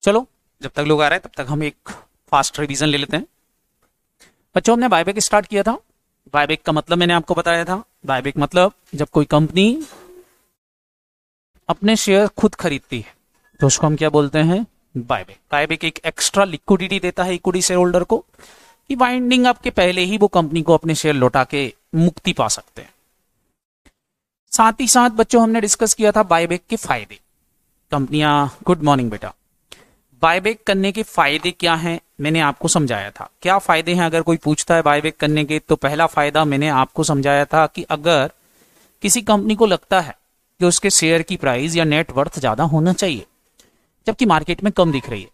चलो जब तक लोग आ रहे हैं तब तक हम एक फास्ट रिवीजन ले लेते हैं। बच्चों हमने बायबैक स्टार्ट किया था। बायबैक का मतलब मैंने आपको बताया था। बायबैक मतलब जब कोई कंपनी अपने शेयर खुद खरीदती है तो उसको हम क्या बोलते हैं, बायबैक। बायबैक एक एक्स्ट्रा लिक्विडिटी देता है इक्विटी शेयर होल्डर को कि वाइंडिंग अप के पहले ही वो कंपनी को अपने शेयर लौटा के मुक्ति पा सकते हैं। साथ ही साथ बच्चों हमने डिस्कस किया था बायबैक के फायदे। कंपनियां, गुड मॉर्निंग बेटा, बायबैक करने के फायदे क्या हैं मैंने आपको समझाया था। क्या फायदे हैं अगर कोई पूछता है बायबैक करने के, तो पहला फायदा मैंने आपको समझाया था कि अगर किसी कंपनी को लगता है कि उसके शेयर की प्राइस या नेट वर्थ ज्यादा होना चाहिए जबकि मार्केट में कम दिख रही है,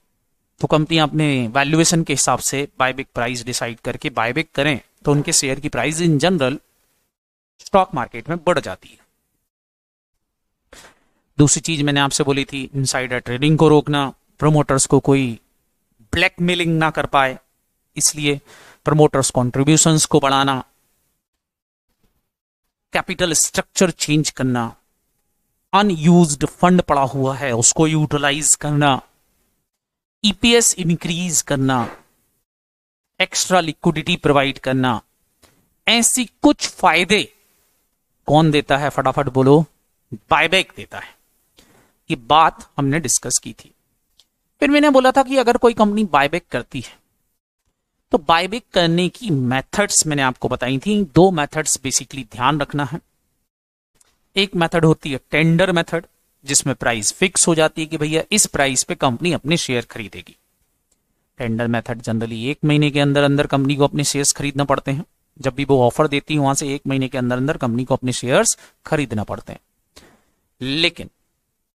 तो कंपनियां अपने वैल्यूएशन के हिसाब से बायबैक प्राइस डिसाइड करके बायबैक करें तो उनके शेयर की price in general stock market में बढ़ जाती है। दूसरी चीज मैंने आपसे बोली थी इनसाइडर ट्रेडिंग को रोकना, प्रमोटर्स को कोई ब्लैकमेलिंग ना कर पाए, इसलिए प्रमोटर्स कॉन्ट्रीब्यूशंस को बढ़ाना, कैपिटल स्ट्रक्चर चेंज करना, अनयूज्ड फंड पड़ा हुआ है उसको यूटिलाइज करना, ईपीएस इंक्रीज करना, एक्स्ट्रा लिक्विडिटी प्रोवाइड करना, ऐसी कुछ फायदे कौन देता है, फटाफट बोलो, बायबैक देता है। ये बात हमने डिस्कस की थी। फिर मैंने बोला था कि अगर कोई कंपनी बायबैक करती है तो बायबैक करने की मेथड्स मैंने आपको बताई थी। दो मेथड्स बेसिकली ध्यान रखना है। एक मेथड होती है टेंडर मेथड, जिसमें प्राइस फिक्स हो जाती है कि भैया इस प्राइस पे कंपनी अपने शेयर खरीदेगी। टेंडर मेथड जनरली 1 महीने के अंदर अंदर कंपनी को अपने शेयर्स खरीदना पड़ते हैं। जब भी वो ऑफर देती है वहां से 1 महीने के अंदर अंदर कंपनी को अपने शेयर्स खरीदना पड़ते हैं। लेकिन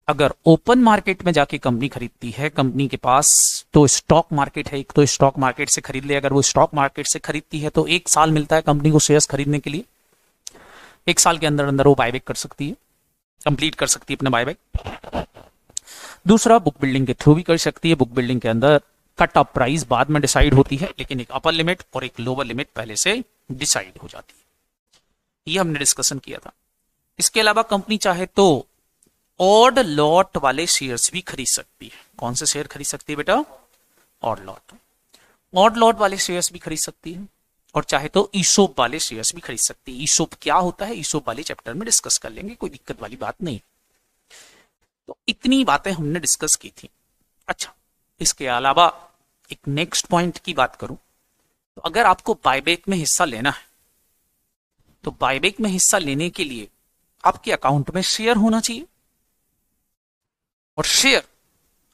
अगर ओपन मार्केट में जाके कंपनी खरीदती है, कंपनी के पास तो स्टॉक मार्केट है, एक तो स्टॉक मार्केट से खरीद ले। अगर वो स्टॉक मार्केट से खरीदती है तो 1 साल मिलता है कंपनी को शेयर्स खरीदने के लिए। 1 साल के अंदर अंदर वो बायबैक कर सकती है, कंप्लीट कर सकती है अपना बायबैक। दूसरा बुक बिल्डिंग के थ्रू भी कर सकती है। बुक बिल्डिंग के अंदर कट ऑफ प्राइस बाद में डिसाइड होती है, लेकिन एक अपर लिमिट और एक लोअर लिमिट पहले से डिसाइड हो जाती है। ये हमने डिस्कशन किया था। इसके अलावा कंपनी चाहे तो ऑड लॉट वाले शेयर्स भी खरीद सकती है। कौन से शेयर खरीद सकती है बेटा? Odd lot. ऑड लॉट वाले शेयर्स भी खरीद सकती है और चाहे तो ईसोप वाले शेयर्स भी खरीद सकती है। ईसोप क्या होता है, ईसोप वाले चैप्टर में डिस्कस कर लेंगे, कोई दिक्कत वाली बात नहीं। तो इतनी बातें हमने डिस्कस की थी। अच्छा, इसके अलावा एक नेक्स्ट पॉइंट की बात करूं तो अगर आपको बायबैक में हिस्सा लेना है तो बायबैक में हिस्सा लेने के लिए आपके अकाउंट में शेयर होना चाहिए। और शेयर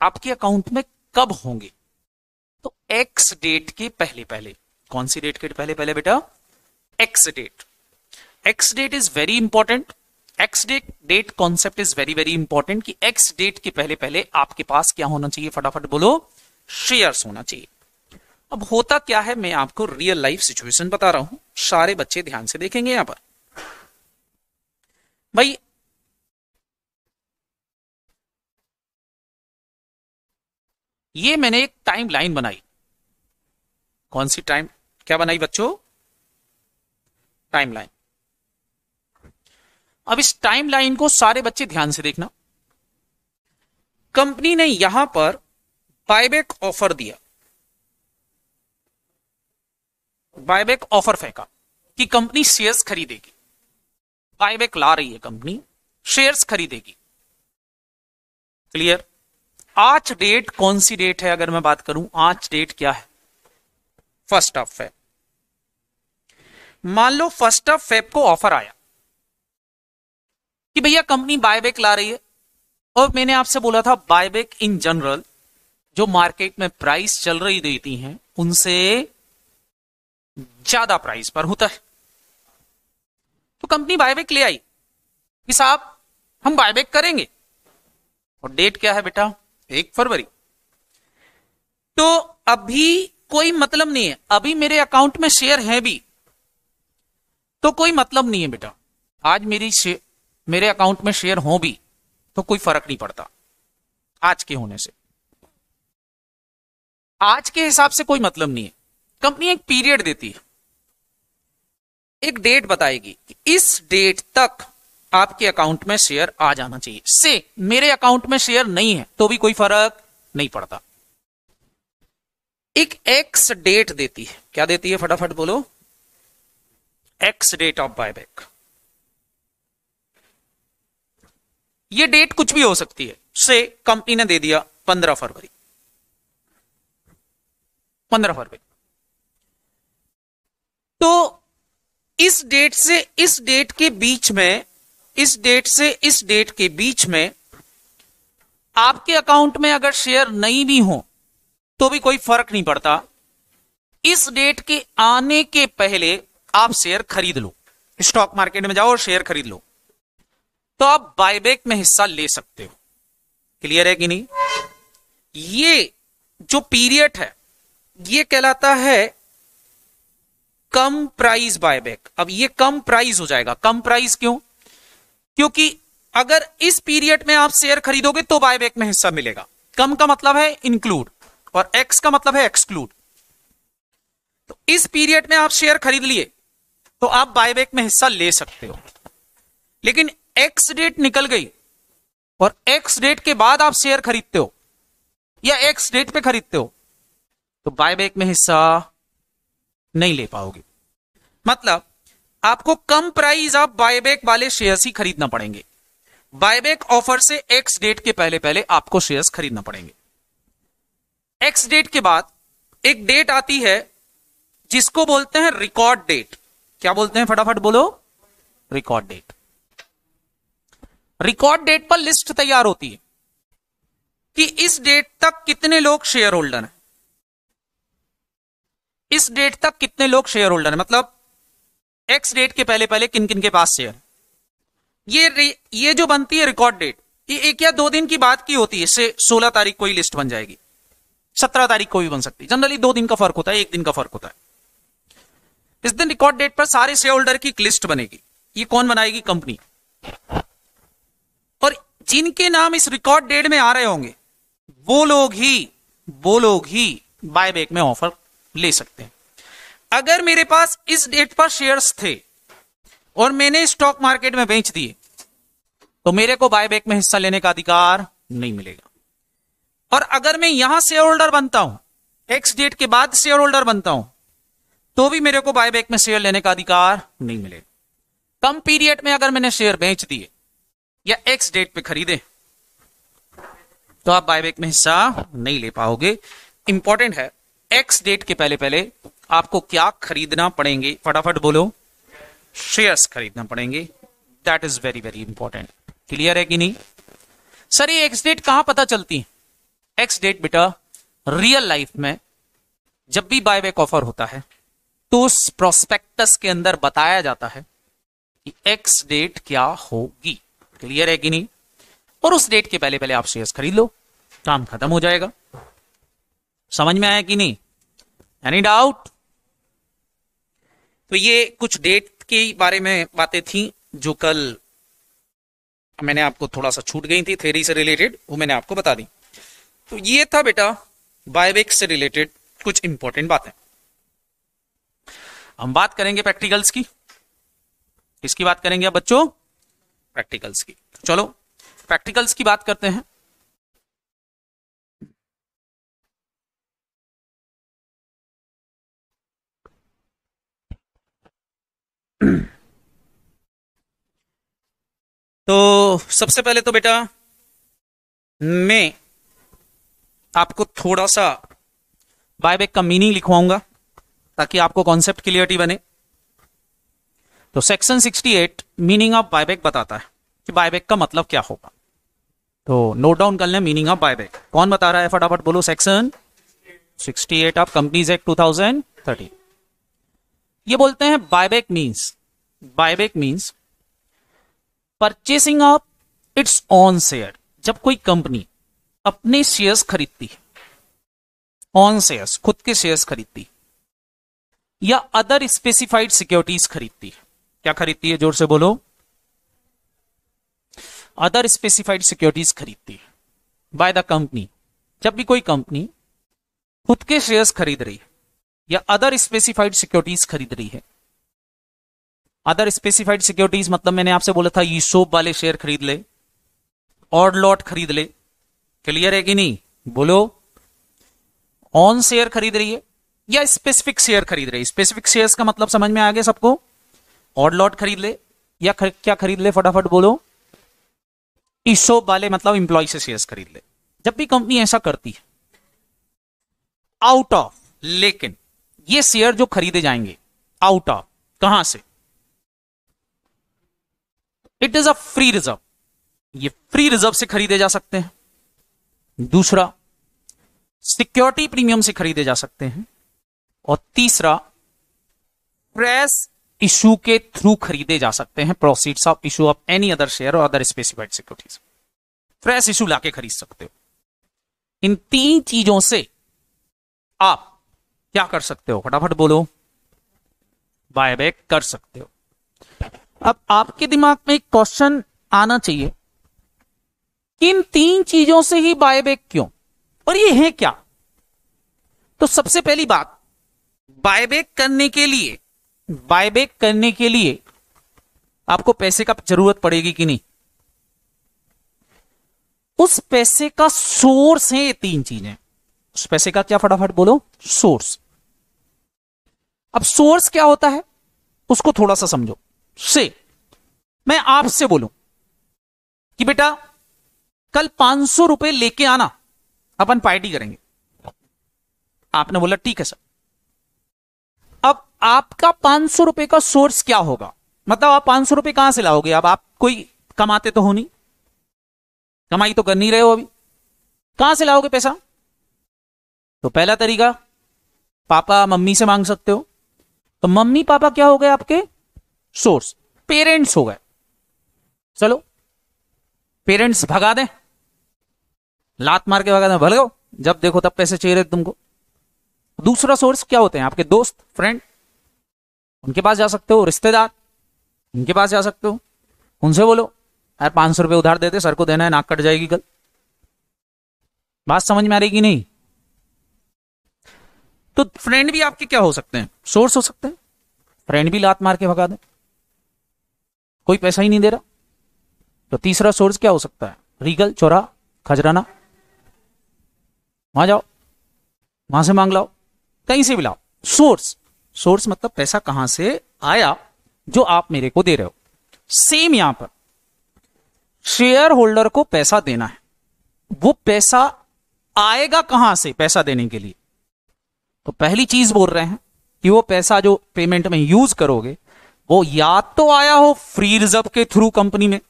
आपके अकाउंट में कब होंगे? तो एक्स डेट के पहले पहले। कौन सी डेट के पहले पहले बेटा? Ex date. Ex date is very important. Ex date concept is very very important कि एक्स डेट के पहले पहले आपके पास क्या होना चाहिए, फटाफट बोलो, शेयर्स होना चाहिए। अब होता क्या है, मैं आपको रियल लाइफ सिचुएशन बता रहा हूं, सारे बच्चे ध्यान से देखेंगे यहां पर। भाई ये मैंने एक टाइम लाइन बनाई। कौन सी टाइम, क्या बनाई बच्चों? Time line. अब इस टाइम लाइन को सारे बच्चे ध्यान से देखना। कंपनी ने यहां पर बायबैक ऑफर दिया, बायबैक ऑफर फेंका कि कंपनी शेयर्स खरीदेगी। बायबैक ला रही है कंपनी, शेयर्स खरीदेगी। क्लियर? आज डेट कौन सी डेट है? अगर मैं बात करूं आज डेट क्या है? 1 फेब। मान लो 1 फेब को ऑफर आया कि भैया कंपनी बायबैक ला रही है, और मैंने आपसे बोला था बायबैक इन जनरल जो मार्केट में प्राइस चल रही देती हैं उनसे ज्यादा प्राइस पर होता है। तो कंपनी बायबैक ले आई कि साहब हम बायबैक करेंगे, और डेट क्या है बेटा? 1 फरवरी। तो अभी कोई मतलब नहीं है, अभी मेरे अकाउंट में शेयर है भी तो कोई मतलब नहीं है बेटा। आज मेरे अकाउंट में शेयर हो भी तो कोई फर्क नहीं पड़ता आज के होने से। आज के हिसाब से कोई मतलब नहीं है। कंपनी एक पीरियड देती है, एक डेट बताएगी कि इस डेट तक आपके अकाउंट में शेयर आ जाना चाहिए। से मेरे अकाउंट में शेयर नहीं है तो भी कोई फर्क नहीं पड़ता। एक एक्स डेट देती है। क्या देती है, फटाफट बोलो। Ex date of buyback. ये डेट कुछ भी हो सकती है। से कंपनी ने दे दिया 15 फरवरी, 15 फरवरी। तो इस डेट से इस डेट के बीच में, इस डेट से इस डेट के बीच में आपके अकाउंट में अगर शेयर नहीं भी हो तो भी कोई फर्क नहीं पड़ता। इस डेट के आने के पहले आप शेयर खरीद लो, स्टॉक मार्केट में जाओ और शेयर खरीद लो, तो आप बायबैक में हिस्सा ले सकते हो। क्लियर है कि नहीं? ये जो पीरियड है ये कहलाता है कम प्राइस बायबैक। अब ये कम प्राइस हो जाएगा। कम प्राइस क्यों? क्योंकि अगर इस पीरियड में आप शेयर खरीदोगे तो बायबैक में हिस्सा मिलेगा। कम का मतलब है इंक्लूड और एक्स का मतलब है एक्सक्लूड। तो इस पीरियड में आप शेयर खरीद लिए तो आप बायबैक में हिस्सा ले सकते हो। लेकिन एक्स डेट निकल गई और एक्स डेट के बाद आप शेयर खरीदते हो या एक्स डेट पे खरीदते हो तो बायबैक में हिस्सा नहीं ले पाओगे। मतलब आपको कम प्राइस आप बायबैक वाले शेयर्स ही खरीदना पड़ेंगे। बायबैक ऑफर से एक्स डेट के पहले पहले आपको शेयर्स खरीदना पड़ेंगे। एक्स डेट के बाद एक डेट आती है जिसको बोलते हैं रिकॉर्ड डेट। क्या बोलते हैं, फटाफट बोलो। Record date. रिकॉर्ड डेट पर लिस्ट तैयार होती है कि इस डेट तक कितने लोग शेयर होल्डर हैं। इस डेट तक कितने लोग शेयर होल्डर हैं, मतलब एक्स डेट के पहले पहले किन किन के पास शेयर। ये जो बनती है रिकॉर्ड डेट, ये 1 या 2 दिन की बात की होती है। इससे 16 तारीख को ही लिस्ट बन जाएगी, 17 तारीख को भी बन सकती है। जनरली 2 दिन का फर्क होता है, 1 दिन का फर्क होता है। इस दिन रिकॉर्ड डेट पर सारे शेयर होल्डर की एक लिस्ट बनेगी। ये कौन बनाएगी? कंपनी। और जिनके नाम इस रिकॉर्ड डेट में आ रहे होंगे वो लोग ही बायबैक में ऑफर ले सकते हैं। अगर मेरे पास इस डेट पर शेयर्स थे और मैंने स्टॉक मार्केट में बेच दिए तो मेरे को बायबैक में हिस्सा लेने का अधिकार नहीं मिलेगा। और अगर मैं यहां शेयर होल्डर बनता हूं, एक्स डेट के बाद शेयर होल्डर बनता हूं, तो भी मेरे को बायबैक में शेयर लेने का अधिकार नहीं मिलेगा। कम पीरियड में अगर मैंने शेयर बेच दिए या एक्स डेट पे खरीदे तो आप बायबैक में हिस्सा नहीं ले पाओगे। इंपॉर्टेंट है, एक्स डेट के पहले पहले आपको क्या खरीदना पड़ेंगे, फटाफट बोलो। शेयर्स खरीदना पड़ेंगे। That is very very important. Clear है कि नहीं? सर ये एक्स डेट कहां पता चलती है? एक्स डेट बेटा रियल लाइफ में जब भी बायबैक ऑफर होता है तो उस प्रोस्पेक्टस के अंदर बताया जाता है कि एक्स डेट क्या होगी। क्लियर है कि नहीं? और उस डेट के पहले पहले आप शेयर्स खरीद लो, काम खत्म हो जाएगा। समझ में आया कि नहीं? Any doubt? तो ये कुछ डेट के बारे में बातें थी जो कल मैंने आपको थोड़ा सा छूट गई थी, थ्योरी से रिलेटेड, वो मैंने आपको बता दी। तो ये था बेटा बायबैक से रिलेटेड कुछ इंपॉर्टेंट बातें। हम बात करेंगे प्रैक्टिकल्स की। किसकी बात करेंगे अब बच्चों? प्रैक्टिकल्स की। चलो प्रैक्टिकल्स की बात करते हैं। तो सबसे पहले तो बेटा मैं आपको थोड़ा सा बायबैक का मीनिंग लिखवाऊंगा ताकि आपको कॉन्सेप्ट क्लियरिटी बने। तो सेक्शन 68 मीनिंग ऑफ बायबैक बताता है कि बायबैक का मतलब क्या होगा। तो नोट डाउन कर लें मीनिंग ऑफ बायबैक। कौन बता रहा है, फटाफट बोलो। Section 68 of companies act 2013। ये बोलते हैं buyback means purchasing of its own share. जब कोई कंपनी अपने शेयर्स खरीदती है, ऑन शेयर्स खुद के शेयर्स खरीदती है, या अदर स्पेसिफाइड सिक्योरिटीज खरीदती है। क्या खरीदती है, जोर से बोलो। अदर स्पेसिफाइड सिक्योरिटीज खरीदती है बाय द कंपनी। जब भी कोई कंपनी खुद के शेयर्स खरीद रही है या अदर स्पेसिफाइड सिक्योरिटीज खरीद रही है, अदर स्पेसिफाइड सिक्योरिटीज मतलब मैंने आपसे बोला था ईसोप वाले शेयर खरीद ले, ऑड लॉट खरीद ले। क्लियर है कि नहीं, बोलो। ऑन शेयर खरीद रही है या स्पेसिफिक शेयर खरीद रही है? स्पेसिफिक शेयर्स का मतलब समझ में आ गया सबको? ऑड लॉट खरीद ले या क्या खरीद ले, फटाफट बोलो। ईसोप वाले मतलब इंप्लॉय से शेयर्स खरीद ले। जब भी कंपनी ऐसा करती है आउट ऑफ, लेकिन ये शेयर जो खरीदे जाएंगे आउट ऑफ, कहां से? It is a free reserve, ये फ्री रिजर्व से खरीदे जा सकते हैं। दूसरा, सिक्योरिटी प्रीमियम से खरीदे जा सकते हैं। और तीसरा, फ्रेश इशू के थ्रू खरीदे जा सकते हैं, proceeds of issue of any other share और other specified securities. Fresh issue लाके खरीद सकते हो। इन तीन चीजों से आप क्या कर सकते हो, फटाफट बोलो? बायबैक कर सकते हो। अब आपके दिमाग में एक क्वेश्चन आना चाहिए कि इन तीन चीजों से ही बायबैक क्यों, और ये है क्या? तो सबसे पहली बात, बायबैक करने के लिए आपको पैसे का जरूरत पड़ेगी कि नहीं? उस पैसे का सोर्स है ये तीन चीजें। उस पैसे का क्या, फटाफट बोलो? सोर्स। अब सोर्स क्या होता है उसको थोड़ा सा समझो। से मैं आपसे बोलूं कि बेटा कल 500 रुपए लेके आना, अपन पार्टी करेंगे। आपने बोला ठीक है सर। अब आपका 500 रुपए का सोर्स क्या होगा? मतलब आप 500 रुपए कहां से लाओगे? अब आप कोई कमाते तो हो नहीं, कमाई तो कर नहीं रहे हो अभी, कहां से लाओगे पैसा? तो पहला तरीका, पापा मम्मी से मांग सकते हो। तो मम्मी पापा क्या हो गए आपके? सोर्स, पेरेंट्स हो गए। चलो पेरेंट्स भगा दें, लात मार के भगा दें, भले हो, जब देखो तब पैसे चाहिए तुमको। दूसरा सोर्स क्या होते हैं? आपके दोस्त, फ्रेंड, उनके पास जा सकते हो। रिश्तेदार, उनके पास जा सकते हो, उनसे बोलो यार 500 रुपए उधार देते, सर को देना है, नाक कट जाएगी कल। बात समझ में आ रही कि नहीं? तो फ्रेंड भी आपके क्या हो सकते हैं? सोर्स हो सकते हैं। फ्रेंड भी लात मार के भगा दे, कोई पैसा ही नहीं दे रहा। तो तीसरा सोर्स क्या हो सकता है? रीगल, चौरा, खजराना, वहां जाओ, वहां से मांग लाओ, कहीं से भी लाओ। सोर्स मतलब पैसा कहां से आया जो आप मेरे को दे रहे हो। सेम यहां पर शेयर होल्डर को पैसा देना है, वो पैसा आएगा कहां से पैसा देने के लिए? तो पहली चीज बोल रहे हैं कि वो पैसा जो पेमेंट में यूज करोगे वो या तो आया हो फ्री रिजर्व के थ्रू कंपनी में,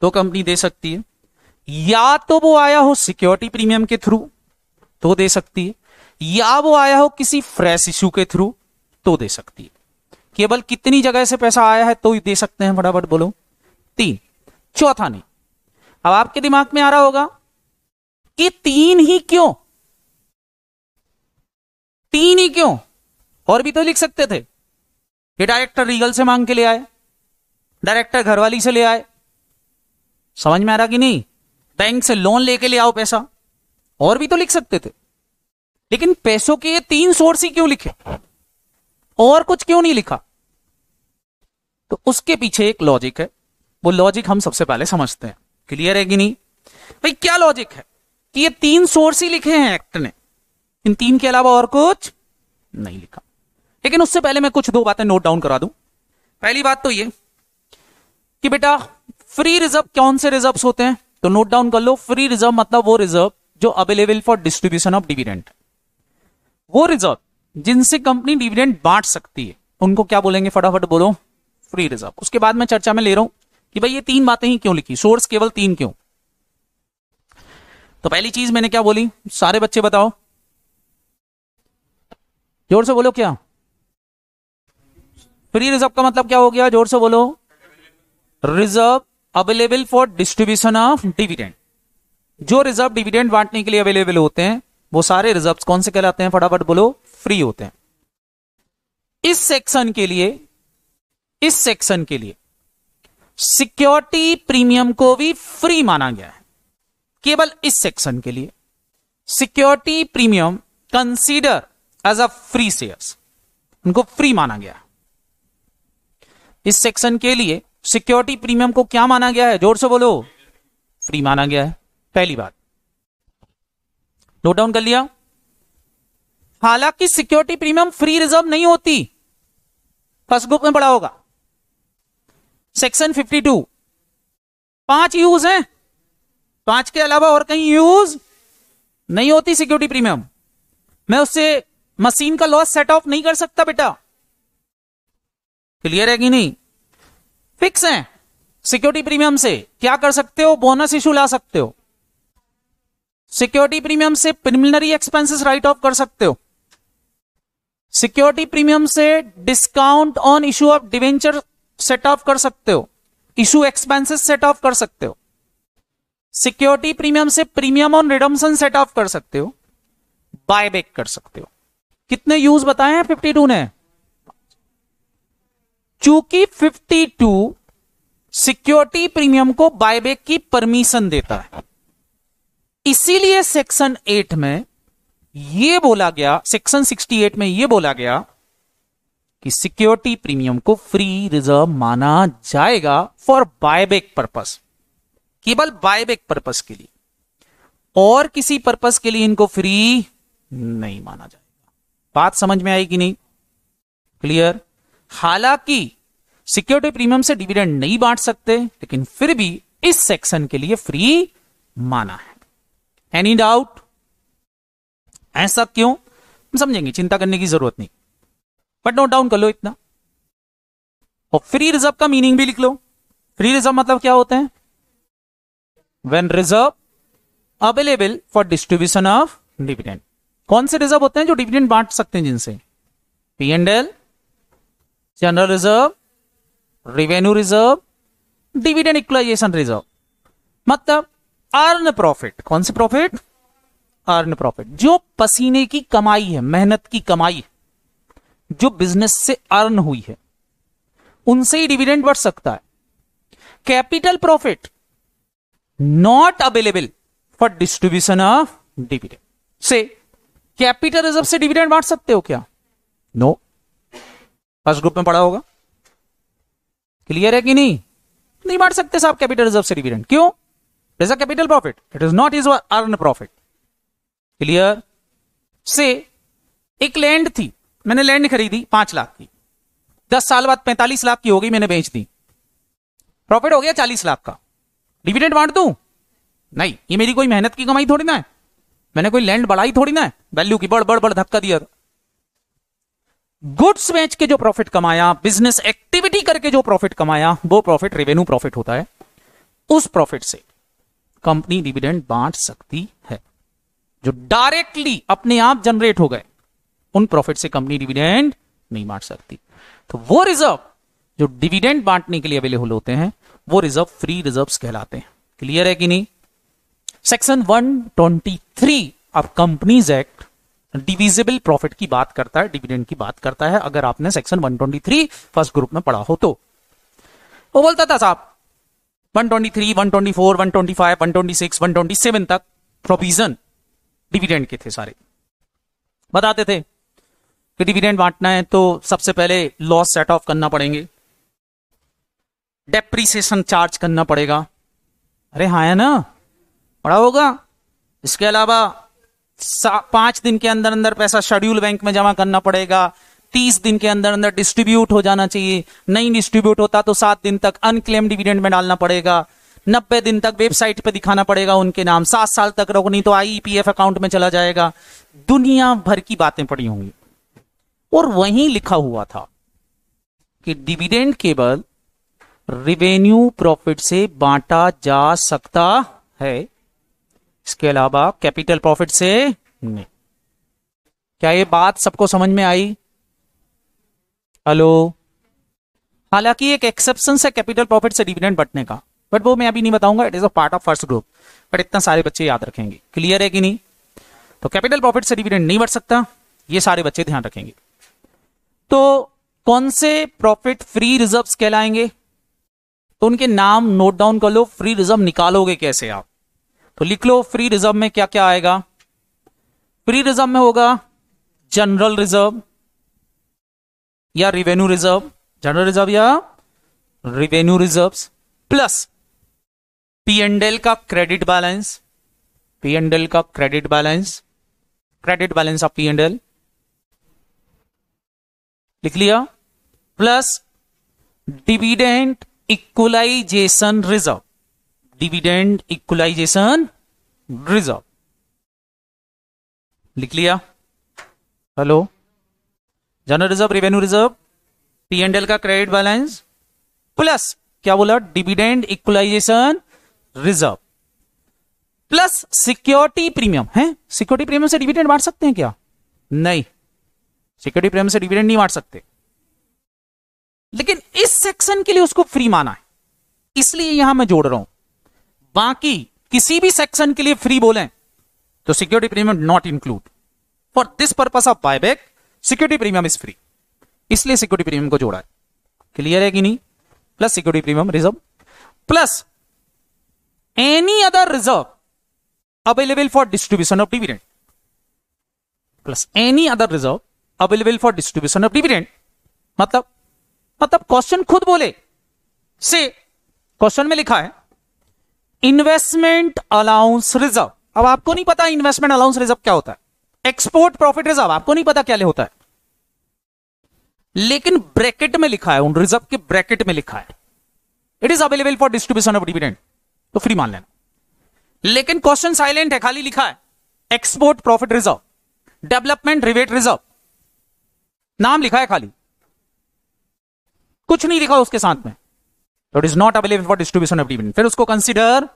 तो कंपनी दे सकती है, या तो वो आया हो सिक्योरिटी प्रीमियम के थ्रू, तो दे सकती है, या वो आया हो किसी फ्रेश इशू के थ्रू, तो दे सकती है। केवल कितनी जगह से पैसा आया है तो ही दे सकते हैं, फटाफट बोलो? 3। चौथा नहीं। अब आपके दिमाग में आ रहा होगा कि 3 ही क्यों? 3 ही क्यों? और भी तो लिख सकते थे कि डायरेक्टर रीगल से मांग के ले आए, डायरेक्टर घरवाली से ले आए। समझ में आ रहा कि नहीं? बैंक से लोन लेके ले आओ पैसा, और भी तो लिख सकते थे। लेकिन पैसों के ये 3 सोर्स ही क्यों लिखे, और कुछ क्यों नहीं लिखा? तो उसके पीछे एक लॉजिक है, वो लॉजिक हम सबसे पहले समझते हैं। क्लियर है कि नहीं भाई? क्या लॉजिक है कि ये 3 सोर्स ही लिखे हैं एक्ट ने, इन 3 के अलावा और कुछ नहीं लिखा। लेकिन उससे पहले मैं कुछ 2 बातें नोट डाउन करा दूं। पहली बात तो ये कि बेटा फ्री रिजर्व कौन से रिजर्व्स होते हैं? तो नोट डाउन कर लो। फ्री रिजर्व मतलब वो रिजर्व जो available for distribution of dividend, वो रिजर्व जिनसे कंपनी डिविडेंड बांट सकती है, उनको क्या बोलेंगे? फटाफट बोलो? Free reserve. उसके बाद मैं चर्चा में ले रहा हूं कि भाई ये 3 बातें ही क्यों लिखी, सोर्स केवल 3 क्यों? तो पहली चीज मैंने क्या बोली, सारे बच्चे बताओ, जोर से बोलो। क्या फ्री रिजर्व का मतलब क्या हो गया? जोर से बोलो। Reserve available for distribution of dividend, जो रिजर्व डिविडेंड बांटने के लिए अवेलेबल होते हैं वो सारे रिजर्व्स कौन से कहलाते हैं? फटाफट बोलो? फ्री होते हैं। इस सेक्शन के लिए सिक्योरिटी प्रीमियम को भी फ्री माना गया है। केवल इस सेक्शन के लिए security premium consider as a free shares, उनको फ्री माना गया है। इस सेक्शन के लिए सिक्योरिटी प्रीमियम को क्या माना गया है? जोर से बोलो? फ्री माना गया है। पहली बात नोट डाउन कर लिया। हालांकि सिक्योरिटी प्रीमियम फ्री रिजर्व नहीं होती, फर्स्ट ग्रुप में पढ़ा होगा। सेक्शन 52 5 यूज हैं, 5 के अलावा और कहीं यूज नहीं होती सिक्योरिटी प्रीमियम। मैं उससे मशीन का लॉस सेट ऑफ नहीं कर सकता बेटा, क्लियर है कि नहीं? फिक्स है। सिक्योरिटी प्रीमियम से क्या कर सकते हो? बोनस इशू ला सकते हो, सिक्योरिटी प्रीमियम से प्रिलिमिनरी एक्सपेंसेस राइट ऑफ कर सकते हो, सिक्योरिटी प्रीमियम से discount on issue of debenture set of कर सकते हो, इशू एक्सपेंसेस सेट ऑफ कर सकते हो, सिक्योरिटी प्रीमियम से premium on redemption set of कर सकते हो, बायबैक कर सकते हो। कितने यूज बताए हैं 52 ने? चूंकि 52 सिक्योरिटी प्रीमियम को बायबैक की परमिशन देता है, इसीलिए सेक्शन 8 में यह बोला गया, सेक्शन 68 में यह बोला गया कि सिक्योरिटी प्रीमियम को फ्री रिजर्व माना जाएगा फॉर बायबैक पर्पस, केवल बायबैक पर्पस के लिए, और किसी पर्पस के लिए इनको फ्री नहीं माना जाएगा। बात समझ में आई कि नहीं? क्लियर? हालांकि सिक्योरिटी प्रीमियम से डिविडेंड नहीं बांट सकते, लेकिन फिर भी इस सेक्शन के लिए फ्री माना है। Any doubt? ऐसा क्यों समझेंगे, चिंता करने की जरूरत नहीं, बट नोट डाउन कर लो इतना। और फ्री रिजर्व का मीनिंग भी लिख लो। फ्री रिजर्व मतलब क्या होते हैं? When reserve available for distribution of dividend. कौन से रिजर्व होते हैं जो डिविडेंड बांट सकते हैं? जिनसे P&L, general reserve, revenue reserve, dividend equalisation reserve. मतलब अर्न प्रॉफिट। कौन से प्रॉफिट? अर्न प्रॉफिट, जो पसीने की कमाई है, मेहनत की कमाई है, जो बिजनेस से अर्न हुई है, उनसे ही डिविडेंड बढ़ सकता है। Capital profit not available for distribution of dividend. से कैपिटल रिजर्व से डिविडेंड बांट सकते हो क्या? नो। फर्स्ट ग्रुप में पढ़ा होगा, क्लियर है कि नहीं? नहीं बांट सकते साहब कैपिटल रिजर्व से डिविडेंड। क्यों? It is a capital profit, it is not is earn profit. Clear? से एक लैंड थी, मैंने लैंड खरीदी 5 लाख की, 10 साल बाद 45 लाख की हो गई, मैंने बेच दी, प्रॉफिट हो गया 40 लाख का। डिविडेंड बांट दूं? नहीं, ये मेरी कोई मेहनत की कमाई थोड़ी ना है, मैंने कोई लैंड बढ़ाई थोड़ी ना है, वैल्यू की बड़ धक्का दिया। गुड्स बेच के जो प्रॉफिट कमाया, बिजनेस एक्टिविटी करके जो प्रॉफिट कमाया, वो प्रॉफिट रेवेन्यू प्रॉफिट होता है। उस प्रॉफिट से कंपनी डिविडेंड बांट सकती है। जो डायरेक्टली अपने आप जनरेट हो गए, उन प्रॉफिट से कंपनी डिविडेंड नहीं बांट सकती। तो वो रिजर्व जो डिविडेंड बांटने के लिए अवेलेबल होते हैं, वो रिजर्व फ्री रिजर्व्स कहलाते हैं। क्लियर है कि नहीं? Section 123 of companies act divisible profit की बात करता है, डिविडेंड की बात करता है। अगर आपने सेक्शन 123 फर्स्ट ग्रुप में पढ़ा हो तो वो बोलता था साहब 123, 124, 125, 126, 127 तक प्रोविजन डिविडेंड के थे सारे। बताते थे कि डिविडेंड बांटना है तो सबसे पहले लॉस सेट ऑफ करना पड़ेंगे, डेप्रिसिएशन चार्ज करना पड़ेगा। अरे हाँ है ना, पढ़ा होगा। इसके अलावा 5 दिन के अंदर अंदर पैसा शेड्यूल बैंक में जमा करना पड़ेगा, 30 दिन के अंदर अंदर डिस्ट्रीब्यूट हो जाना चाहिए, नहीं डिस्ट्रीब्यूट होता तो 7 दिन तक अनक्लेम डिविडेंड में डालना पड़ेगा, 90 दिन तक वेबसाइट पे दिखाना पड़ेगा उनके नाम, 7 साल तक रखो नहीं तो IEPF अकाउंट में चला जाएगा। दुनिया भर की बातें पड़ी होंगी। और वहीं लिखा हुआ था कि डिविडेंड केवल रेवेन्यू प्रॉफिट से बांटा जा सकता है, इसके अलावा कैपिटल प्रॉफिट से नहीं। क्या ये बात सबको समझ में आई? हेलो? हालांकि एक एक्सेप्शन है कैपिटल प्रॉफिट से डिविडेंड बंटने का, बट वो मैं अभी नहीं बताऊंगा, it is a part of first group, but इतना सारे बच्चे याद रखेंगे। क्लियर है कि नहीं? तो कैपिटल प्रॉफिट से डिविडेंड नहीं बढ़ सकता, ये सारे बच्चे ध्यान रखेंगे। तो कौन से प्रॉफिट फ्री रिजर्व्स कहलाएंगे? तो उनके नाम नोट डाउन कर लो। फ्री रिजर्व निकालोगे कैसे आप? तो लिख लो फ्री रिजर्व में क्या क्या आएगा। फ्री रिजर्व में होगा जनरल रिजर्व या रेवेन्यू रिजर्व, जनरल रिजर्व या रेवेन्यू रिजर्व्स, प्लस P&L का क्रेडिट बैलेंस, P&L का credit balance, credit balance of P&L, लिख लिया, plus dividend equalisation reserve, dividend equalisation reserve लिख लिया। Hello, general reserve, revenue reserve, P and L का credit balance, plus क्या बोला, dividend equalisation reserve, plus security premium है। Security premium से dividend बांट सकते हैं क्या? नहीं, सिक्योरिटी प्रीमियम से डिविडेंड नहीं बांट सकते, लेकिन इस सेक्शन के लिए उसको फ्री माना है, इसलिए यहां मैं जोड़ रहा हूं। बाकी किसी भी सेक्शन के लिए फ्री बोले तो security premium not include. For this purpose of buyback security premium is free, इसलिए सिक्योरिटी प्रीमियम को जोड़ा है। क्लियर है कि नहीं? Plus security premium reserve, plus any other reserve available for distribution of dividend, plus any other reserve available for distribution of dividend. मतलब question खुद बोले से, क्वेश्चन में लिखा है इन्वेस्टमेंट अलाउंस रिजर्व। अब आपको नहीं पता इन्वेस्टमेंट अलाउंस रिजर्व क्या होता है, एक्सपोर्ट प्रॉफिट रिजर्व आपको नहीं पता क्या होता है, लेकिन ब्रैकेट में लिखा है, उन रिजर्व के ब्रैकेट में लिखा है it is available for distribution of dividend, तो फ्री मान लेना। लेकिन क्वेश्चन साइलेंट है, खाली लिखा है export profit reserve, development rivet reserve, नाम लिखा है खाली, कुछ नहीं लिखा उसके साथ में, तो it is not available for distribution of dividend, फिर उसको कंसीडर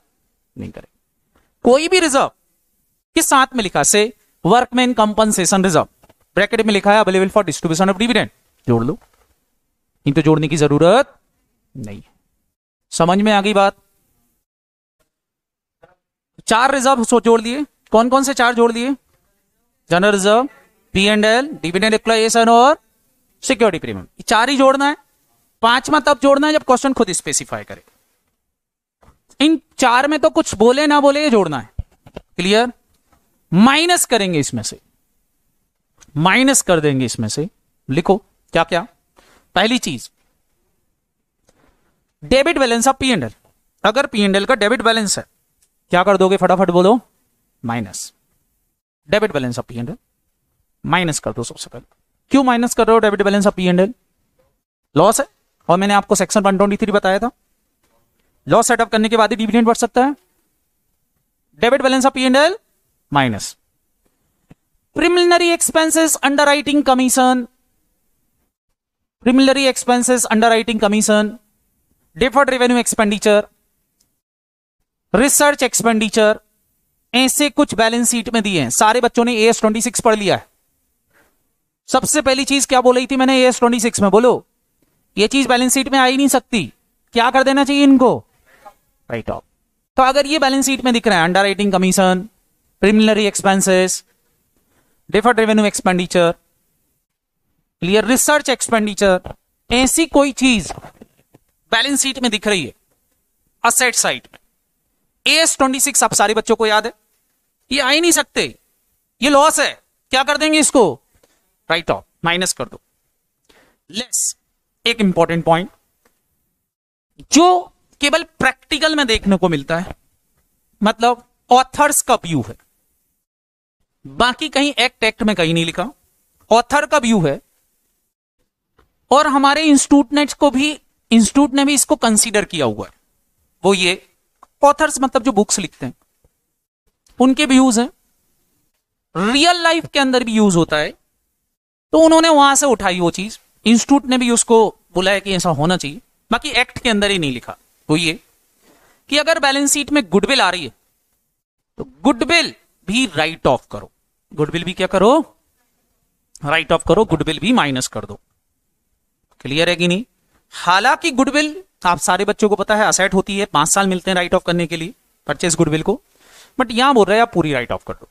नहीं करें। कोई भी रिजर्व किस साथ में लिखा, से वर्कमैन कंपनसेशन रिजर्व, ब्रैकेट में लिखा है available for distribution of dividend, जोड़ लो, नहीं तो जोड़ने की जरूरत नहीं है। समझ में आ गई बात? 4 रिजर्व जोड़ लिए, कौन कौन से 4 जोड़ लिए? General reserve, P and L, dividend equalisation और सिक्योरिटी प्रीमियम, 4 ही जोड़ना है। 5वां तब जोड़ना है जब क्वेश्चन खुद स्पेसिफाई करे। इन 4 में तो कुछ बोले ना बोले ये जोड़ना है। क्लियर? माइनस करेंगे इसमें से, माइनस कर देंगे इसमें से। लिखो क्या क्या। पहली चीज, debit balance of P and L. अगर पी एंड एल का डेबिट बैलेंस है, क्या कर दोगे? फटाफट बोलो, minus. Debit balance of P and L minus कर दो सबसे पहले। क्यों माइनस कर रहे हो debit balance of P and L? Loss है, और मैंने आपको सेक्शन 123 बताया था, लॉस सेटअप करने के बाद ही डिविडेंड बढ़ सकता है। Debit balance of P and L minus. Preliminary expenses underwriting commission, preliminary expenses underwriting commission, deferred revenue expenditure, research expenditure, ऐसे कुछ बैलेंस शीट में दिए हैं। सारे बच्चों ने AS 26 पढ़ लिया है। सबसे पहली चीज क्या बोल रही थी मैंने AS 26 में? बोलो, ये चीज बैलेंस शीट में आ ही नहीं सकती, क्या कर देना चाहिए इनको? Right of. तो अगर ये बैलेंस शीट में दिख रहा है underwriting commission, preliminary expenses, deferred revenue expenditure, clear, research expenditure, ऐसी कोई चीज बैलेंस शीट में दिख रही है असेट साइड में, AS 26 आप सारे बच्चों को याद है, ये आ ही नहीं सकते, ये लॉस है, क्या कर देंगे इसको? राइट ऑफ, माइनस कर दो। लेस, एक इंपॉर्टेंट पॉइंट जो केवल प्रैक्टिकल में देखने को मिलता है, मतलब ऑथर्स का व्यू है, बाकी कहीं एक्ट में कहीं नहीं लिखा, ऑथर का व्यू है। और हमारे इंस्टीट्यूट ने भी इसको कंसीडर किया हुआ है। वो ये ऑथर्स मतलब जो बुक्स लिखते हैं उनके व्यूज हैं, रियल लाइफ के अंदर भी यूज होता है, तो उन्होंने वहां से उठाई वो चीज। इंस्टीट्यूट ने भी उसको बोला है कि ऐसा होना चाहिए, बाकी एक्ट के अंदर ही नहीं लिखा। वो ये कि अगर बैलेंस शीट में गुडविल आ रही है तो गुडविल भी राइट ऑफ करो, गुडविल भी क्या करो? राइट ऑफ करो, गुडविल भी माइनस कर दो। क्लियर है कि नहीं? हालांकि गुडविल आप सारे बच्चों को पता है असेट होती है, 5 साल मिलते हैं राइट ऑफ करने के लिए परचेज गुडविल को, बट यहां बोल रहे हैं आप पूरी राइट ऑफ कर दो।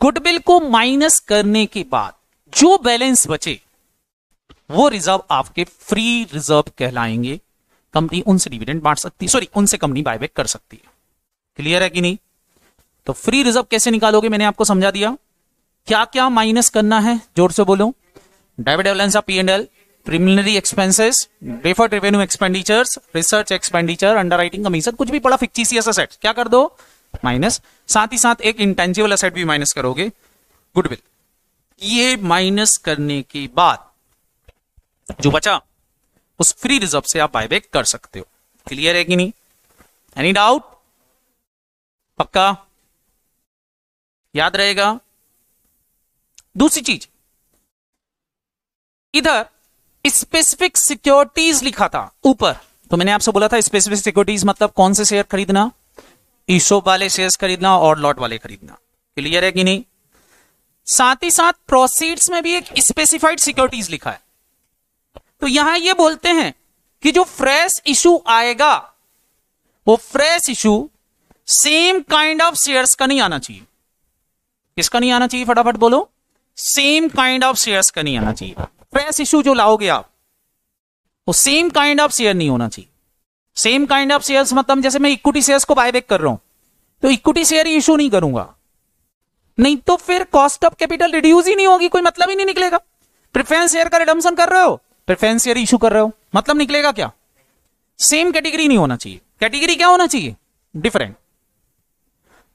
गुडविल को माइनस करने के बाद जो बैलेंस बचे वो रिजर्व आपके फ्री रिजर्व कहलाएंगे। कंपनी उनसे डिविडेंड बांट सकती है, सॉरी उनसे कंपनी बायबैक कर सकती है। क्लियर है कि नहीं? तो फ्री रिजर्व कैसे निकालोगे मैंने आपको समझा दिया। क्या क्या माइनस करना है जोर से बोलो? Debit balance of P and L, preliminary expenses, deferred revenue expenditures, research expenditure, underwriting commission, कुछ भी पड़ा फिक्टिशियस एसेट क्या कर दो? माइनस। साथ ही साथ एक इंटेंजिबल एसेट भी माइनस करोगे, गुडविल। ये माइनस करने के बाद जो बचा उस फ्री रिजर्व से आप बायबैक कर सकते हो। क्लियर है कि नहीं? Any doubt? पक्का याद रहेगा? दूसरी चीज, इधर स्पेसिफिक सिक्योरिटीज लिखा था ऊपर, तो मैंने आपसे बोला था स्पेसिफिक सिक्योरिटीज मतलब कौन से शेयर खरीदना, ईशॉप वाले शेयर्स खरीदना और लॉट वाले खरीदना। क्लियर है कि नहीं? साथ ही साथ प्रोसीड्स में भी एक स्पेसिफाइड सिक्योरिटीज लिखा है। तो यहां ये बोलते हैं कि जो फ्रेश इशू आएगा वो fresh issue same kind of shares का नहीं आना चाहिए। किसका नहीं आना चाहिए? फटाफट बोलो। सेम काइंड ऑफ शेयर्स का नहीं आना चाहिए। फ्रेश इशू जो लाओगे आप वो सेम काइंड ऑफ शेयर नहीं होना चाहिए। सेम काइंड ऑफ शेयर्स मतलब जैसे मैं इक्विटी शेयर्स को बायबैक कर रहा हूं तो इक्विटी शेयर ही इशू नहीं करूंगा, नहीं तो फिर कॉस्ट ऑफ कैपिटल रिड्यूस ही नहीं होगी, कोई मतलब ही नहीं निकलेगा। प्रेफरेंस शेयर का रिडम्पशन कर रहे हो, प्रेफरेंस शेयर इशू कर रहे हो, मतलब निकलेगा क्या? सेम कैटेगरी नहीं होना चाहिए। कैटेगरी क्या होना चाहिए? डिफरेंट।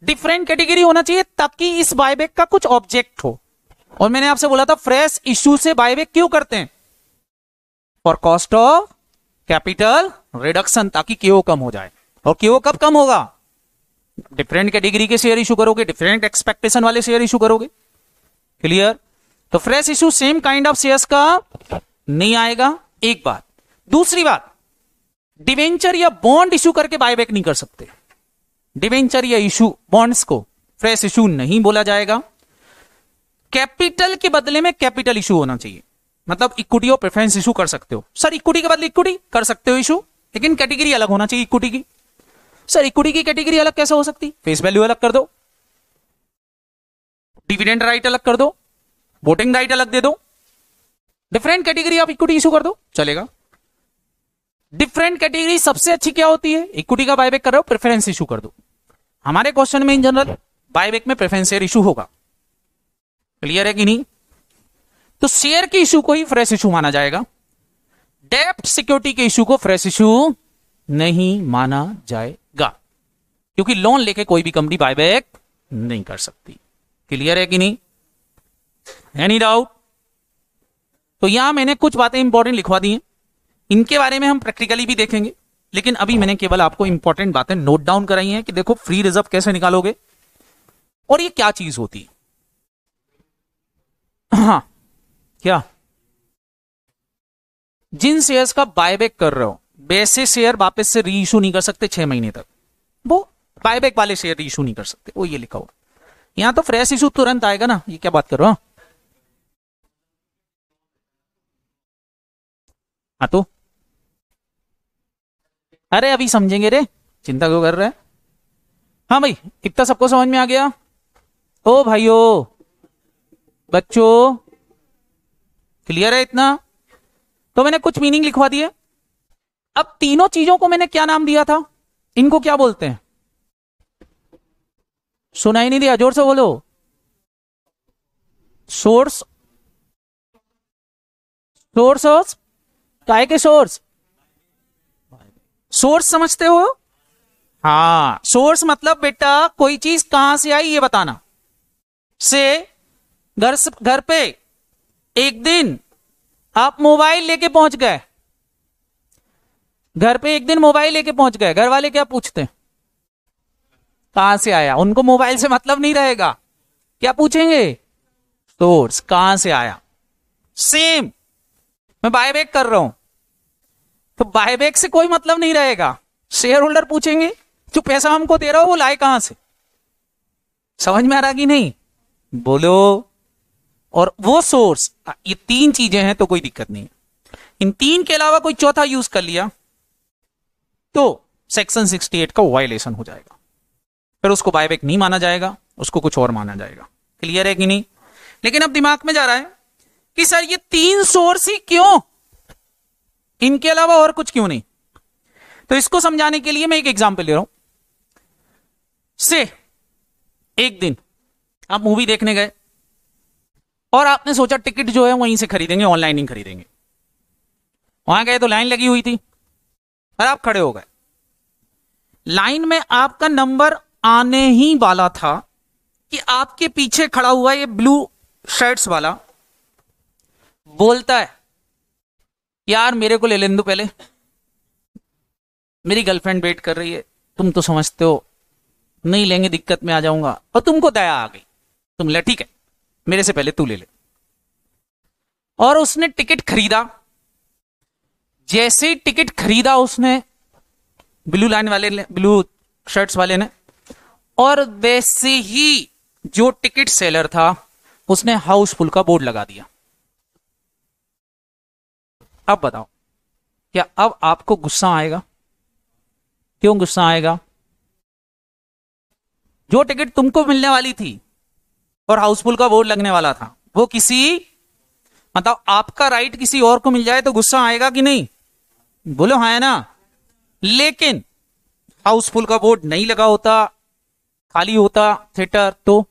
डिफरेंट कैटेगरी होना चाहिए ताकि इस बायबैक का कुछ ऑब्जेक्ट हो। और मैंने आपसे बोला था फ्रेश इशू से बायबैक क्यों करते हैं? For cost of capital reduction, ताकि केओ कम हो जाए। और केओ कब कम होगा? डिफरेंट कैटेगरी के शेयर इशू करोगे, डिफरेंट एक्सपेक्टेशन वाले शेयर इशू करोगे। क्लियर? तो fresh issue same kind of shares का नहीं आएगा, एक बात। दूसरी बात, डिवेंचर या बॉन्ड इशू करके बायबैक नहीं कर सकते। डिवेंचर या इशू बॉन्ड्स को फ्रेश इशू नहीं बोला जाएगा। कैपिटल के बदले में कैपिटल इशू होना चाहिए, मतलब इक्विटी और प्रेफरेंस इशू कर सकते हो। सर इक्विटी के बदले इक्विटी कर सकते हो इशू, लेकिन कैटेगरी अलग होना चाहिए इक्विटी की। सर इक्विटी की कैटेगरी अलग कैसे हो सकती? फेस वैल्यू अलग कर दो, डिविडेंड राइट अलग कर दो, वोटिंग राइट अलग दे दो, डिफरेंट कैटेगरी आप इक्विटी इशू कर दो, चलेगा। डिफरेंट कैटेगरी सबसे अच्छी क्या होती है? इक्विटी का बायबैक कर रहे हो, प्रेफरेंस इशू कर दो। हमारे क्वेश्चन में इन जनरल बायबैक में प्रेफरेंस शेयर इशू होगा। क्लियर है कि नहीं? तो शेयर के इशू को ही फ्रेश इशू माना जाएगा। डेब्ट सिक्योरिटी के इशू को फ्रेश इशू नहीं माना जाएगा, क्योंकि लोन लेके कोई भी कंपनी बायबैक नहीं कर सकती। क्लियर है कि नहीं? Any doubt? तो यहां मैंने कुछ बातें इंपॉर्टेंट लिखवा दी हैं, इनके बारे में हम प्रैक्टिकली भी देखेंगे, लेकिन अभी मैंने केवल आपको इंपॉर्टेंट बातें नोट डाउन कराई हैं कि देखो फ्री रिजर्व कैसे निकालोगे और ये क्या चीज होती है। हाँ, क्या जिन शेयर्स का बायबैक कर रहे हो वैसे शेयर वापस से री इशू नहीं कर सकते 6 महीने तक, वो बायबैक वाले शेयर री इशू नहीं कर सकते, वो ये लिखा हुआ। यहां तो फ्रेश इशू तुरंत आएगा ना, ये क्या बात कर रहे हो? हाँ तो अरे अभी समझेंगे रे, चिंता क्यों कर रहे हैं? हाँ भाई, इतना सबको समझ में आ गया? ओ भाइयों बच्चों, क्लियर है इतना? तो मैंने कुछ मीनिंग लिखवा दिए। अब तीनों चीजों को मैंने क्या नाम दिया था? इनको क्या बोलते हैं? सुनाई नहीं दिया, जोर से बोलो। सोर्स, सोर्स काय के सोर्स? सोर्स समझते हो? हाँ, सोर्स मतलब बेटा कोई चीज कहां से आई ये बताना। से घर पे एक दिन आप मोबाइल लेके पहुंच गए, घर पे एक दिन मोबाइल लेके पहुंच गए, घर वाले क्या पूछते हैं? कहां से आया? उनको मोबाइल से मतलब नहीं रहेगा, क्या पूछेंगे? सोर्स, कहां से आया। सेम, मैं बायबैक कर रहा हूं तो बायबैक से कोई मतलब नहीं रहेगा, शेयर होल्डर पूछेंगे जो पैसा हमको दे रहा हो वो लाए कहां से। समझ में आ रहा कि नहीं? बोलो। और वो सोर्स, ये तीन चीजें हैं तो कोई दिक्कत नहीं। इन तीन के अलावा कोई चौथा यूज कर लिया तो सेक्शन 68 का वायलेशन हो जाएगा, फिर उसको बायबैक नहीं माना जाएगा, उसको कुछ और माना जाएगा। क्लियर है कि नहीं? लेकिन अब दिमाग में जा रहा है कि सर ये तीन सोर्स ही क्यों, इनके अलावा और कुछ क्यों नहीं? तो इसको समझाने के लिए मैं एक एग्जांपल ले रहा हूं। से एक दिन आप मूवी देखने गए और आपने सोचा टिकट जो है वहीं से खरीदेंगे, ऑनलाइन नहीं खरीदेंगे। वहां गए तो लाइन लगी हुई थी और आप खड़े हो गए। लाइन में आपका नंबर आने ही वाला था कि आपके पीछे खड़ा हुआ ये ब्लू शर्ट्स वाला बोलता है यार मेरे को ले लेने दो पहले, मेरी गर्लफ्रेंड वेट कर रही है, तुम तो समझते हो नहीं लेंगे दिक्कत में आ जाऊंगा, और तुमको दया आ गई, तुम ले, ठीक है मेरे से पहले तू ले ले। और उसने टिकट खरीदा, जैसे ही टिकट खरीदा उसने, ब्लू लाइन वाले ने, ब्लू शर्ट्स वाले ने, और वैसे ही जो टिकट सेलर था उसने हाउसफुल का बोर्ड लगा दिया। अब बताओ क्या अब आपको गुस्सा आएगा? क्यों गुस्सा आएगा? जो टिकट तुमको मिलने वाली थी और हाउसफुल का बोर्ड लगने वाला था, वो किसी, मतलब आपका राइट किसी और को मिल जाए तो गुस्सा आएगा कि नहीं? बोलो हाँ है ना। लेकिन हाउसफुल का बोर्ड नहीं लगा होता, खाली होता थिएटर, तो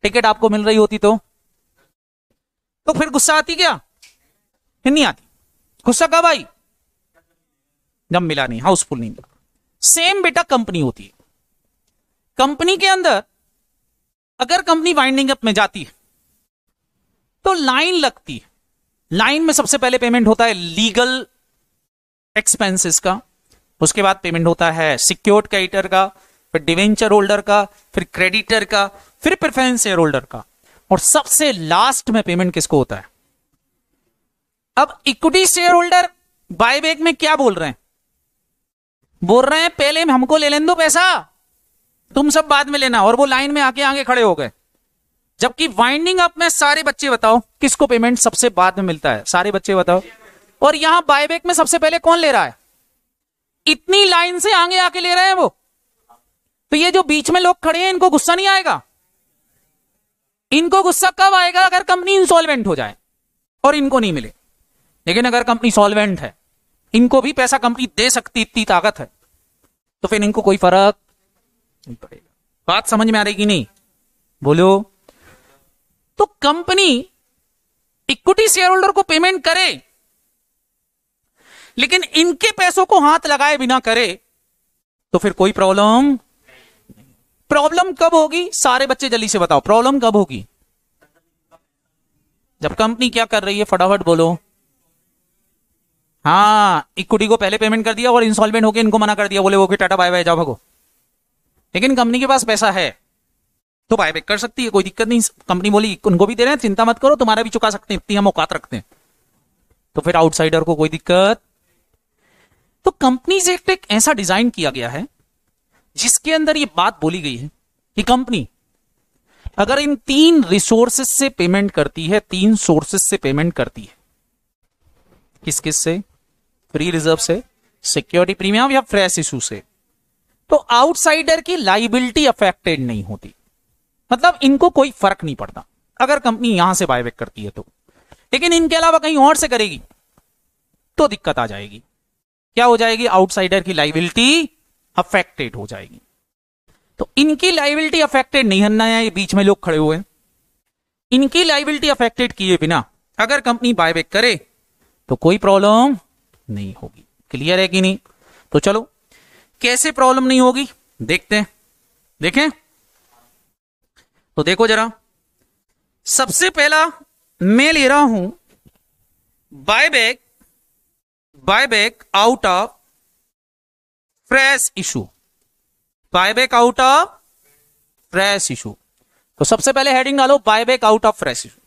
टिकट आपको मिल रही होती तो फिर गुस्सा आती क्या? फिर नहीं आती। गुस्सा कब आई? जब मिला नहीं, हाउसफुल नहीं मिला। सेम बेटा कंपनी होती है। कंपनी के अंदर अगर कंपनी वाइंडिंग अप में जाती है तो लाइन लगती है। लाइन में सबसे पहले पेमेंट होता है लीगल एक्सपेंसेस का, उसके बाद पेमेंट होता है सिक्योर्ड क्रेडिटर का, फिर डिवेंचर होल्डर का, फिर क्रेडिटर का, फिर प्रेफरेंस शेयर होल्डर का, और सबसे लास्ट में पेमेंट किसको होता है? अब इक्विटी शेयर होल्डर बायबैक में क्या बोल रहे हैं? बोल रहे हैं पहले हमको ले लेने दो पैसा, तुम सब बाद में लेना, और वो लाइन में आगे खड़े हो गए। जबकि वाइंडिंग अप में सारे बच्चे बताओ किसको पेमेंट सबसे बाद में मिलता है? सारे बच्चे बताओ। और यहां बायबैक में सबसे पहले कौन ले रहा है? इतनी लाइन से आगे आके ले रहे हैं वो। तो ये जो बीच में लोग खड़े हैं इनको गुस्सा नहीं आएगा? इनको गुस्सा कब आएगा? अगर कंपनी इंसॉल्वेंट हो जाए और इनको नहीं मिले। लेकिन अगर कंपनी सॉल्वेंट है, इनको भी पैसा कंपनी दे सकती, इतनी ताकत है, तो फिर इनको कोई फर्क नहीं पड़ेगा। बात समझ में आ रही कि नहीं? बोलो। तो कंपनी इक्विटी शेयर होल्डर को पेमेंट करे, लेकिन इनके पैसों को हाथ लगाए बिना करे, तो फिर कोई प्रॉब्लम कब होगी? सारे बच्चे जल्दी से बताओ, प्रॉब्लम कब होगी? जब कंपनी क्या कर रही है, फटाफट बोलो। हाँ, इक्विटी को पहले पेमेंट कर दिया और इंसॉल्वेंट होकर इनको मना कर दिया, बोले वो टाटा बाय बाय जाओ भगो। लेकिन कंपनी के पास पैसा है तो बायबैक कर सकती है, कोई दिक्कत नहीं। कंपनी बोली उनको भी दे रहे हैं, चिंता मत करो, तुम्हारा भी चुका सकते हैं, इतनी हम औकात रखते हैं। तो फिर आउटसाइडर को कोई दिक्कत। तो कंपनी से एक ऐसा डिजाइन किया गया है जिसके अंदर यह बात बोली गई है कि कंपनी अगर इन 3 रिसोर्सेस से पेमेंट करती है, 3 सोर्सेस से पेमेंट करती है, किस किस से? फ्री रिजर्व से, सिक्योरिटी प्रीमियम या फ्रेश इशू से, तो आउटसाइडर की लाइबिलिटी अफेक्टेड नहीं होती। मतलब इनको कोई फर्क नहीं पड़ता अगर कंपनी यहां से बायबैक करती है तो। लेकिन इनके अलावा कहीं और से करेगी तो दिक्कत आ जाएगी। क्या हो जाएगी? आउटसाइडर की लाइबिलिटी अफेक्टेड हो जाएगी। तो इनकी लाइबिलिटी अफेक्टेड नहीं होना है, ये बीच में लोग खड़े हुए हैं। इनकी लाइबिलिटी अफेक्टेड किए बिना अगर कंपनी बायबैक करे तो कोई प्रॉब्लम नहीं होगी। क्लियर है कि नहीं? तो चलो कैसे प्रॉब्लम नहीं होगी देखते हैं। देखें तो देखो जरा, सबसे पहला मैं ले रहा हूं buyback out of fresh issue. Buyback out of fresh issue. तो सबसे पहले हेडिंग डालो buyback out of fresh issue.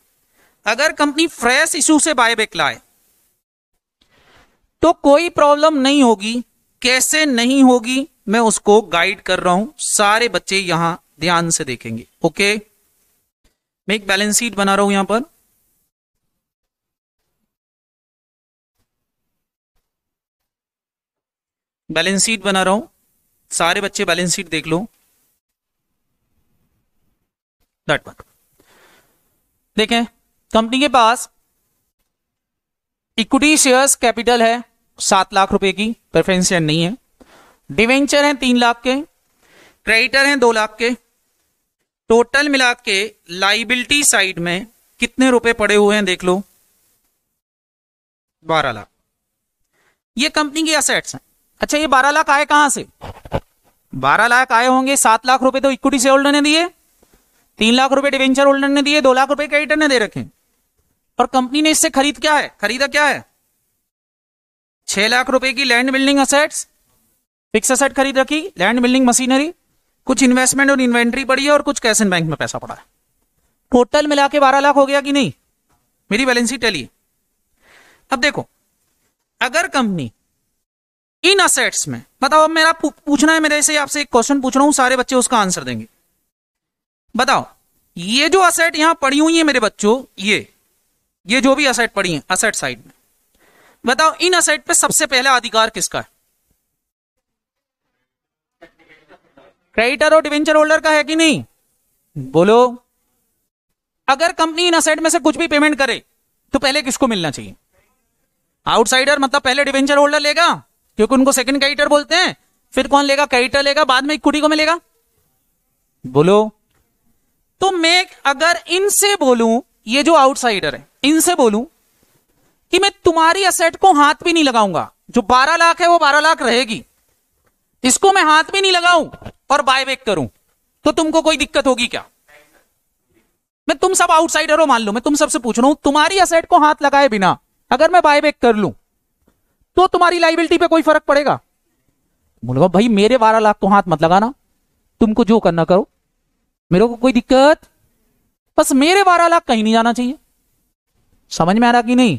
अगर कंपनी फ्रेश इशू से बायबैक लाए तो कोई प्रॉब्लम नहीं होगी। कैसे नहीं होगी मैं उसको गाइड कर रहा हूं, सारे बच्चे यहां ध्यान से देखेंगे। ओके, मैं एक बैलेंस शीट बना रहा हूं यहां पर। बैलेंस शीट बना रहा हूं, सारे बच्चे बैलेंस शीट देख लो। That one. देखें, कंपनी के पास इक्विटी शेयर्स कैपिटल है 7 लाख रुपए की, प्रेफरेंस शेयर नहीं है। डिवेंचर है 3 लाख के, क्रेडिटर हैं 2 लाख के। टोटल मिला के लाइबिलिटी साइड में कितने रुपए पड़े हुए हैं देख लो, 12 लाख। ये कंपनी की एसेट्स हैं। अच्छा, ये 12 लाख आए कहां से? 12 लाख आए होंगे, 7 लाख रुपए तो इक्विटी शेयर होल्डर ने दिए, 3 लाख रुपए डिवेंचर होल्डर ने दिए, 2 लाख रुपए क्रेडिटर ने दे रखे। और कंपनी ने इससे खरीदा क्या है? 6 लाख रुपए की land building assets, fix asset खरीद रखी, लैंड बिल्डिंग मशीनरी, कुछ इन्वेस्टमेंट और इन्वेंट्री पड़ी है और कुछ कैश इन बैंक में पैसा पड़ा है। टोटल मिला के 12 लाख हो गया कि नहीं? मेरी बैलेंस शीट टैली। अब देखो, अगर कंपनी इन असेट्स में, बताओ, अब मेरा पूछना है, मेरे से आपसे एक क्वेश्चन पूछ रहा हूं, सारे बच्चे उसका आंसर देंगे। बताओ, ये जो असेट यहां पड़ी हुई है मेरे बच्चों, ये जो भी असेट पड़ी है असेट साइड में, बताओ इन असेट पे सबसे पहला अधिकार किसका है? क्रेडिटर और डिवेंचर होल्डर का है कि नहीं? बोलो। अगर कंपनी इन असेट में से कुछ भी पेमेंट करे तो पहले किसको मिलना चाहिए? आउटसाइडर, मतलब पहले डिवेंचर होल्डर लेगा, क्योंकि उनको सेकंड क्रेडिटर बोलते हैं। फिर कौन लेगा? क्रेडिटर लेगा, बाद में इक्विटी को मिलेगा। बोलो। तो मैं अगर इनसे बोलूं, ये जो आउटसाइडर है, इनसे बोलूं कि मैं तुम्हारी असेट को हाथ भी नहीं लगाऊंगा, जो 12 लाख है वो 12 लाख रहेगी, इसको मैं हाथ भी नहीं लगाऊं और बायबैक करूं, तो तुमको कोई दिक्कत होगी क्या? मैं तुम सब आउटसाइडर हो मान लो, मैं तुम सबसे पूछ रहा हूं, तुम्हारी असेट को हाथ लगाए बिना अगर मैं बायबैक कर लूं तो तुम्हारी लायबिलिटी पे कोई फर्क पड़ेगा? बोलो भाई मेरे 12 लाख को हाथ मत लगाना, तुमको जो करना करो, मेरे को कोई दिक्कत, बस मेरे 12 लाख कहीं नहीं जाना चाहिए। समझ में आ रहा कि नहीं?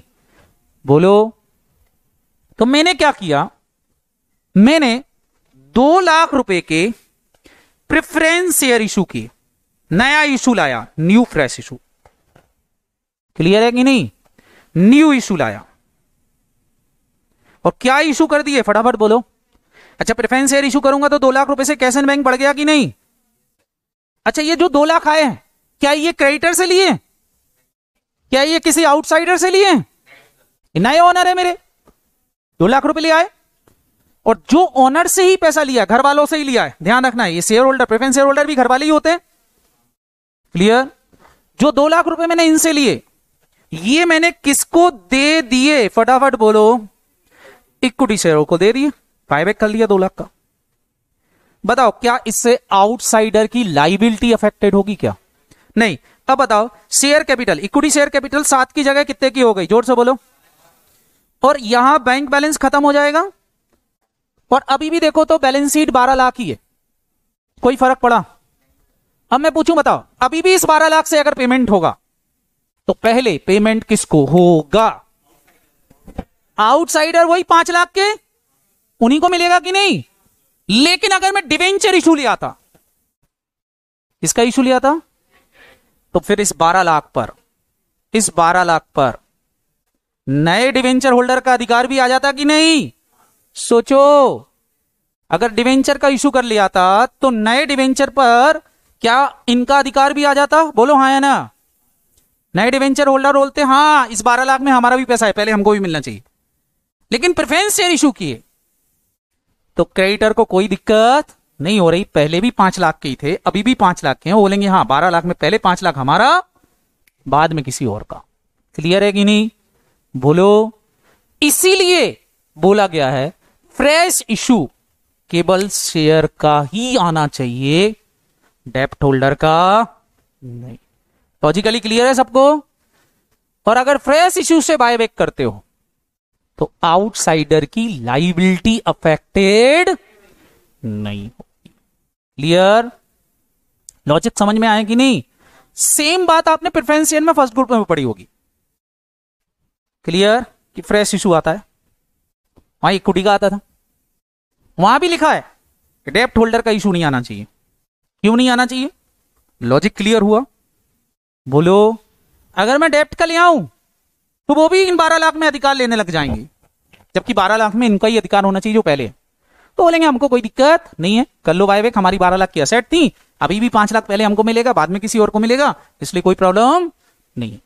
बोलो। तो मैंने क्या किया, मैंने 2 लाख रुपए के प्रेफरेंस शेयर इशू किए, नया इशू लाया, न्यू फ्रेश इशू। क्लियर है कि नहीं? न्यू इशू लाया। और क्या इशू कर दिए, फटाफट बोलो। अच्छा, प्रेफरेंस शेयर इशू करूंगा तो 2 लाख रुपए से कैश एंड बैंक बढ़ गया कि नहीं? अच्छा, ये जो 2 लाख आए हैं, क्या ये क्रेडिटर से लिए? क्या ये किसी आउटसाइडर से लिए? नए ओनर है मेरे, 2 लाख रुपए ले आए। और जो ओनर से ही पैसा लिया, घर वालों से ही लिया है, ध्यान रखना है, ये share holder, preference share holder भी घर वाले ही होते हैं। क्लियर? जो 2 लाख रुपए मैंने इनसे लिए, ये मैंने किसको दे दिए? फटाफट बोलो। इक्विटी शेयरों को दे दिए, बायबैक कर लिया 2 लाख का। बताओ, क्या इससे आउटसाइडर की लायबिलिटी अफेक्टेड होगी क्या? नहीं। अब बताओ, share capital, equity share capital 7 की जगह कितने की हो गई? जोर से बोलो। और यहां बैंक बैलेंस खत्म हो जाएगा, और अभी भी देखो तो बैलेंस शीट 12 लाख ही है, कोई फर्क पड़ा? अब मैं पूछूं, बताओ, अभी भी इस 12 लाख से अगर पेमेंट होगा तो पहले पेमेंट किसको होगा? आउटसाइडर वही 5 लाख के, उन्हीं को मिलेगा कि नहीं? लेकिन अगर मैं डिवेंचर इशू लिया था, इसका इशू लिया था, तो फिर इस 12 लाख पर नए डिवेंचर होल्डर का अधिकार भी आ जाता कि नहीं? सोचो, अगर डिवेंचर का इशू कर लिया था तो नए डिवेंचर पर क्या इनका अधिकार भी आ जाता? बोलो हाँ या ना। नए डिवेंचर होल्डर बोलते हाँ, इस 12 लाख में हमारा भी पैसा है, पहले हमको भी मिलना चाहिए। लेकिन प्रेफरेंस शेयर इशू किए तो क्रेडिटर को कोई दिक्कत नहीं हो रही, पहले भी 5 लाख के ही थे, अभी भी 5 लाख के हैं, वो बोलेंगे हाँ 12 लाख में पहले 5 लाख हमारा, बाद में किसी और का। क्लियर है कि नहीं? बोलो। इसीलिए बोला गया है फ्रेश इशू केवल शेयर का ही आना चाहिए, डेप्ट होल्डर का नहीं। लॉजिकली क्लियर है सबको? और अगर फ्रेश इशू से बायबैक करते हो तो आउटसाइडर की लायबिलिटी अफेक्टेड नहीं होगी। क्लियर? लॉजिक समझ में आए कि नहीं? सेम बात आपने प्रेफरेंस शेयर में फर्स्ट ग्रुप में पढ़ी होगी। क्लियर? कि फ्रेश इशू आता है, वहां इक्विटी का आता था, वहां भी लिखा है डेप्ट होल्डर का इशू नहीं आना चाहिए। क्यों नहीं आना चाहिए? लॉजिक क्लियर हुआ? बोलो। अगर मैं डेप्ट का ले आऊं तो वो भी इन 12 लाख में अधिकार लेने लग जाएंगे, जबकि 12 लाख में इनका ही अधिकार होना चाहिए जो पहले है। तो बोलेंगे हमको कोई दिक्कत नहीं है, कर लो बायबैक, हमारी 12 लाख की असेट थी, अभी भी 5 लाख पहले हमको मिलेगा, बाद में किसी और को मिलेगा, इसलिए कोई प्रॉब्लम नहीं है।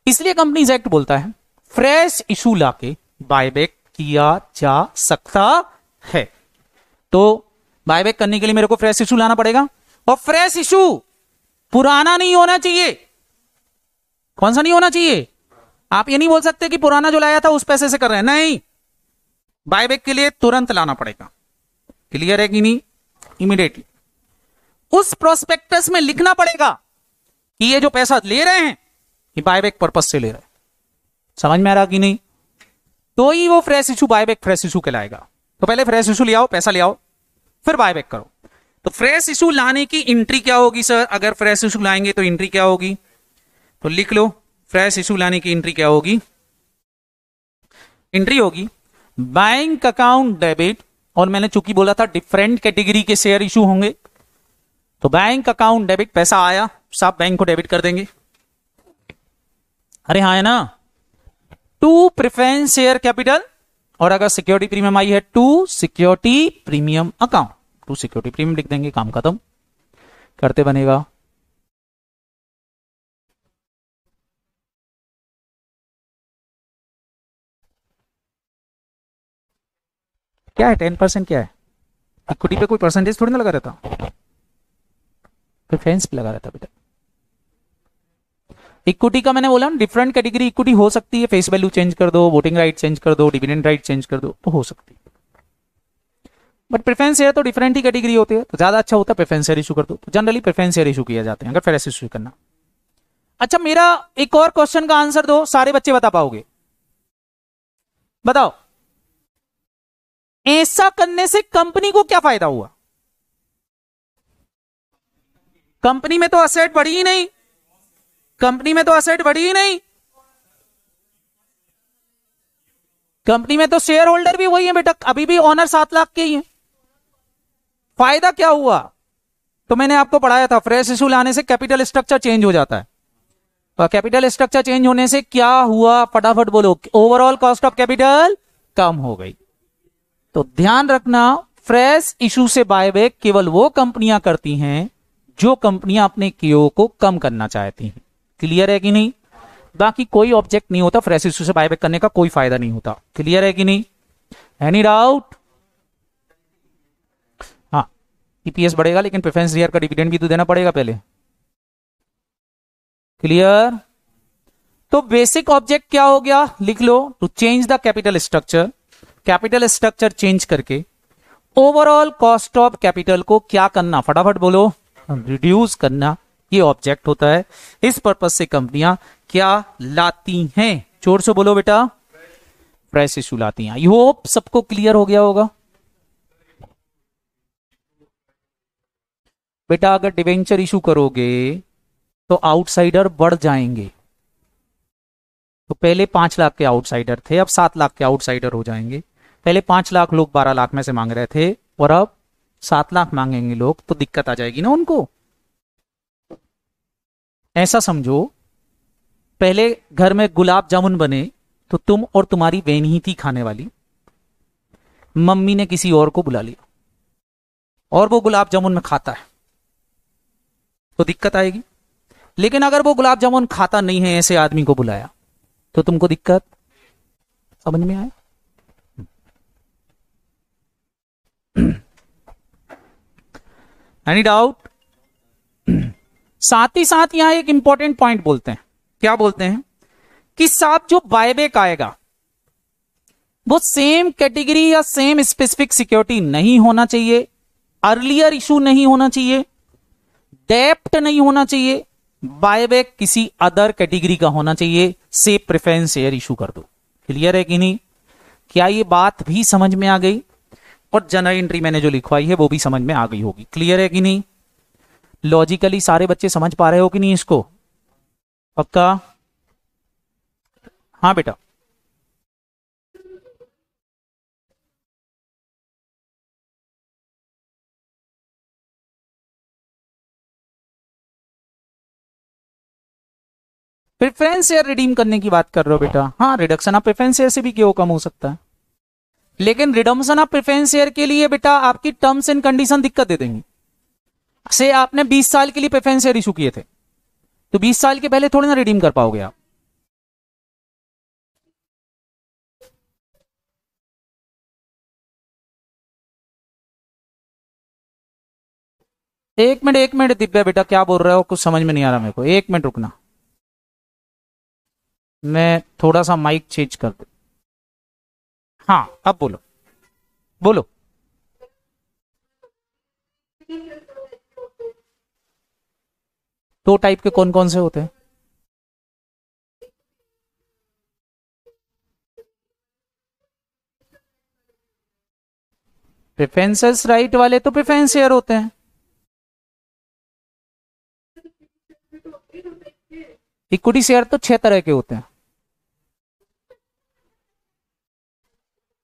इसलिए कंपनीज एक्ट बोलता है फ्रेश इशू लाके बायबैक किया जा सकता है। तो बायबैक करने के लिए मेरे को फ्रेश इशू लाना पड़ेगा, और फ्रेश इशू पुराना नहीं होना चाहिए। कौन सा नहीं होना चाहिए? आप ये नहीं बोल सकते कि पुराना जो लाया था उस पैसे से कर रहे हैं, नहीं, बायबैक के लिए तुरंत लाना पड़ेगा। क्लियर है कि नहीं? इमीडिएटली उस प्रोस्पेक्टस में लिखना पड़ेगा कि ये जो पैसा ले रहे हैं ये बायबैक पर्पस से ले रहे हैं। समझ में आ रहा कि नहीं? तो ही वो fresh issue buyback fresh issue कहलाएगा। तो पहले फ्रेश इशू ले आओ, पैसा ले आओ, फिर बायबैक करो। तो फ्रेश इशू लाने की एंट्री क्या होगी सर? अगर फ्रेश इशू लाएंगे तो एंट्री क्या होगी? तो लिख लो, फ्रेश इशू लाने की एंट्री क्या होगी? एंट्री होगी बैंक अकाउंट डेबिट, और मैंने चूंकि बोला था डिफरेंट कैटेगरी के शेयर इशू होंगे, तो बैंक अकाउंट डेबिट, पैसा आया, सब बैंक को डेबिट कर देंगे। अरे हाँ है ना, टू प्रेफरेंस शेयर कैपिटल, और अगर सिक्योरिटी प्रीमियम आई है to security premium account, to security premium लिख देंगे, काम खत्म। करते बनेगा क्या है 10% क्या है? इक्विटी पे कोई परसेंटेज थोड़ी ना लगा रहता, प्रेफरेंस पे लगा रहता बेटा। इक्विटी का मैंने बोला ना, डिफरेंट कैटेगरी इक्विटी हो सकती है, फेस वैल्यू चेंज कर दो, वोटिंग राइट चेंज कर दो, डिविडेंड राइट चेंज कर दो, तो हो सकती है। बट प्रेफरेंस शेयर तो डिफरेंट ही कैटेगरी होती है, तो ज्यादा अच्छा होता है प्रेफरेंस शेयर इशू कर दो। तो जनरली प्रेफरेंस शेयर इशू किया जाते हैं अगर फ्रेश इशू करना। अच्छा, मेरा एक और क्वेश्चन का आंसर दो, सारे बच्चे बता पाओगे? बताओ, ऐसा करने से कंपनी को क्या फायदा हुआ? कंपनी में तो असेट बढ़ी ही नहीं, कंपनी में तो असेट बढ़ी ही नहीं, कंपनी में तो शेयर होल्डर भी वही है बेटा, अभी भी ओनर 7 लाख के ही है। फायदा क्या हुआ? तो मैंने आपको पढ़ाया था, फ्रेश इशू लाने से कैपिटल स्ट्रक्चर चेंज हो जाता है। तो कैपिटल स्ट्रक्चर चेंज होने से क्या हुआ? फटाफट बोलो। ओवरऑल कॉस्ट ऑफ कैपिटल कम हो गई। तो ध्यान रखना, फ्रेश इशू से बायबैक केवल वो कंपनियां करती हैं जो कंपनियां अपने केओ को कम करना चाहती हैं। क्लियर है कि नहीं? बाकी कोई ऑब्जेक्ट नहीं होता, फ्रेश इशू से बायबैक करने का कोई फायदा नहीं होता। क्लियर है कि नहीं? Any doubt? हाँ, ईपीएस बढ़ेगा, लेकिन प्रेफरेंस शेयर का डिविडेंड भी तो देना पड़ेगा पहले। क्लियर? तो बेसिक ऑब्जेक्ट क्या हो गया? लिख लो, to change the capital structure, capital structure change करके ओवरऑल कॉस्ट ऑफ कैपिटल को क्या करना? फटाफट बोलो, रिड्यूस करना, ये ऑब्जेक्ट होता है। इस पर्पज से कंपनियां क्या लाती हैं? जोर से बोलो बेटा, फ्रेश इशू लाती हैं। आई होप सबको क्लियर हो गया होगा बेटा। अगर डिवेंचर इशू करोगे तो आउटसाइडर बढ़ जाएंगे। तो पहले 5 लाख के आउटसाइडर थे, अब 7 लाख के आउटसाइडर हो जाएंगे। पहले 5 लाख लोग 12 लाख में से मांग रहे थे, और अब 7 लाख मांगेंगे लोग, तो दिक्कत आ जाएगी ना उनको। ऐसा समझो, पहले घर में गुलाब जामुन बने तो तुम और तुम्हारी बहन ही थी खाने वाली, मम्मी ने किसी और को बुला लिया और वो गुलाब जामुन में खाता है, तो दिक्कत आएगी। लेकिन अगर वो गुलाब जामुन खाता नहीं है, ऐसे आदमी को बुलाया, तो तुमको दिक्कत समझ में आए? Any doubt? साथ ही साथ यहां एक इंपॉर्टेंट पॉइंट बोलते हैं। क्या बोलते हैं? कि साहब जो बायबैक आएगा वो सेम कैटेगरी या सेम स्पेसिफिक सिक्योरिटी नहीं होना चाहिए, अर्लियर इशू नहीं होना चाहिए, डेप्ट नहीं होना चाहिए, बायबैक किसी अदर कैटेगरी का होना चाहिए, से प्रेफरेंस शेयर इशू कर दो। क्लियर है कि नहीं? क्या ये बात भी समझ में आ गई? और जनरल एंट्री मैंने जो लिखवाई है वो भी समझ में आ गई होगी। क्लियर है कि नहीं? लॉजिकली सारे बच्चे समझ पा रहे हो कि नहीं इसको? पक्का? हाँ बेटा। प्रेफरेंस शेयर रिडीम करने की बात कर रहे हो बेटा? हाँ, रिडक्शन ऑफ प्रेफरेंस शेयर से भी क्यों कम हो सकता है, लेकिन रिडम्पशन ऑफ प्रेफरेंस शेयर के लिए बेटा आपकी टर्म्स एंड कंडीशन दिक्कत दे देंगी। से आपने 20 साल के लिए प्रेफरेंस शेयर इशू किए थे, तो 20 साल के पहले थोड़ी ना रिडीम कर पाओगे आप। एक मिनट दिव्या बेटा, क्या बोल रहे हो? कुछ समझ में नहीं आ रहा मेरे को, 1 मिनट रुकना, मैं थोड़ा सा माइक चेंज कर दूं। हाँ, अब बोलो, बोलो। दो टाइप के कौन कौन से होते हैं? प्रेफरेंसेस राइट वाले तो प्रेफरेंस शेयर होते हैं। इक्विटी शेयर तो 6 तरह के होते हैं।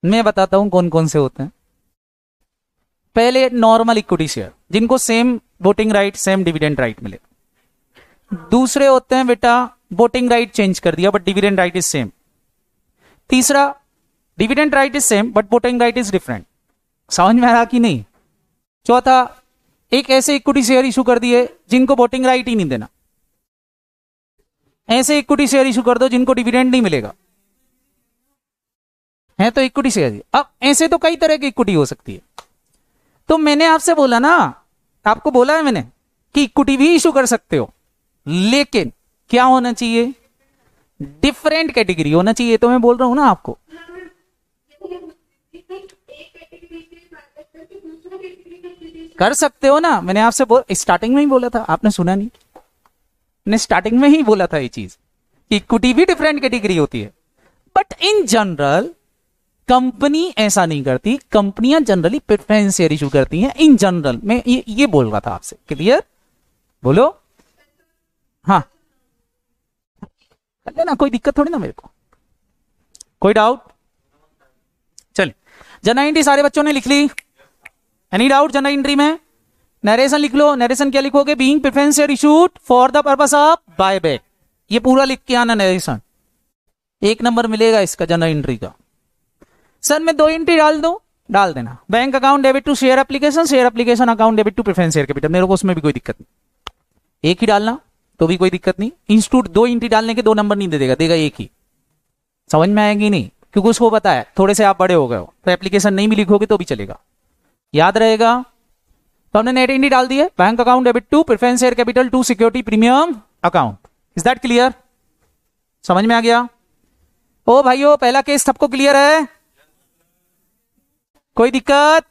मैं बताता हूं कौन कौन से होते हैं। पहले नॉर्मल इक्विटी शेयर, जिनको same voting right same dividend right मिले। दूसरे होते हैं बेटा वोटिंग राइट चेंज कर दिया but dividend right is same. तीसरा dividend right is same but voting right is different. समझ में आ रहा कि नहीं? चौथा एक ऐसे इक्विटी शेयर इशू कर दिए जिनको वोटिंग राइट ही नहीं देना। ऐसे इक्विटी शेयर इशू कर दो जिनको डिविडेंड नहीं मिलेगा, है तो इक्विटी शेयर। अब ऐसे तो कई तरह की इक्विटी हो सकती है। तो मैंने आपसे बोला ना, आपको बोला है मैंने कि इक्विटी भी इशू कर सकते हो, लेकिन क्या होना चाहिए? डिफरेंट कैटेगरी होना चाहिए। तो मैं बोल रहा हूं ना आपको, कर सकते हो ना। मैंने आपसे स्टार्टिंग में ही बोला था, आपने सुना नहीं? मैंने स्टार्टिंग में ही बोला था ये चीज, इक्विटी भी डिफरेंट कैटेगरी होती है। बट इन जनरल कंपनी ऐसा नहीं करती। कंपनियां जनरली प्रेफरेंस शेयर इशू करती हैं इन जनरल। मैं ये बोल रहा था आपसे। क्लियर? बोलो हाँ, ना कोई दिक्कत थोड़ी ना मेरे को, कोई डाउट? चलिए, जनरल एंट्री सारे बच्चों ने लिख ली। एनी डाउट जनरल एंट्री में? नरेशन लिख लो। नरेशन क्या लिखोगे? Being preference share issued for the purpose of buyback. ये पूरा लिख के आना नरेशन। 1 नंबर मिलेगा इसका जनरल एंट्री का। सर मैं 2 एंट्री डाल दूं? डाल देना। Bank account debit to share application, share application account debit to preference share capital. मेरे को उसमें भी कोई दिक्कत नहीं। एक ही डालना तो भी कोई दिक्कत नहीं। इंस्टीट्यूट 2 एंट्री डालने के 2 नंबर नहीं दे देगा, देगा एक ही। समझ में आएगी नहीं? क्योंकि उसको पता है थोड़े से आप बड़े हो गए हो, तो एप्लीकेशन नहीं भी लिखोगे तो भी चलेगा, याद रहेगा। तो हमने नेट एंट्री डाल दी है। Bank account debit to preference share capital to security premium account. Is that clear? समझ में आ गया? ओ भाइयों, पहला केस सबको क्लियर है? कोई दिक्कत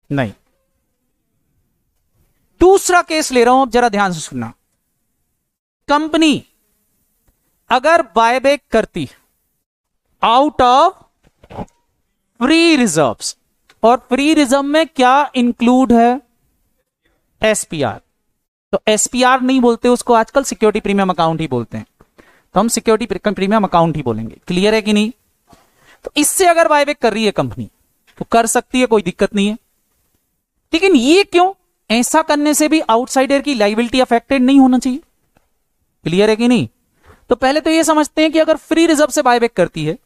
नहीं। दूसरा केस ले रहा हूं, अब जरा ध्यान से सुनना। कंपनी अगर बायबैक करती आउट ऑफ फ्री रिजर्व्स, और फ्री रिजर्व में क्या इंक्लूड है? एसपीआर। तो एसपीआर नहीं बोलते उसको आजकल, सिक्योरिटी प्रीमियम अकाउंट ही बोलते हैं। तो हम सिक्योरिटी प्रीमियम अकाउंट ही बोलेंगे। क्लियर है कि नहीं? तो इससे अगर बायबैक कर रही है कंपनी तो कर सकती है, कोई दिक्कत नहीं है। लेकिन ये क्यों? ऐसा करने से भी आउटसाइडर की लायबिलिटी अफेक्टेड नहीं होना चाहिए। क्लियर है कि नहीं? तो पहले तो ये समझते हैं कि अगर फ्री रिजर्व से बायबैक करती है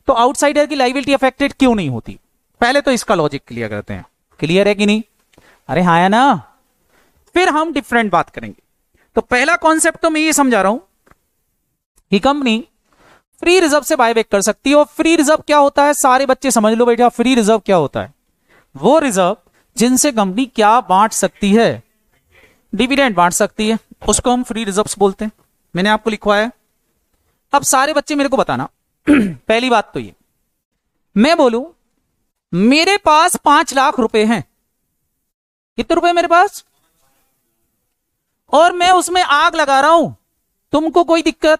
तो आउटसाइडर की लायबिलिटी अफेक्टेड क्यों नहीं होती। पहले तो इसका लॉजिक क्लियर करते हैं। क्लियर है कि नहीं? अरे हाँ है ना? फिर हम डिफरेंट बात करेंगे। तो पहला कॉन्सेप्ट तो मैं ये समझा रहा हूं कि कंपनी फ्री रिजर्व से बायबैक कर सकती है। और फ्री रिजर्व क्या होता है? सारे बच्चे समझ लो बेटा, फ्री रिजर्व क्या होता है? वो रिजर्व जिनसे कंपनी क्या बांट सकती है? डिविडेंड बांट सकती है, उसको हम फ्री रिजर्व्स बोलते हैं। मैंने आपको लिखवाया। अब सारे बच्चे मेरे को बताना पहली बात तो ये, मैं बोलूं मेरे पास 5 लाख रुपए हैं। कितने रुपए मेरे पास? और मैं उसमें आग लगा रहा हूं, तुमको कोई दिक्कत?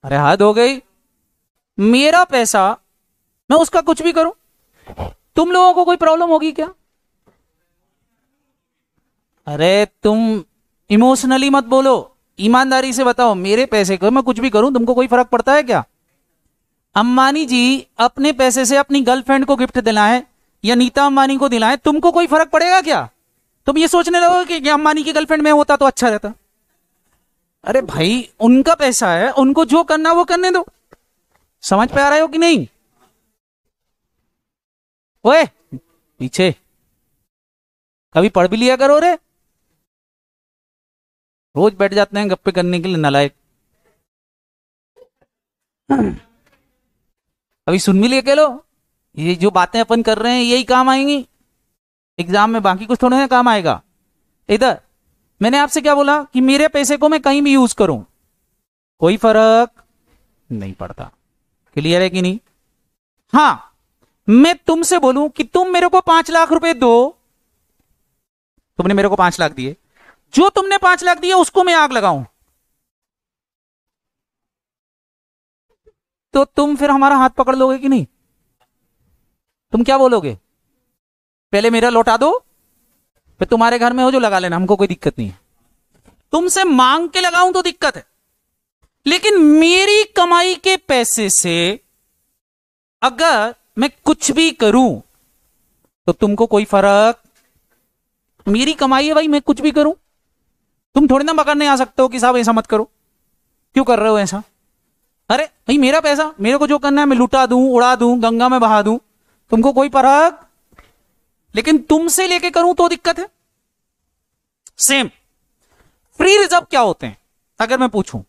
अरे हद हो गई। मेरा पैसा, मैं उसका कुछ भी करूं, तुम लोगों को कोई प्रॉब्लम होगी क्या? अरे तुम इमोशनली मत बोलो, ईमानदारी से बताओ, मेरे पैसे को मैं कुछ भी करूं तुमको कोई फर्क पड़ता है क्या? अंबानी जी अपने पैसे से अपनी गर्लफ्रेंड को गिफ्ट दिलाएं या नीता अंबानी को दिलाएं, तुमको कोई फर्क पड़ेगा क्या? तुम ये सोचने लगोगे कि अंबानी की गर्लफ्रेंड में होता तो अच्छा रहता। अरे भाई उनका पैसा है, उनको जो करना वो करने दो। समझ पे आ रहे हो कि नहीं? ओए पीछे कभी पढ़ भी लिया करो रे, रोज बैठ जाते हैं गप्पे करने के लिए, नालायक। अभी सुन भी लिया के लो, ये जो बातें अपन कर रहे हैं यही काम आएंगी एग्जाम में, बाकी कुछ थोड़ा ना काम आएगा। इधर मैंने आपसे क्या बोला कि मेरे पैसे को मैं कहीं भी यूज करूं कोई फर्क नहीं पड़ता। क्लियर है कि नहीं? हां, मैं तुमसे बोलूं कि तुम मेरे को 5 लाख रुपए दो, तुमने मेरे को 5 लाख दिए, जो तुमने 5 लाख दिए उसको मैं आग लगाऊं, तो तुम फिर हमारा हाथ पकड़ लोगे कि नहीं? तुम क्या बोलोगे? पहले मेरा लौटा दो, फिर तुम्हारे घर में हो जो लगा लेना, हमको कोई दिक्कत नहीं है। तुमसे मांग के लगाऊं तो दिक्कत है, लेकिन मेरी कमाई के पैसे से अगर मैं कुछ भी करूं तो तुमको कोई फर्क, मेरी कमाई है भाई, मैं कुछ भी करूं, तुम थोड़ी ना पकड़ने आ सकते हो कि साहब ऐसा मत करो, क्यों कर रहे हो ऐसा? अरे भाई मेरा पैसा, मेरे को जो करना है मैं लुटा दूं, उड़ा दूं, गंगा में बहा दूं, तुमको कोई फर्क, लेकिन तुमसे लेके करूं तो दिक्कत है। सेम फ्री रिजर्व क्या होते हैं अगर मैं पूछूं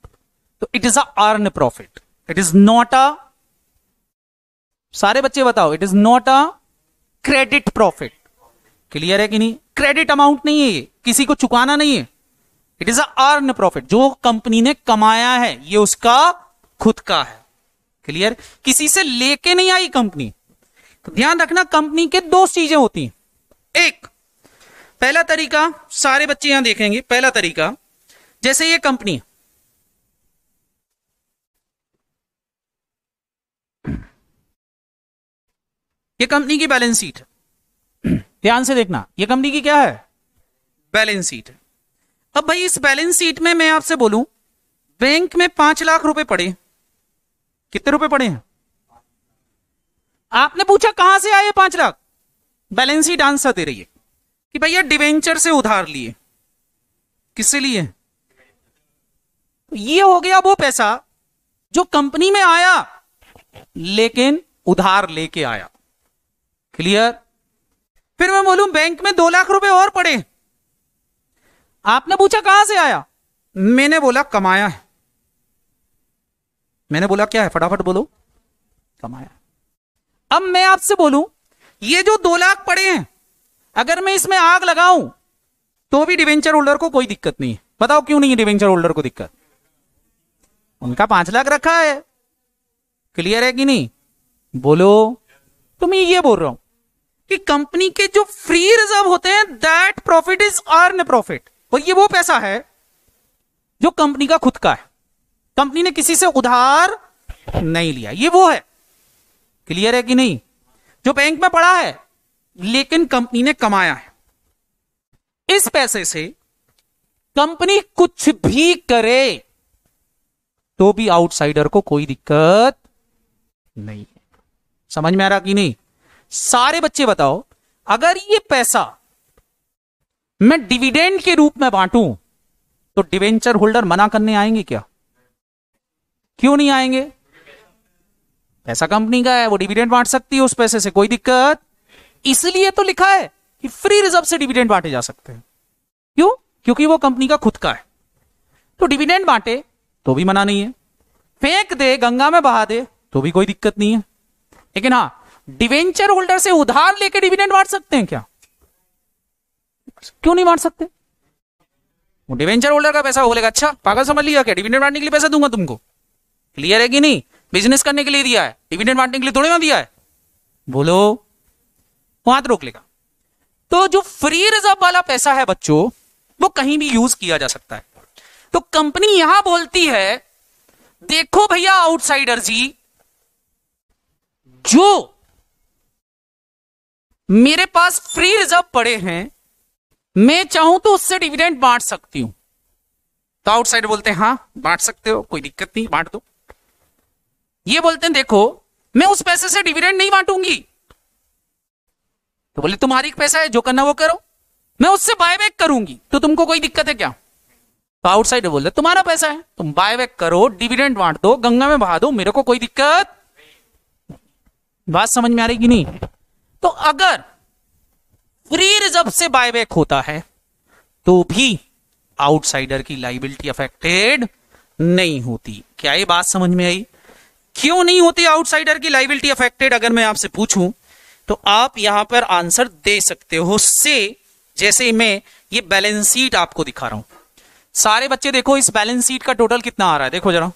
तो it is earn profit, it is not a, सारे बच्चे बताओ, it is not a credit profit. Clear है कि नहीं? क्रेडिट अमाउंट नहीं है ये, किसी को चुकाना नहीं है, इट इज अर्न प्रॉफिट, जो कंपनी ने कमाया है ये उसका खुद का है। क्लियर? किसी से लेके नहीं आई कंपनी। तो ध्यान रखना, कंपनी के दो चीजें होती हैं। एक, पहला तरीका सारे बच्चे यहां देखेंगे, पहला तरीका जैसे ये कंपनी, ये कंपनी की बैलेंस शीट है, ध्यान से देखना, ये कंपनी की क्या है? बैलेंस शीट है। अब भाई इस बैलेंस शीट में मैं आपसे बोलूं बैंक में 5 लाख रुपए पड़े, कितने रुपए पड़े हैं? आपने पूछा कहां से आए 5 लाख? बैलेंस शीट आंसर दे रही है कि भैया डिवेंचर से उधार लिए। किससे लिए? ये हो गया वो पैसा जो कंपनी में आया लेकिन उधार लेके आया। क्लियर? फिर मैं बोलूं बैंक में 2 लाख रुपए और पड़े, आपने पूछा कहां से आया, मैंने बोला कमाया है। मैंने बोला क्या है? फटाफट बोलो, कमाया। अब मैं आपसे बोलूं ये जो 2 लाख पड़े हैं अगर मैं इसमें आग लगाऊं तो भी डिवेंचर होल्डर को कोई दिक्कत नहीं है। बताओ क्यों नहीं है डिवेंचर होल्डर को दिक्कत? उनका 5 लाख रखा है। क्लियर है कि नहीं? बोलो। तो मैं ये बोल रहा हूं कि कंपनी के जो फ्री रिजर्व होते हैं that profit is earn profit, और ये वो पैसा है जो कंपनी का खुद का है, कंपनी ने किसी से उधार नहीं लिया, ये वो है। क्लियर है कि नहीं? जो बैंक में पड़ा है लेकिन कंपनी ने कमाया है, इस पैसे से कंपनी कुछ भी करे तो भी आउटसाइडर को कोई दिक्कत नहीं है। समझ में आ रहा कि नहीं? सारे बच्चे बताओ, अगर ये पैसा मैं डिविडेंड के रूप में बांटूं तो डिवेंचर होल्डर मना करने आएंगे क्या? क्यों नहीं आएंगे? पैसा कंपनी का है, वो डिविडेंड बांट सकती है उस पैसे से, कोई दिक्कत। इसलिए तो लिखा है कि फ्री रिजर्व से डिविडेंड बांटे जा सकते हैं। क्यों? क्योंकि वो कंपनी का खुद का है। तो डिविडेंड बांटे तो भी मना नहीं है, फेंक दे, गंगा में बहा दे तो भी कोई दिक्कत नहीं है। लेकिन हां, डिवेंचर होल्डर से उधार लेके डिविडेंड बांट सकते हैं क्या? क्यों नहीं बांट सकते? वो डिवेंचर होल्डर का पैसा बोलेगा अच्छा पागल समझ लिया क्या, डिविडेंड बांटने के लिए पैसा दूंगा तुमको। क्लियर है कि नहीं? बिजनेस करने के लिए दिया है, डिविडेंड बांटने के लिए थोड़ी ना दिया है। बोलो। वो हाथ रोक लेगा। तो जो फ्री रिजर्व वाला पैसा है बच्चों, वो कहीं भी यूज किया जा सकता है। तो कंपनी यहां बोलती है देखो भैया आउटसाइडर जी, जो मेरे पास फ्री रिजर्व पड़े हैं मैं चाहूं तो उससे डिविडेंड बांट सकती हूं। तो आउटसाइडर बोलते हैं हां बांट सकते हो, कोई दिक्कत नहीं, बांट दो। ये बोलते हैं देखो मैं उस पैसे से डिविडेंड नहीं बांटूंगी। तो बोले तुम्हारी पैसा है, जो करना वो करो, मैं उससे बायबैक करूंगी, तो तुमको कोई दिक्कत है क्या? तो आउटसाइडर बोल रहे तुम्हारा पैसा है, तुम बायबैक करो, डिविडेंड बांट दो, गंगा में बहा दो, मेरे को कोई दिक्कत। बात समझ में आ रही कि नहीं? तो अगर फ्री रिजर्व से बायबैक होता है तो भी आउटसाइडर की लायबिलिटी अफेक्टेड नहीं होती। क्या ये बात समझ में आई? क्यों नहीं होती आउटसाइडर की लायबिलिटी अफेक्टेड? अगर मैं आपसे पूछूं तो आप यहां पर आंसर दे सकते हो से, जैसे मैं ये बैलेंस शीट आपको दिखा रहा हूं। सारे बच्चे देखो इस बैलेंस शीट का टोटल कितना आ रहा है, देखो जरा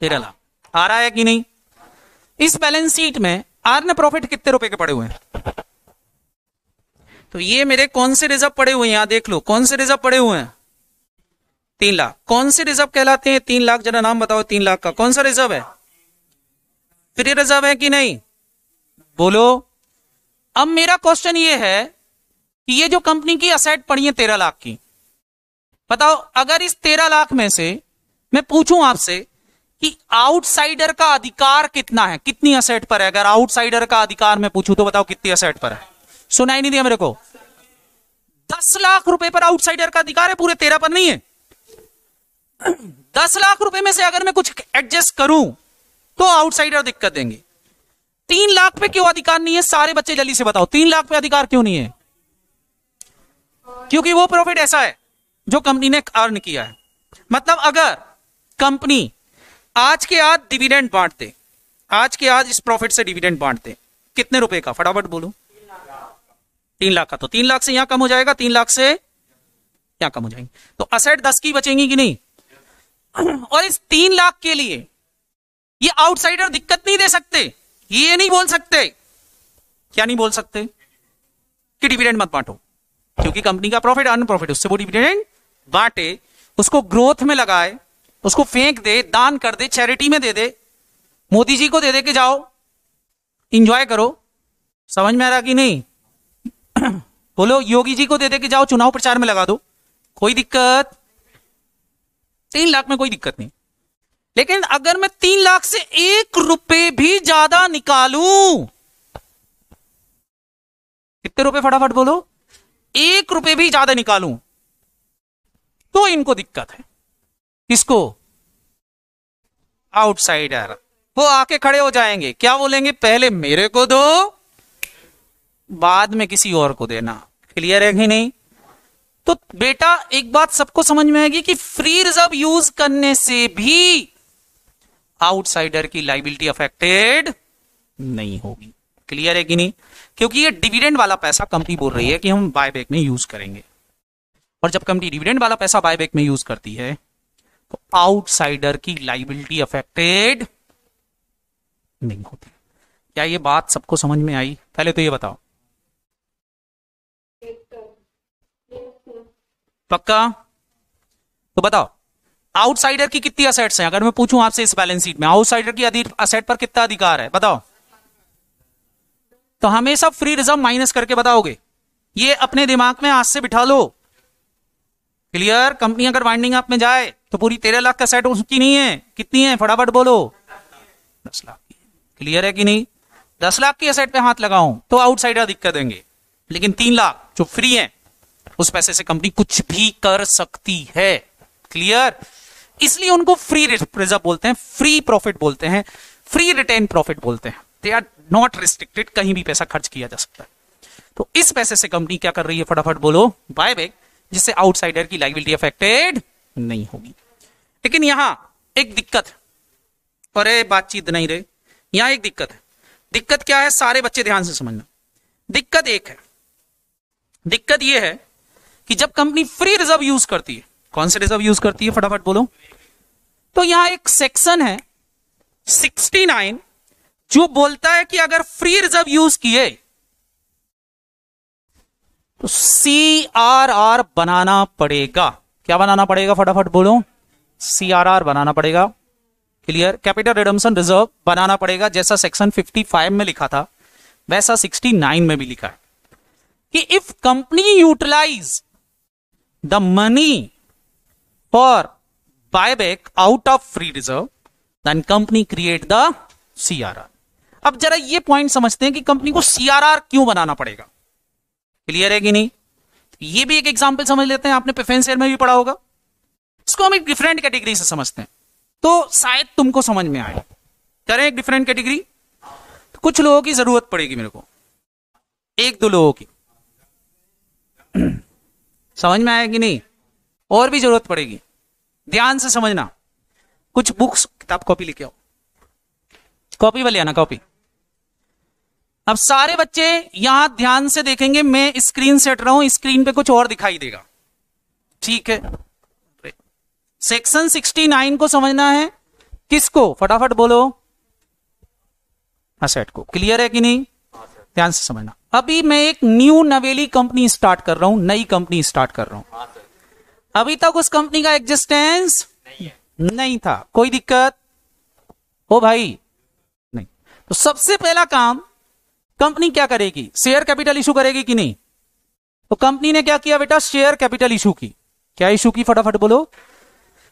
13 लाख आ रहा है कि नहीं? इस बैलेंस शीट में अर्न प्रॉफिट कितने रुपए के पड़े हुए हैं? तो ये मेरे कौन से रिजर्व पड़े हुए हैं, यहां देख लो कौन से रिजर्व पड़े हुए हैं। 3 लाख। कौन से रिजर्व कहलाते हैं 3 लाख? जरा नाम बताओ 3 लाख का कौन सा रिजर्व है? फ्री रिजर्व है कि नहीं? बोलो। अब मेरा क्वेश्चन ये है कि ये जो कंपनी की असेट पड़ी है 13 लाख की, बताओ अगर इस 13 लाख में से मैं पूछूं आपसे कि आउटसाइडर का अधिकार कितना है, कितनी असेट पर है, अगर आउटसाइडर का अधिकार मैं पूछूं तो बताओ कितनी असेट पर है। सुनाई नहीं दिया मेरे को? 10 लाख रुपए पर आउटसाइडर का अधिकार है, पूरे 13 पर नहीं है। 10 लाख रुपए में से अगर मैं कुछ एडजस्ट करूं तो आउटसाइडर दिक्कत देंगे। 3 लाख पे क्यों अधिकार नहीं है? सारे बच्चे जल्दी से बताओ 3 लाख पे अधिकार क्यों नहीं है? क्योंकि वो प्रॉफिट ऐसा है जो कंपनी ने अर्न किया है। मतलब अगर कंपनी आज के आज डिविडेंड बांटते, आज के आज इस प्रॉफिट से डिविडेंड बांटते, कितने रुपए का? फटाफट बोलो। 3 लाख का। तो 3 लाख से यहां कम हो जाएगा, 3 लाख से यहां कम हो जाएंगे, तो असेट 10 की बचेंगी कि नहीं? और इस 3 लाख के लिए ये आउटसाइडर दिक्कत नहीं दे सकते, ये नहीं बोल सकते, क्या नहीं बोल सकते कि डिविडेंड मत बांटो, क्योंकि कंपनी का प्रॉफिट अर्न प्रॉफिट, उससे वो डिविडेंड बांटे, उसको ग्रोथ में लगाए, उसको फेंक दे, दान कर दे, चैरिटी में दे दे, मोदी जी को दे दे के जाओ इंजॉय करो। समझ में आ रहा कि नहीं? बोलो। योगी जी को दे दे के जाओ चुनाव प्रचार में लगा दो, कोई दिक्कत? 3 लाख में कोई दिक्कत नहीं। लेकिन अगर मैं 3 लाख से 1 रुपए भी ज्यादा निकालूं, कितने रुपए? फटाफट बोलो। 1 रुपए भी ज्यादा निकालूं तो इनको दिक्कत है। किसको? आउटसाइडर। वो आके खड़े हो जाएंगे, क्या बोलेंगे? पहले मेरे को दो, बाद में किसी और को देना। क्लियर है कि नहीं? तो बेटा एक बात सबको समझ में आएगी कि फ्री रिजर्व यूज करने से भी आउटसाइडर की लायबिलिटी अफेक्टेड नहीं होगी। क्लियर है कि नहीं? क्योंकि ये डिविडेंड वाला पैसा कंपनी बोल रही है कि हम बायबैक में यूज करेंगे, और जब कंपनी डिविडेंड वाला पैसा बायबैक में यूज करती है तो आउटसाइडर की लायबिलिटी अफेक्टेड नहीं होती। क्या ये बात सबको समझ में आई? पहले तो ये बताओ, पक्का? तो बताओ आउटसाइडर की कितनी असेट्स हैं? अगर मैं पूछूं आपसे इस बैलेंस शीट में आउटसाइडर की असेट पर कितना अधिकार है, बताओ। तो हमेशा फ्री रिजर्व माइनस करके बताओगे। ये अपने दिमाग में आज से बिठा लो। क्लियर? कंपनी अगर वाइंडिंग अप में जाए तो पूरी 13 लाख का सेट उसकी नहीं है, कितनी है? फटाफट बोलो। 10 लाख की। क्लियर है कि नहीं? 10 लाख की असेट पे हाथ लगाऊं तो आउटसाइडर दिक्कत देंगे, लेकिन 3 लाख जो फ्री है उस पैसे से कंपनी कुछ भी कर सकती है। क्लियर? इसलिए उनको फ्री रिजर्व बोलते हैं, फ्री प्रॉफिट बोलते हैं, फ्री रिटेन प्रॉफिट बोलते हैं। दे आर नॉट रिस्ट्रिक्टेड, कहीं भी पैसा खर्च किया जा सकता है। तो इस पैसे से कंपनी क्या कर रही है? फटाफट बोलो। बायबैक, जिससे आउटसाइडर की लायबिलिटी अफेक्टेड नहीं होगी। लेकिन यहां एक दिक्कत है, अरे बातचीत नहीं रहे, यहां एक दिक्कत है। दिक्कत क्या है? सारे बच्चे ध्यान से समझना। दिक्कत एक है, दिक्कत यह है कि जब कंपनी फ्री रिजर्व यूज करती है, कौन से रिजर्व यूज करती है? फटाफट बोलो। तो यहां एक सेक्शन है 69 जो बोलता है कि अगर फ्री रिजर्व यूज किए तो CRR बनाना पड़ेगा। क्या बनाना पड़ेगा? फटाफट बोलो। CRR बनाना पड़ेगा। क्लियर? कैपिटल रिडम्पशन रिजर्व बनाना पड़ेगा। जैसा सेक्शन 55 में लिखा था वैसा 69 में भी लिखा है कि if company utilize the money for buyback out of free reserve then company create the CRR। अब जरा ये पॉइंट समझते हैं कि कंपनी को CRR क्यों बनाना पड़ेगा। क्लियर है कि नहीं? ये भी एक एग्जांपल समझ लेते हैं, आपने प्रेफरेंस शेयर में भी पढ़ा होगा। इसको हम एक डिफरेंट कैटेगरी से समझते हैं तो शायद तुमको समझ में आए। करें एक डिफरेंट कैटेगरी। तो कुछ लोगों की जरूरत पड़ेगी मेरे को, 1-2 लोगों की। समझ में आया कि नहीं? और भी जरूरत पड़ेगी, ध्यान से समझना। कुछ बुक्स, किताब, कॉपी लेके आओ, कॉपी वाले आना, कॉपी। अब सारे बच्चे यहां ध्यान से देखेंगे, मैं स्क्रीन से हट रहा हूं, स्क्रीन पे कुछ और दिखाई देगा। ठीक है? सेक्शन 69 को समझना है। किसको? फटाफट बोलो। असेट को। क्लियर है कि नहीं? ध्यान से समझना। अभी मैं एक न्यू नवेली कंपनी स्टार्ट कर रहा हूं, नई कंपनी स्टार्ट कर रहा हूं। अभी तक उस कंपनी का एग्जिस्टेंस नहीं था। कोई दिक्कत हो भाई? नहीं। तो सबसे पहला काम कंपनी क्या करेगी, शेयर कैपिटल इशू करेगी कि नहीं? तो कंपनी ने क्या किया बेटा, शेयर कैपिटल इशू की। क्या इशू की, फटाफट बोलो।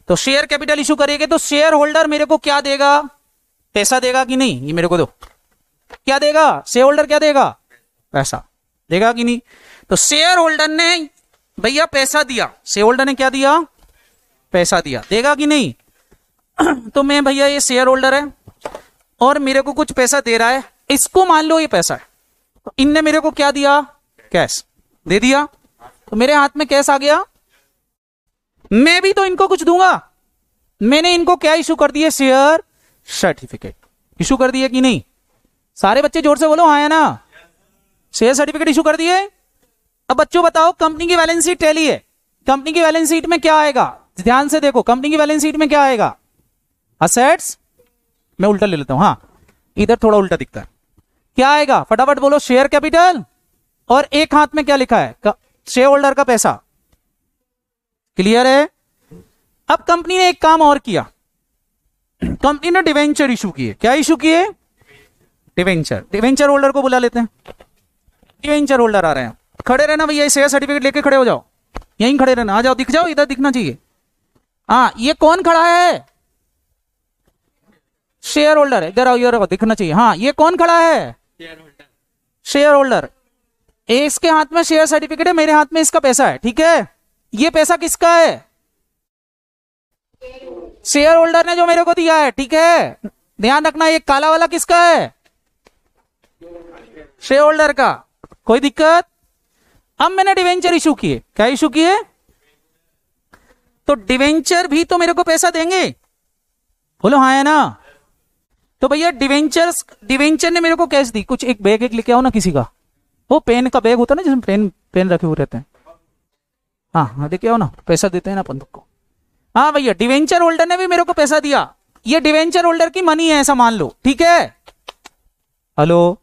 तो शेयर कैपिटल इशू करेगी तो शेयर होल्डर मेरे को क्या देगा, पैसा देगा कि नहीं? ये मेरे को दो, क्या देगा शेयर होल्डर, क्या देगा, पैसा देगा कि नहीं? तो शेयर होल्डर ने भैया पैसा दिया, शेयर होल्डर ने क्या दिया, पैसा दिया, देगा कि नहीं? तो मैं भैया ये शेयर होल्डर है और मेरे को कुछ पैसा दे रहा है, इसको मान लो ये पैसा है, तो इनने मेरे को क्या दिया, कैश दे दिया, तो मेरे हाथ में कैश आ गया, मैं भी तो इनको कुछ दूंगा। मैंने इनको क्या इशू कर दिए, शेयर सर्टिफिकेट इशू कर दिए कि नहीं? सारे बच्चे जोर से बोलो, हाँ या ना? शेयर सर्टिफिकेट इशू कर दिए। अब बच्चों बताओ, कंपनी की बैलेंस शीट टैली है, कंपनी की बैलेंस शीट में क्या आएगा, ध्यान से देखो, कंपनी की बैलेंस शीट में क्या आएगा, असेट्स, मैं उल्टा ले लेता हूं, हाँ इधर थोड़ा उल्टा दिखता है, क्या आएगा फटाफट बोलो, शेयर कैपिटल, और एक हाथ में क्या लिखा है, शेयर होल्डर का पैसा। क्लियर है? अब कंपनी ने एक काम और किया, कंपनी ने डिवेंचर इशू किए। क्या इशू किए, डिवेंचर। डिवेंचर होल्डर को बुला लेते हैं, डिवेंचर होल्डर आ रहे हैं, खड़े रहना भैया, शेयर सर्टिफिकेट लेके खड़े हो जाओ, यहीं खड़े रहना, आ जाओ, दिख जाओ, इधर दिखना चाहिए। हाँ ये कौन खड़ा है, शेयर होल्डर, इधर आओ, इधर दिखना चाहिए। हाँ ये कौन खड़ा है, शेयर होल्डर। इसके हाथ में शेयर सर्टिफिकेट है, मेरे हाथ में इसका पैसा है, ठीक है? ये पैसा किसका है, शेयर होल्डर ने जो मेरे को दिया है, ठीक है? ध्यान रखना, ये काला वाला किसका है, शेयर होल्डर का। कोई दिक्कत? अब मैंने डिवेंचर इशू किए, क्या इशू किए, तो डिवेंचर भी तो मेरे को पैसा देंगे, बोलो हाँ है ना? तो भैया डिवेंचर ने मेरे को कैश दी, कुछ एक बैग एक लेके आओ ना किसी का, वो पेन का बैग होता है ना जिसमें पेन पेन रखे हुए रहते हैं, हाँ लेके आओ ना, पैसा देते हैं ना अपन को। हाँ भैया डिवेंचर होल्डर ने भी मेरे को पैसा दिया, ये डिवेंचर होल्डर की मनी है ऐसा मान लो, ठीक है? हेलो,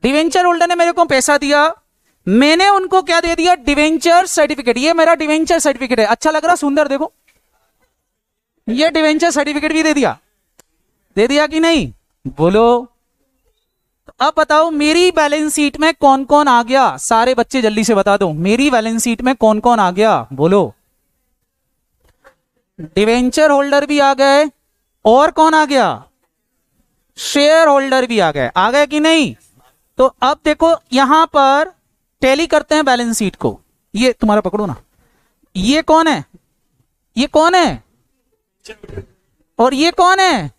डिवेंचर होल्डर ने मेरे को पैसा दिया, मैंने उनको क्या दे दिया, डिवेंचर सर्टिफिकेट। ये मेरा डिवेंचर सर्टिफिकेट है, अच्छा लग रहा, सुंदर, देखो ये डिवेंचर सर्टिफिकेट भी दे दिया कि नहीं, बोलो। तो अब बताओ मेरी बैलेंस शीट में कौन कौन आ गया, सारे बच्चे जल्दी से बता दो, मेरी बैलेंस शीट में कौन कौन आ गया, बोलो। डिवेंचर होल्डर भी आ गए, और कौन आ गया, शेयर होल्डर भी आ गए कि नहीं? तो अब देखो यहां पर टैली करते हैं बैलेंस शीट को, ये तुम्हारा पकड़ो ना, ये कौन है, ये कौन है, और ये कौन है,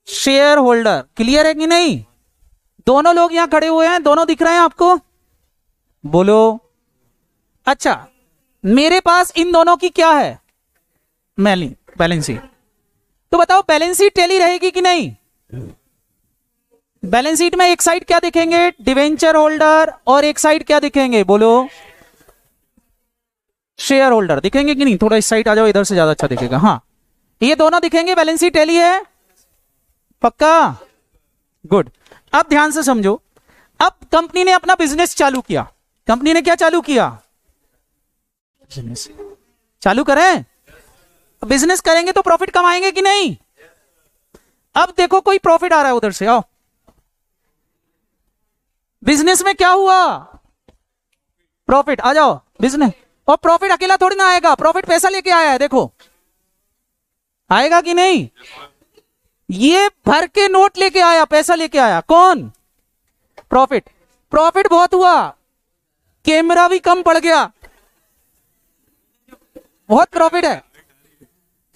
शेयर होल्डर। क्लियर है कि नहीं? दोनों लोग यहां खड़े हुए हैं, दोनों दिख रहे हैं आपको, बोलो। अच्छा मेरे पास इन दोनों की क्या है, बैलेंस शीट, तो बताओ बैलेंस शीट टैली रहेगी कि नहीं? बैलेंस शीट में एक साइड क्या दिखेंगे, डिवेंचर होल्डर, और एक साइड क्या दिखेंगे, बोलो, शेयर होल्डर दिखेंगे कि नहीं? थोड़ा इस साइड आ जाओ, इधर से ज्यादा अच्छा दिखेगा। हाँ ये दोनों दिखेंगे, बैलेंस शीट टैली है, पक्का, गुड। अब ध्यान से समझो, अब कंपनी ने अपना बिजनेस चालू किया, कंपनी ने क्या चालू किया, बिजनेस चालू करें, बिजनेस करेंगे तो प्रॉफिट कमाएंगे कि नहीं? अब देखो कोई प्रॉफिट आ रहा है उधर से, आओ, बिजनेस में क्या हुआ, प्रॉफिट, आ जाओ बिजनेस। और प्रॉफिट अकेला थोड़ी ना आएगा, प्रॉफिट पैसा लेके आया है, देखो आएगा कि नहीं? ये भर के नोट लेके आया, पैसा लेके आया, कौन, प्रॉफिट। प्रॉफिट बहुत हुआ, कैमरा भी कम पड़ गया, बहुत प्रॉफिट है।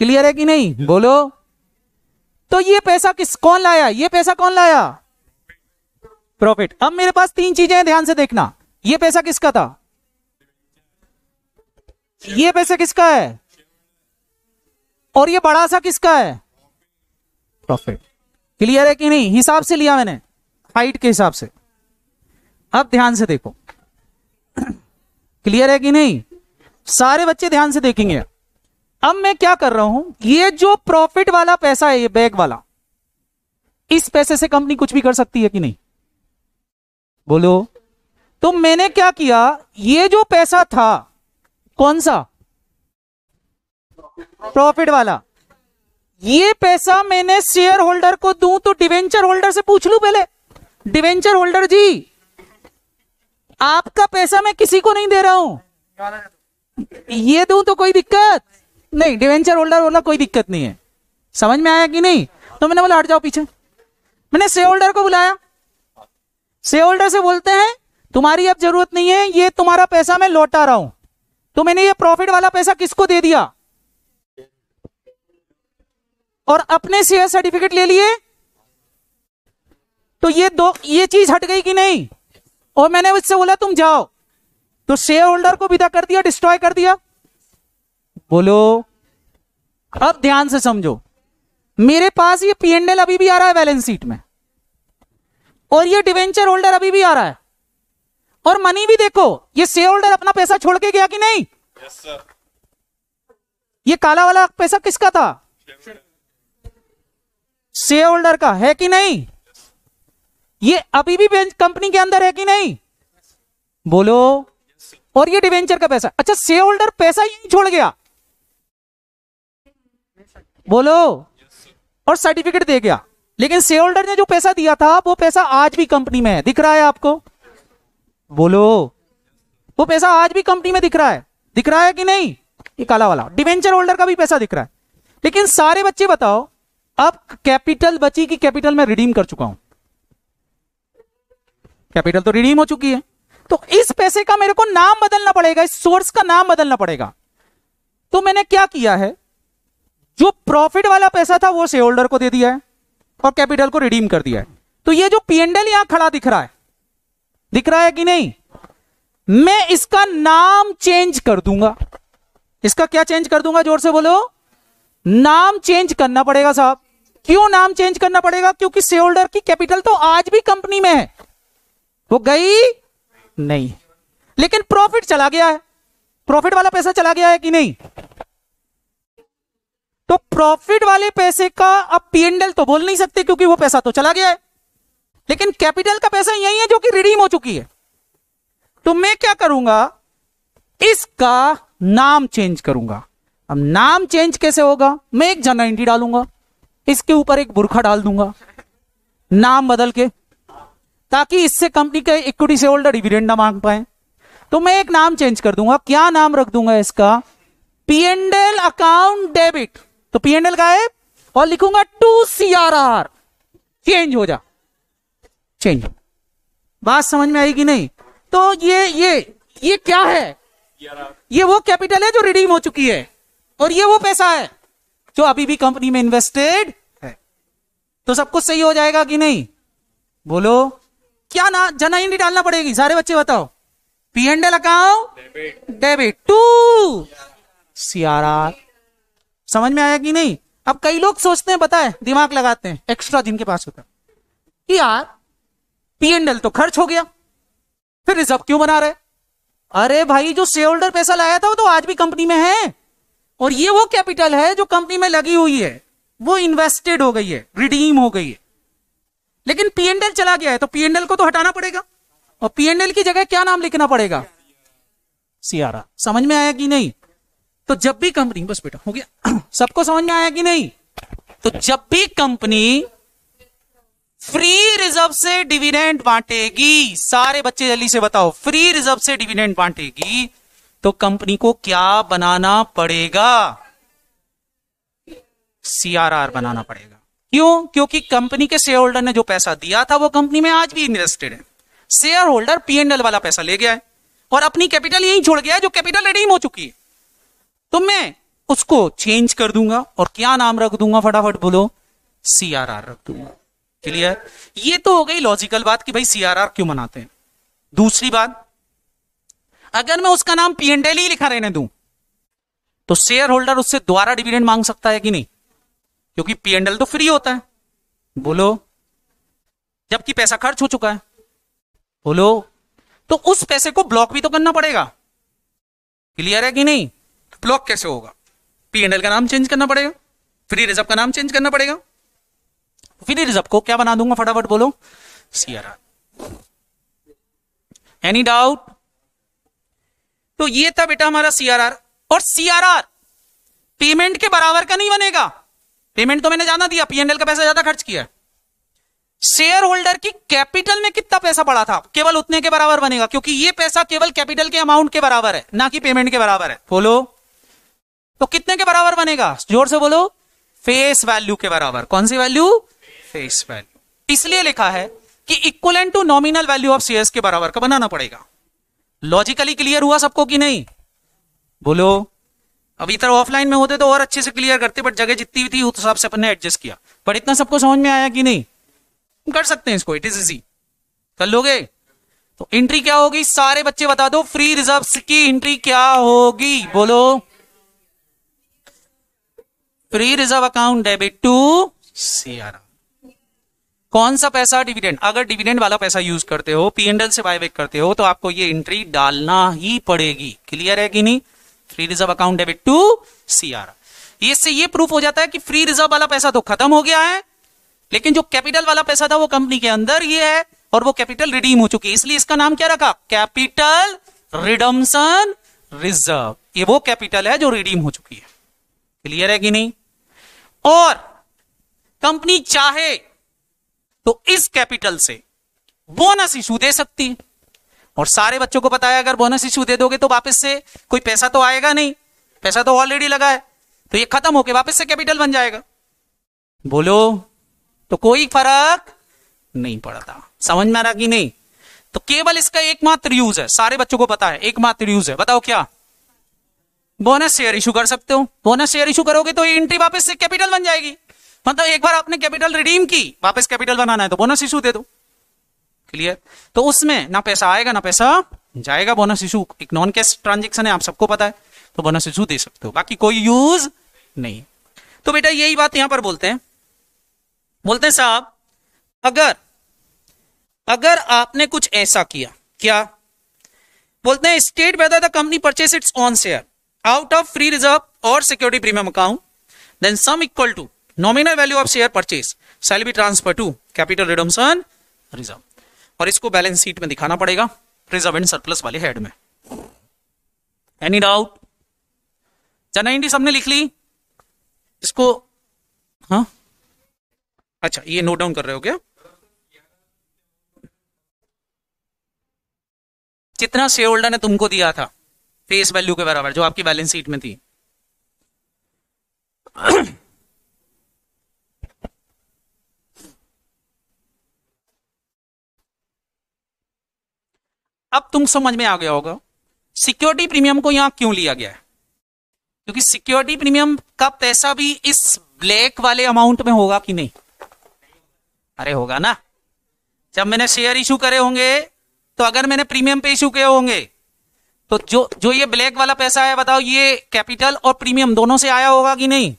क्लियर है कि नहीं, बोलो। तो ये पैसा कौन लाया, ये पैसा कौन लाया, प्रॉफिट। अब मेरे पास तीन चीजें हैं, ध्यान से देखना, ये पैसा किसका था, ये पैसा किसका है, और ये बड़ा सा किसका है, प्रॉफिट। क्लियर है कि नहीं? हिसाब से लिया मैंने, हाइट के हिसाब से। अब ध्यान से देखो, क्लियर है कि नहीं? सारे बच्चे ध्यान से देखेंगे। अब मैं क्या कर रहा हूं, ये जो प्रॉफिट वाला पैसा है, ये बैग वाला, इस पैसे से कंपनी कुछ भी कर सकती है कि नहीं, बोलो। तो मैंने क्या किया, ये जो पैसा था कौन सा, प्रॉफिट वाला, ये पैसा मैंने शेयर होल्डर को दूं तो डिवेंचर होल्डर से पूछ लूं पहले, डिवेंचर होल्डर जी आपका पैसा मैं किसी को नहीं दे रहा हूं, ये दूं तो कोई दिक्कत नहीं। डिवेंचर होल्डर बोला कोई दिक्कत नहीं है। समझ में आया कि नहीं? तो मैंने बोला हट जाओ पीछे। मैंने शेयर होल्डर को बुलाया, शेयर होल्डर से बोलते हैं तुम्हारी अब जरूरत नहीं है, ये तुम्हारा पैसा मैं लौटा रहा हूं। तो मैंने ये प्रॉफिट वाला पैसा किसको दे दिया और अपने शेयर सर्टिफिकेट ले लिए। तो ये चीज हट गई कि नहीं? और मैंने उससे बोला तुम जाओ, तो शेयर होल्डर को विदा कर दिया, डिस्ट्रॉय कर दिया। बोलो अब ध्यान से समझो, मेरे पास ये P&L अभी भी आ रहा है बैलेंस शीट में, और ये डिवेंचर होल्डर अभी भी आ रहा है, और मनी भी देखो, ये शेयर होल्डर अपना पैसा छोड़ के गया कि नहीं? Yes sir. ये काला वाला पैसा किसका था? शेयर होल्डर का है कि नहीं? ये अभी भी कंपनी के अंदर है कि नहीं? बोलो। और ये डिवेंचर का पैसा, अच्छा शेयर होल्डर पैसा यही छोड़ गया, बोलो, और सर्टिफिकेट दे गया, लेकिन शेयर होल्डर ने जो पैसा दिया था वो पैसा आज भी कंपनी में है, दिख रहा है आपको? बोलो, वो पैसा आज भी कंपनी में दिख रहा है, दिख रहा है कि नहीं? ये काला वाला डिवेंचर होल्डर का भी पैसा दिख रहा है। लेकिन सारे बच्चे बताओ, अब कैपिटल बची कि कैपिटल में रिडीम कर चुका हूं? कैपिटल तो रिडीम हो चुकी है, तो इस पैसे का मेरे को नाम बदलना पड़ेगा, इस सोर्स का नाम बदलना पड़ेगा। तो मैंने क्या किया है, जो प्रॉफिट वाला पैसा था वो शेयर होल्डर को दे दिया है और कैपिटल को रिडीम कर दिया है। तो ये जो P&L यहां खड़ा दिख रहा है, दिख रहा है कि नहीं? मैं इसका नाम चेंज कर दूंगा। इसका क्या चेंज कर दूंगा? जोर से बोलो। नाम चेंज करना पड़ेगा साहब। क्यों नाम चेंज करना पड़ेगा? क्योंकि शेयर होल्डर की कैपिटल तो आज भी कंपनी में है, वो गई नहीं, लेकिन प्रॉफिट चला गया है, प्रॉफिट वाला पैसा चला गया है कि नहीं? तो प्रॉफिट वाले पैसे का अब P&L तो बोल नहीं सकते क्योंकि वो पैसा तो चला गया है, लेकिन कैपिटल का पैसा यही है जो कि रिडीम हो चुकी है। तो मैं क्या करूंगा, इसका नाम चेंज करूंगा। अब नाम चेंज कैसे होगा? मैं एक जनरल एंट्री डालूंगा, इसके ऊपर एक बुरखा डाल दूंगा नाम बदल के, ताकि इससे कंपनी के इक्विटी शेयर होल्डर डिविडेंड ना मांग पाए। तो मैं एक नाम चेंज कर दूंगा। क्या नाम रख दूंगा इसका? P&L account debit. तो P&L का है और लिखूंगा टू CRR। चेंज हो जा, चेंज। बात समझ में आई कि नहीं? तो ये क्या है? ये वो कैपिटल है जो रिडीम हो चुकी है, और ये वो पैसा है जो अभी भी कंपनी में इन्वेस्टेड है। तो सब कुछ सही हो जाएगा कि नहीं? बोलो। क्या ना जनरल एंट्री डालना पड़ेगी? सारे बच्चे बताओ। P&L account debit to CRR। समझ में आया कि नहीं? अब कई लोग सोचते हैं, पता है, दिमाग लगाते हैं एक्स्ट्रा जिनके पास होता है कि यार P&L तो खर्च हो गया, फिर रिजर्व क्यों बना रहे? अरे भाई, जो शेयर होल्डर पैसा लाया था वो तो आज भी कंपनी में है, और ये वो कैपिटल है जो कंपनी में लगी हुई है, वो इन्वेस्टेड हो गई है, रिडीम हो गई है। लेकिन P&L चला गया है, तो P&L को तो हटाना पड़ेगा, और P&L की जगह क्या नाम लिखना पड़ेगा? CRR। समझ में आया कि नहीं? तो जब भी कंपनी, बस बेटा हो गया, सबको समझ में आया कि नहीं? तो जब भी कंपनी फ्री रिजर्व से डिविडेंड बांटेगी, सारे बच्चे जल्दी से बताओ, फ्री रिजर्व से डिविडेंड बांटेगी तो कंपनी को क्या बनाना पड़ेगा? CRR बनाना पड़ेगा। क्यों? क्योंकि कंपनी के शेयर होल्डर ने जो पैसा दिया था वो कंपनी में आज भी इन्वेस्टेड है। शेयर होल्डर P&L वाला पैसा ले गया है और अपनी कैपिटल यहीं छोड़ गया है जो कैपिटल रिडीम हो चुकी है। तो मैं उसको चेंज कर दूंगा, और क्या नाम रख दूंगा? फटाफट बोलो। CRR रख दूंगा। क्लियर? ये तो हो गई लॉजिकल बात कि भाई CRR क्यों बनाते हैं। दूसरी बात, अगर मैं उसका नाम P&L ही लिखा रहने दूं तो शेयर होल्डर उससे दोबारा डिविडेंड मांग सकता है कि नहीं? क्योंकि P&L तो फ्री होता है। बोलो। जबकि पैसा खर्च हो चुका है। बोलो। तो उस पैसे को ब्लॉक भी तो करना पड़ेगा। क्लियर है कि नहीं? ब्लॉक कैसे होगा? P&L का नाम चेंज करना पड़ेगा, फ्री रिजर्व का नाम चेंज करना पड़ेगा। फ्री रिजर्व को क्या बना दूंगा? फटाफट बोलो। CRR। Any doubt? तो ये था बेटा हमारा CRR। और CRR पेमेंट के बराबर का नहीं बनेगा, पेमेंट तो मैंने ज्यादा दिया, P&L का पैसा ज्यादा खर्च किया। शेयर होल्डर की कैपिटल में कितना पैसा पड़ा था, केवल उतने के बराबर बनेगा, क्योंकि ये पैसा केवल कैपिटल के अमाउंट के बराबर है, ना कि पेमेंट के बराबर है। बोलो तो कितने के बराबर बनेगा, जोर से बोलो, फेस वैल्यू के बराबर। कौन सी वैल्यू, फेस वैल्यू। इसलिए लिखा है कि equivalent to nominal value of shares के बराबर का बनाना पड़ेगा। लॉजिकली क्लियर हुआ सबको कि नहीं, बोलो। अब इधर ऑफलाइन में होते तो और अच्छे से क्लियर करते, बट जगह जितनी थी उस हिसाब से अपन ने एडजस्ट किया। पर इतना सबको समझ में आया कि नहीं, कर सकते हैं इसको, इट इज इजी, कर लोगे। तो एंट्री क्या होगी, सारे बच्चे बता दो, फ्री रिजर्व्स की एंट्री क्या होगी, बोलो। Free reserve account debit to CRR. कौन सा पैसा, डिविडेंड। अगर डिविडेंड वाला पैसा यूज करते हो, P&L से बायबैक करते हो, तो आपको ये एंट्री डालना ही पड़ेगी। क्लियर है कि नहीं, free reserve account debit to CRR. इससे ये प्रूफ हो जाता है कि फ्री रिजर्व वाला पैसा तो खत्म हो गया है, लेकिन जो कैपिटल वाला पैसा था वो कंपनी के अंदर ही है, और वो कैपिटल रिडीम हो चुकी है, इसलिए इसका नाम क्या रखा, कैपिटल रिडम्पशन रिजर्व। ये वो कैपिटल है जो रिडीम हो चुकी है। क्लियर है कि नहीं। और कंपनी चाहे तो इस कैपिटल से बोनस इशू दे सकती है, और सारे बच्चों को पता है अगर बोनस इशू दे दोगे तो वापस से कोई पैसा तो आएगा नहीं, पैसा तो ऑलरेडी लगा है, तो ये खत्म होके वापस से कैपिटल बन जाएगा। बोलो तो कोई फर्क नहीं पड़ता। समझ में आ रहा कि नहीं। तो केवल इसका एकमात्र यूज है, सारे बच्चों को पता है, एकमात्र यूज है, बताओ क्या, बोनस शेयर इशू कर सकते हो। बोनस शेयर इशू करोगे तो ये एंट्री वापस से कैपिटल बन जाएगी। मतलब एक बार आपने कैपिटल रिडीम की, वापस कैपिटल बनाना है तो बोनस इशू दे दो। क्लियर। तो उसमें ना पैसा आएगा ना पैसा जाएगा। बोनस इशू एक नॉन कैश ट्रांजेक्शन है, आप सबको पता है, तो बोनस इशू दे सकते हो, बाकी कोई यूज नहीं। तो बेटा यही बात यहां पर बोलते हैं साहब, अगर आपने कुछ ऐसा किया, क्या बोलते हैं, state whether the company purchase its own share out of free reserve और security premium account, then sum equal to nominal value of share purchase shall be transfer to capital redemption reserve. और इसको balance sheet में दिखाना पड़ेगा, reserve and surplus वाले head में। Any doubt. General सबने लिख ली इसको, हाँ अच्छा ये नोट डाउन कर रहे हो क्या, कितना शेयर होल्डर ने तुमको दिया था फेस वैल्यू के बराबर जो आपकी बैलेंस शीट में थी। अब तुम समझ में आ गया होगा सिक्योरिटी प्रीमियम को यहां क्यों लिया गया है, क्योंकि सिक्योरिटी प्रीमियम का पैसा भी इस ब्लैक वाले अमाउंट में होगा कि नहीं, अरे होगा ना। जब मैंने शेयर इशू करे होंगे तो अगर मैंने प्रीमियम पे इशू किए होंगे तो जो ये ब्लैक वाला पैसा है, बताओ ये कैपिटल और प्रीमियम दोनों से आया होगा कि नहीं,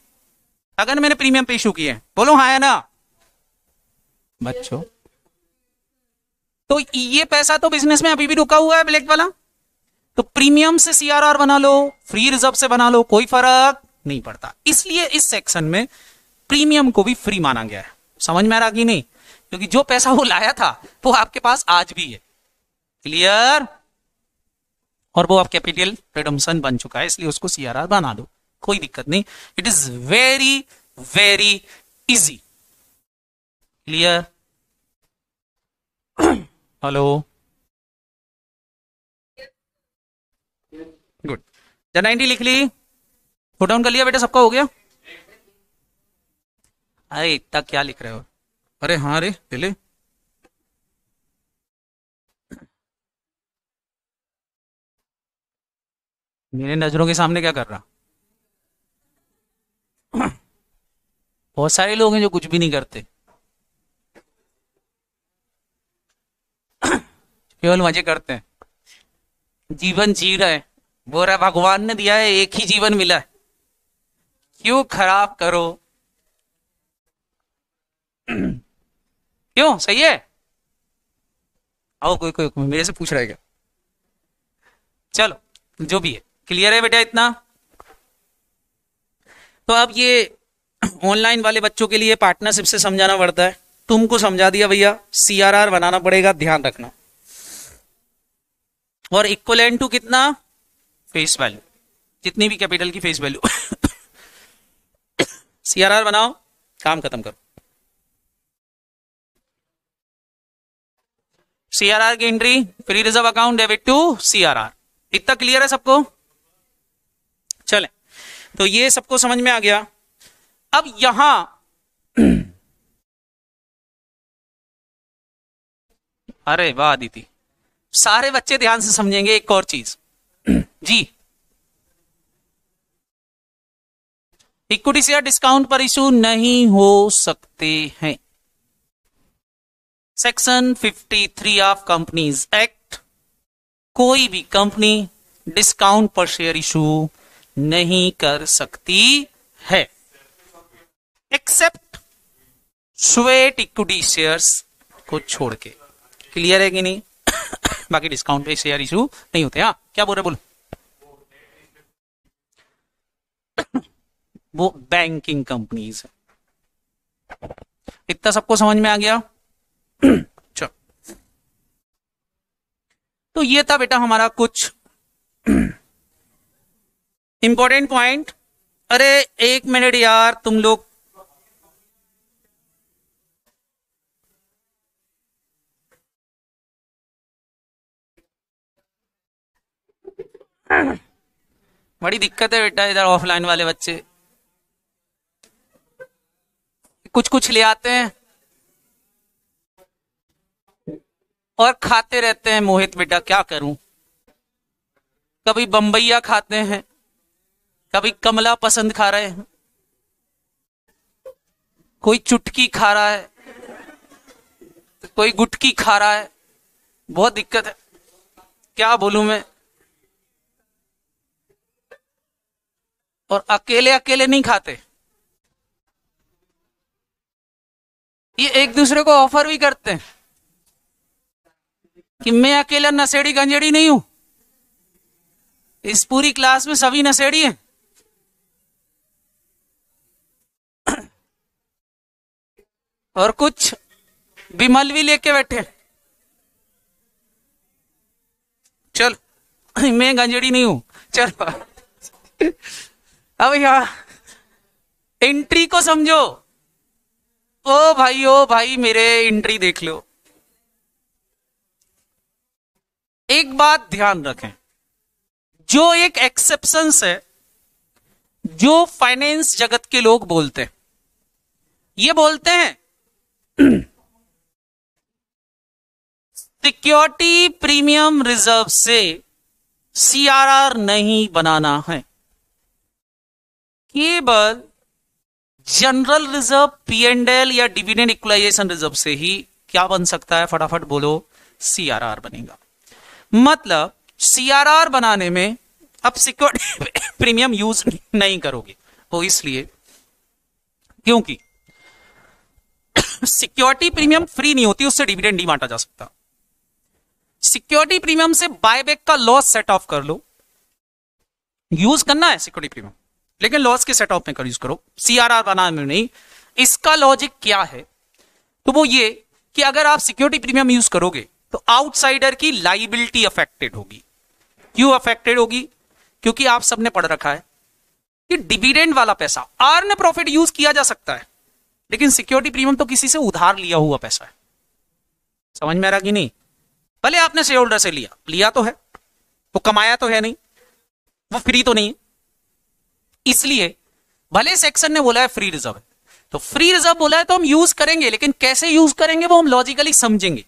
अगर मैंने प्रीमियम पे इशू किए, बोलो हाँ है ना बच्चों। तो ये पैसा तो बिजनेस में अभी भी रुका हुआ है ब्लैक वाला, तो प्रीमियम से सीआरआर बना लो, फ्री रिजर्व से बना लो, कोई फर्क नहीं पड़ता। इसलिए इस सेक्शन में प्रीमियम को भी फ्री माना गया है। समझ में आ रहा कि नहीं, क्योंकि जो पैसा वो लाया था वो आपके पास आज भी है। क्लियर। और वो आप कैपिटल रिडम्पशन बन चुका है, इसलिए उसको सीआरआर बना दो, कोई दिक्कत नहीं। It is very very easy. Clear. Hello good. 90 लिख ली, नोट डाउन कर लिया बेटा, सबका हो गया। अरे इतना क्या लिख रहे हो, अरे हाँ रे ले ले। मेरे नजरों के सामने क्या कर रहा, बहुत सारे लोग हैं जो कुछ भी नहीं करते, केवल मजे करते हैं। जीवन जी रहे, बोल रहा भगवान ने दिया है, एक ही जीवन मिला है, क्यों खराब करो। क्यों, सही है। आओ कोई मेरे से पूछ रहा है क्या, चलो जो भी है। क्लियर है बेटा इतना। तो अब ये ऑनलाइन वाले बच्चों के लिए पार्टनरशिप से समझाना पड़ता है, तुमको समझा दिया भैया, सीआरआर बनाना पड़ेगा, ध्यान रखना। और इक्वलेंट टू कितना, फेस वैल्यू, जितनी भी कैपिटल की फेस वैल्यू। सीआरआर बनाओ, काम खत्म करो। सीआरआर की entry, free reserve account debit to CRR. इतना क्लियर है सबको? चले, तो ये सबको समझ में आ गया। अब यहां अरे वाह दीदी, सारे बच्चे ध्यान से समझेंगे एक और चीज जी। इक्विटी शेयर डिस्काउंट पर इशू नहीं हो सकते हैं। सेक्शन 53 ऑफ कंपनीज एक्ट, कोई भी कंपनी डिस्काउंट पर शेयर इशू नहीं कर सकती है, एक्सेप्ट स्वेट इक्विटी शेयर्स को छोड़ के। क्लियर है कि नहीं? बाकी डिस्काउंट पे शेयर इशू नहीं होते। हाँ, क्या बोल रहे बोलो। वो बैंकिंग कंपनीज है। इतना सबको समझ में आ गया? चलो, तो ये था बेटा हमारा कुछ इंपॉर्टेंट पॉइंट। अरे 1 मिनट यार, तुम लोग बड़ी दिक्कत है बेटा, इधर ऑफलाइन वाले बच्चे कुछ कुछ ले आते हैं और खाते रहते हैं। मोहित बेटा क्या करूं, कभी बम्बैया खाते हैं, कभी कमला पसंद खा रहे हैं, कोई चुटकी खा रहा है, कोई गुटकी खा रहा है। बहुत दिक्कत है, क्या बोलूं मैं। और अकेले अकेले नहीं खाते, ये एक दूसरे को ऑफर भी करते हैं कि मैं अकेला नशेड़ी गंजेड़ी नहीं हूं, इस पूरी क्लास में सभी नशेड़ी हैं। और कुछ विमल भी लेके बैठे। चल, मैं गंजेड़ी नहीं हूं। चल अब यहां एंट्री को समझो। ओ भाई मेरे एंट्री देख लो। एक बात ध्यान रखें, जो एक एक्सेप्शंस है जो फाइनेंस जगत के लोग बोलते हैं, ये बोलते हैं सिक्योरिटी प्रीमियम रिजर्व से सीआरआर नहीं बनाना है, केवल जनरल रिजर्व, पी&एल या डिविडेंड इक्वलाइजेशन रिजर्व से ही क्या बन सकता है? फटाफट बोलो, सीआरआर बनेगा। मतलब सीआरआर बनाने में अब सिक्योरिटी प्रीमियम यूज नहीं करोगे। वो इसलिए क्योंकि सिक्योरिटी प्रीमियम फ्री नहीं होती, उससे डिविडेंड नहीं बांटा जा सकता। सिक्योरिटी प्रीमियम से बायबैक का लॉस सेट ऑफ कर लो। यूज करना है सिक्योरिटी प्रीमियम, लेकिन लॉस के सेट ऑफ में कर यूज करो, सीआरआर बनाने में नहीं। इसका लॉजिक क्या है? तो वो ये कि अगर आप सिक्योरिटी प्रीमियम यूज करोगे तो आउटसाइडर की लाइबिलिटी अफेक्टेड होगी। क्यों अफेक्टेड होगी? क्योंकि आप सबने पढ़ रखा है कि डिविडेंड वाला पैसा, अर्न प्रॉफिट यूज किया जा सकता है, लेकिन सिक्योरिटी प्रीमियम तो किसी से उधार लिया हुआ पैसा है। समझ में आ रहा कि नहीं? भले आपने शेयर होल्डर से लिया तो है, वो कमाया तो है नहीं, वो फ्री तो नहीं है। इसलिए भले सेक्शन ने बोला है फ्री रिजर्व है, तो फ्री रिजर्व बोला है तो हम यूज करेंगे, लेकिन कैसे यूज करेंगे वो हम लॉजिकली समझेंगे।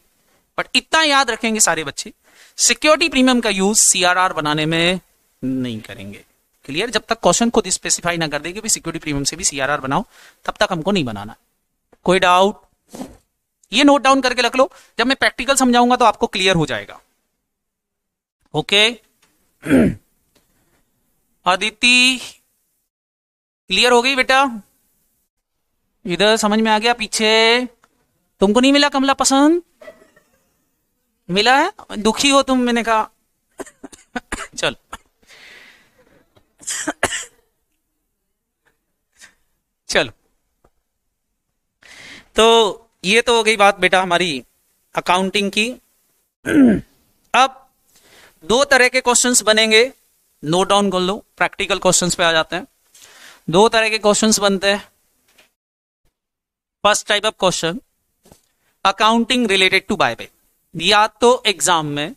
बट इतना याद रखेंगे सारे बच्चे, सिक्योरिटी प्रीमियम का यूज सीआरआर बनाने में नहीं करेंगे। क्लियर? जब तक क्वेश्चन खुद स्पेसिफाई ना कर दे कि भाई सिक्योरिटी प्रीमियम से भी सीआरआर बनाओ, तब तक हमको नहीं बनाना। कोई डाउट? ये नोट डाउन करके रख लो, जब मैं प्रैक्टिकल समझाऊंगा तो आपको क्लियर हो जाएगा। ओके अदिति, क्लियर हो गई बेटा? इधर समझ में आ गया? पीछे तुमको नहीं मिला कमला पसंद? मिला है? दुखी हो तुम? मैंने कहा चल चलो, तो ये तो हो गई बात बेटा हमारी अकाउंटिंग की। अब 2 तरह के क्वेश्चंस बनेंगे, नोट डाउन कर लो। प्रैक्टिकल क्वेश्चंस पे आ जाते हैं। 2 तरह के क्वेश्चंस बनते हैं। First type of question, accounting related to buyback. या तो एग्जाम में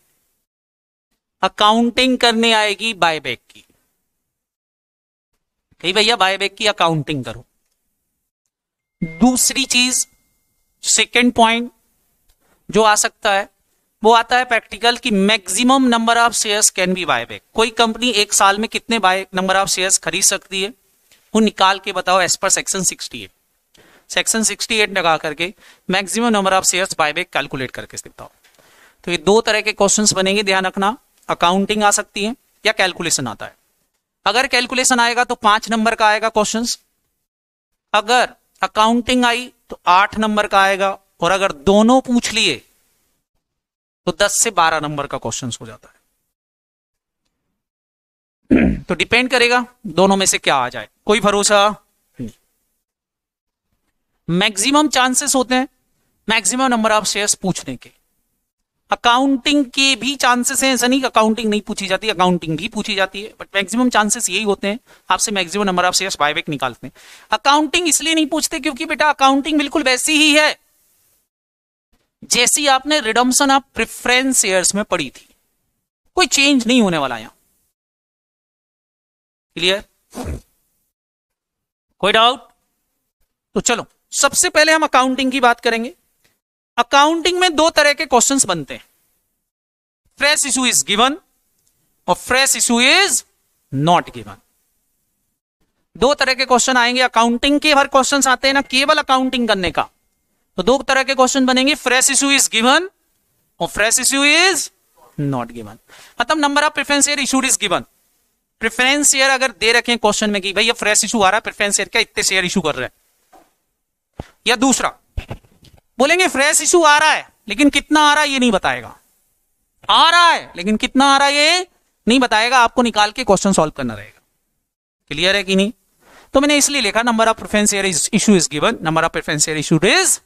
अकाउंटिंग करने आएगी बायबैक की, कही भैया बायबैक की अकाउंटिंग करो। दूसरी चीज, सेकेंड पॉइंट जो आ सकता है वो आता है प्रैक्टिकल की maximum number of shares can be buyback. कोई कंपनी एक साल में कितने नंबर ऑफ शेयर्स खरीद सकती है वो निकाल के बताओ एज पर सेक्शन 68। सेक्शन 68 लगा करके maximum number of shares buyback calculate करके बताओ। तो ये दो तरह के क्वेश्चंस बनेंगे, ध्यान रखना। अकाउंटिंग आ सकती है या कैलकुलेशन आता है। अगर कैलकुलेशन आएगा तो 5 नंबर का आएगा क्वेश्चंस, अगर अकाउंटिंग आई तो 8 नंबर का आएगा, और अगर दोनों पूछ लिए तो 10 से 12 नंबर का क्वेश्चन हो जाता है। तो डिपेंड करेगा दोनों में से क्या आ जाए, कोई भरोसा नहीं। मैक्सिमम चांसेस होते हैं मैक्सिमम नंबर ऑफ शेयर्स पूछने के। अकाउंटिंग के भी चांसेस हैं, ऐसा नहीं कि अकाउंटिंग नहीं पूछी जाती, अकाउंटिंग भी पूछी जाती है, बट मैक्सिमम चांसेस यही होते हैं आपसे maximum number of shares buyback निकालते हैं। अकाउंटिंग इसलिए नहीं पूछते क्योंकि बेटा अकाउंटिंग बिल्कुल वैसी ही है जैसी आपने रिडम्पशन ऑफ प्रेफरेंस शेयर्स में पढ़ी थी, कोई चेंज नहीं होने वाला यहां। क्लियर? कोई डाउट? तो चलो सबसे पहले हम अकाउंटिंग की बात करेंगे। अकाउंटिंग में दो तरह के क्वेश्चंस बनते हैं, फ्रेश इशू इज गिवन और fresh issue is not given. दो तरह के क्वेश्चन आएंगे अकाउंटिंग के। हर क्वेश्चंस आते हैं ना केवल अकाउंटिंग करने का, तो दो तरह के क्वेश्चन बनेंगे, फ्रेश इशू इज गिवन और fresh issue is not given. मतलब number of preference share issued is given. Preference share अगर दे रखे हैं क्वेश्चन में कि भाई ये फ्रेश इशू आ रहा है, प्रेफरेंस शेयर क्या इतने शेयर इशू कर रहे हैं, या दूसरा बोलेंगे फ्रेश इशू आ रहा है लेकिन कितना आ रहा है ये नहीं बताएगा, आ रहा है लेकिन कितना आ रहा है ये नहीं बताएगा, आपको निकाल के क्वेश्चन सॉल्व करना रहेगा। क्लियर है कि नहीं? तो मैंने इसलिए लिखा number of preference share issue is given, number of preference share issued is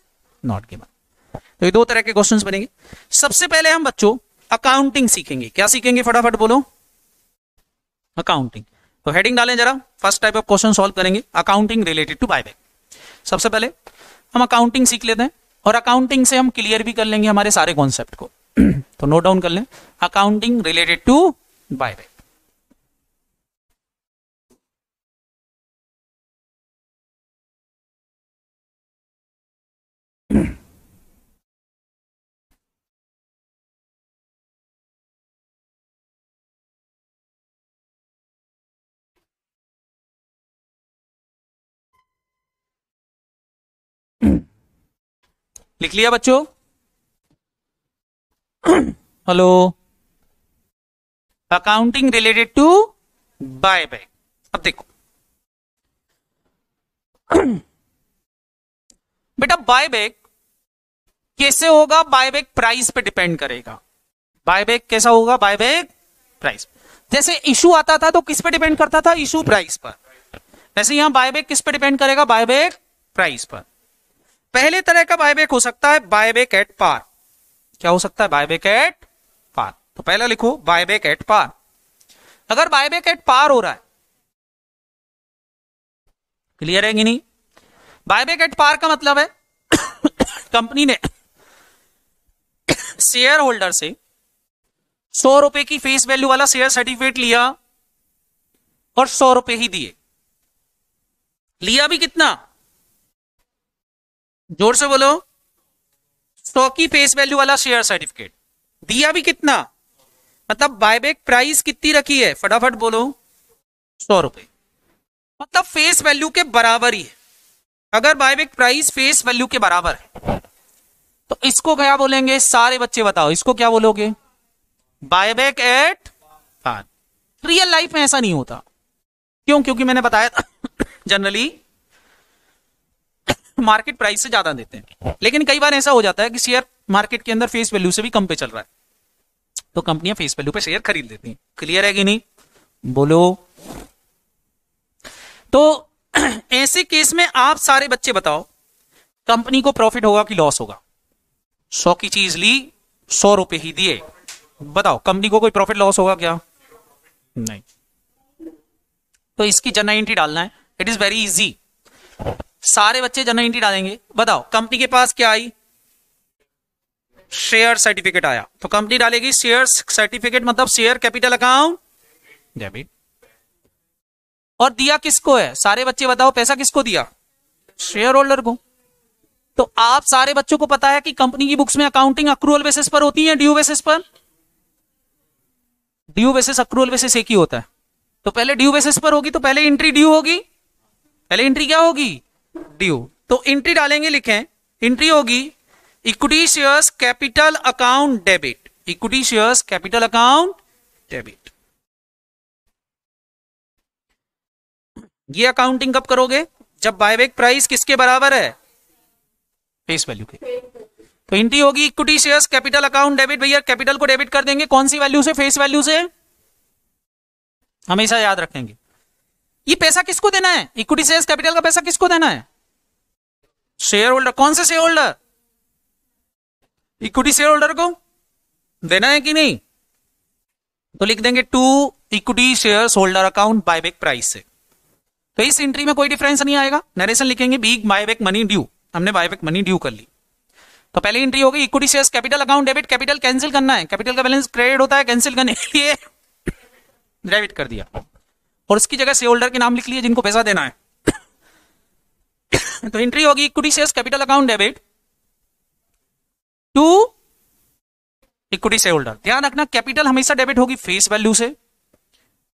not given. तो ये दो तरह के क्वेश्चंस बनेंगे। सबसे पहले हम बच्चों अकाउंटिंग सीखेंगे। क्या सीखेंगे फटाफट बोलो? अकाउंटिंग। तो हेडिंग डालें जरा, first type of question solve करेंगे अकाउंटिंग रिलेटेड टू बायबैक। सबसे पहले हम अकाउंटिंग सीख लेते हैं और अकाउंटिंग से हम क्लियर भी कर लेंगे हमारे सारे कॉन्सेप्ट को। तो नोट डाउन कर लें, अकाउंटिंग रिलेटेड टू बायबैक। लिख लिया बच्चों? Hello, accounting related to buyback. अब देखो बेटा बायबैक कैसे होगा, बायबैक प्राइस पे डिपेंड करेगा। बायबैक कैसा होगा? Buyback price. जैसे इशू आता था तो किस पे डिपेंड करता था? इशू प्राइस पर। वैसे यहां बायबैक किस पे डिपेंड करेगा? बायबैक प्राइस पर। पहले तरह का बायबैक हो सकता है बायबैक एट पार। क्या हो सकता है? Buyback at par. तो पहला लिखो बायबैक एट पार। अगर बायबैक एट पार हो रहा है, क्लियर है कि नहीं? बायबैक एट पार का मतलब है कंपनी ने शेयर होल्डर से 100 रुपए की फेस वैल्यू वाला शेयर सर्टिफिकेट लिया और 100 रुपए ही दिए। लिया भी कितना? जोर से बोलो। 100 की फेस वैल्यू वाला शेयर सर्टिफिकेट। दिया भी कितना? मतलब बायबैक प्राइस कितनी रखी है? फटाफट बोलो। 100 रुपए। मतलब फेस वैल्यू के बराबर ही है। अगर बायबैक प्राइस फेस वैल्यू के बराबर है तो इसको क्या बोलेंगे? सारे बच्चे बताओ, इसको क्या बोलोगे? Buyback at par. Real life में ऐसा नहीं होता। क्यों? क्योंकि मैंने बताया था जनरली मार्केट प्राइस से ज्यादा देते हैं, लेकिन कई बार ऐसा हो जाता है कि शेयर मार्केट के अंदर फेस वैल्यू से भी कम पे चल रहा है तो कंपनियां फेस वैल्यू पे शेयर खरीद लेती हैं। क्लियर है कि नहीं? बोलो। तो ऐसे केस में आप सारे बच्चे बताओ कंपनी को प्रॉफिट होगा कि लॉस होगा? 100 की चीज ली, 100 रुपए ही दिए, बताओ कंपनी को कोई प्रॉफिट लॉस होगा क्या? नहीं। तो इसकी जनरल एंट्री डालना है। It is very easy. सारे बच्चे जनरल एंट्री डालेंगे। बताओ कंपनी के पास क्या आई, शेयर सर्टिफिकेट आया, तो कंपनी डालेगी शेयर सर्टिफिकेट मतलब शेयर कैपिटल अकाउंट डेबिट। और दिया किसको है, सारे बच्चे बताओ पैसा किसको दिया, शेयर होल्डर को। तो आप सारे बच्चों को पता है कि कंपनी की बुक्स में अकाउंटिंग अक्रूअल बेसिस पर होती है, ड्यू बेसिस पर। ड्यू बेसिस अक्रूअल बेसिस एक ही होता है। तो पहले ड्यू बेसिस पर होगी तो पहले एंट्री ड्यू होगी, पहले एंट्री क्या होगी, ड्यू। तो एंट्री डालेंगे, लिखें एंट्री होगी equity shares capital account debit, equity shares capital account debit. ये अकाउंटिंग कब करोगे, जब बायबैक प्राइस किसके बराबर है, फेस वैल्यू के। तो एंट्री होगी equity shares capital account debit. भैया कैपिटल को डेबिट कर देंगे कौन सी वैल्यू से, फेस वैल्यू से, हमेशा याद रखेंगे। ये पैसा किसको देना है, इक्विटी शेयर्स कैपिटल का पैसा किसको देना है, शेयर होल्डर। कौन से shareholder, equity shareholder को देना है कि नहीं। तो लिख देंगे to equity shares holder account buyback price से। तो इस एंट्री में कोई डिफरेंस नहीं आएगा, नरेशन लिखेंगे बिग बायबैक मनी ड्यू, हमने बायबैक मनी ड्यू कर ली। तो पहली एंट्री होगी equity shares capital account debit, capital cancel करना है, कैपिटल का बैलेंस क्रेडिट होता है, कैंसिल करने के लिए डेबिट कर दिया और उसकी जगह शेयर होल्डर के नाम लिख लिए जिनको पैसा देना है। तो एंट्री होगी equity shares capital account debit to equity shareholder. ध्यान रखना कैपिटल हमेशा डेबिट होगी फेस वैल्यू से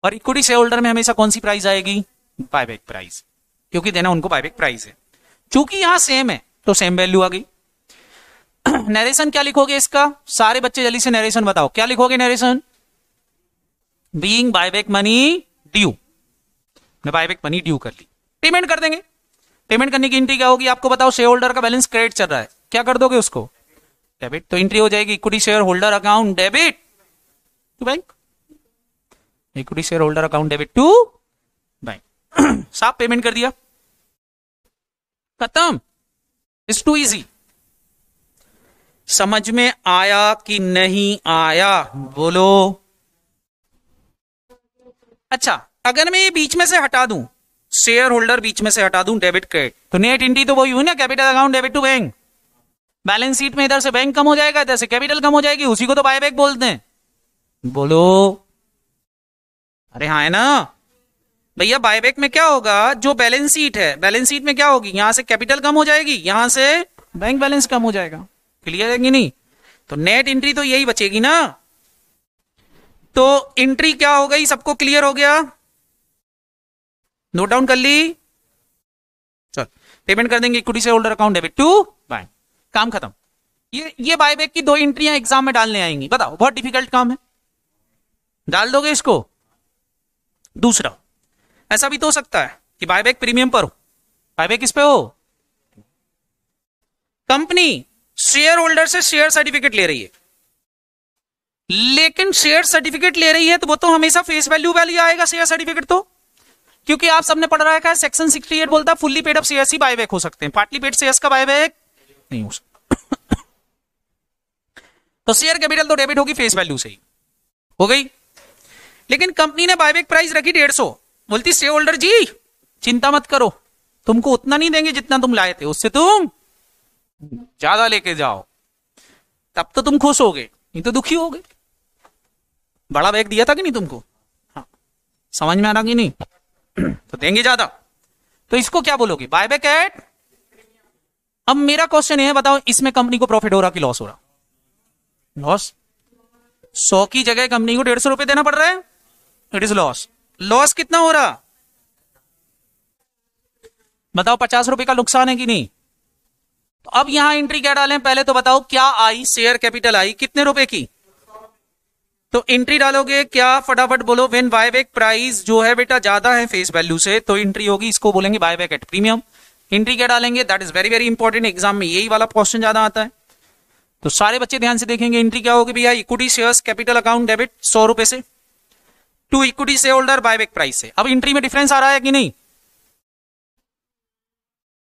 और इक्विटी शेयर होल्डर में हमेशा कौन सी प्राइस आएगी, बायबैक प्राइस, क्योंकि देना उनको बायबैक प्राइस है। चूंकि यहां सेम है तो सेम वैल्यू आ गई। नरेशन क्या लिखोगे इसका, सारे बच्चे जल्दी से नरेशन बताओ क्या लिखोगे, narration being buyback money due, buyback money due कर ली, पेमेंट कर देंगे। पेमेंट करने की एंट्री क्या होगी आपको बताओ, शेयर होल्डर का बैलेंस क्रेडिट चल रहा है, क्या कर दोगे उसको, डेबिट। तो एंट्री हो जाएगी equity shareholder account debit to bank, equity shareholder account debit to bank. साफ पेमेंट कर दिया, खत्म। It's too easy. समझ में आया कि नहीं आया, बोलो। अच्छा अगर मैं ये बीच में से हटा दूं, शेयर होल्डर बीच में से हटा दूं, डेबिट क्रेडिट, तो नेट एंट्री तो वही हुई ना, capital account debit to bank. Balance sheet में इधर से बैंक कम हो जाएगा, इधर से कैपिटल कम हो जाएगी, उसी को तो बायबैक बोलते हैं, बोलो। अरे हाँ है ना भैया, बायबैक में क्या होगा, जो बैलेंस शीट है, बैलेंस शीट में क्या होगी, यहां से कैपिटल कम हो जाएगी, यहां से बैंक बैलेंस कम हो जाएगा, क्लियर है कि नहीं। तो नेट एंट्री तो यही बचेगी ना। तो एंट्री क्या हो गई, सबको क्लियर हो गया, नोट डाउन कर ली। चल पेमेंट कर देंगे equity shareholder account debit to bank, काम खत्म। ये बायबैक की दो एंट्रियां एग्जाम में डालने आएंगी, बताओ बहुत डिफिकल्ट काम है, डाल दोगे इसको। दूसरा ऐसा भी तो हो सकता है कि बायबैक प्रीमियम पर हो, बायबैक किस पे हो, कंपनी शेयर होल्डर से शेयर सर्टिफिकेट ले रही है, लेकिन शेयर सर्टिफिकेट ले रही है तो वो तो हमेशा फेस वैल्यू वैल्यू आएगा शेयर सर्टिफिकेट तो, क्योंकि आप सबने पढ़ रखा है सेक्शन 68 बोलता है फुल्ली पेड अप शेयर्स ही बायबैक हो सकते हैं, पार्टली पेड शेयर्स का बायबैक नहीं हो सकता। तो शेयर कैपिटल तो डेबिट होगी फेस वैल्यू से ही, हो गई। लेकिन कंपनी ने बायबैक प्राइस रखी 150, बोलती शेयर होल्डर जी चिंता मत करो, तुमको उतना नहीं देंगे जितना तुम लाए थे, उससे तुम ज्यादा लेके जाओ, तब तो तुम खुश होगे, नहीं तो दुखी होगे। बड़ा बैग दिया था कि नहीं तुमको, हाँ समझ में आ रहा कि नहीं, तो देंगे ज्यादा। तो इसको क्या बोलोगे, बायबैक एट। अब मेरा क्वेश्चन है, बताओ इसमें कंपनी को प्रॉफिट हो रहा कि लॉस हो रहा, लॉस। 100 की जगह कंपनी को 150 रुपए देना पड़ रहा है, इट इज लॉस। लॉस कितना हो रहा, बताओ 50 रुपए का नुकसान है कि नहीं। तो अब यहां एंट्री क्या डालें, पहले तो बताओ क्या आई, शेयर कैपिटल आई कितने रुपए की, तो एंट्री डालोगे क्या, फटाफट बोलो। व्हेन बायबैक प्राइस जो है बेटा ज्यादा है फेस वैल्यू से, तो एंट्री होगी, इसको बोलेंगे बायबैक एट प्रीमियम। एंट्री क्या डालेंगे, that is very very important, exam में यही वाला क्वेश्चन ज्यादा आता है। तो सारे बच्चे ध्यान से देखेंगे, एंट्री क्या होगी भैया, equity shares capital account debit 100 रुपए से to equity shareholder buyback price से। अब एंट्री में डिफरेंस आ रहा है कि नहीं,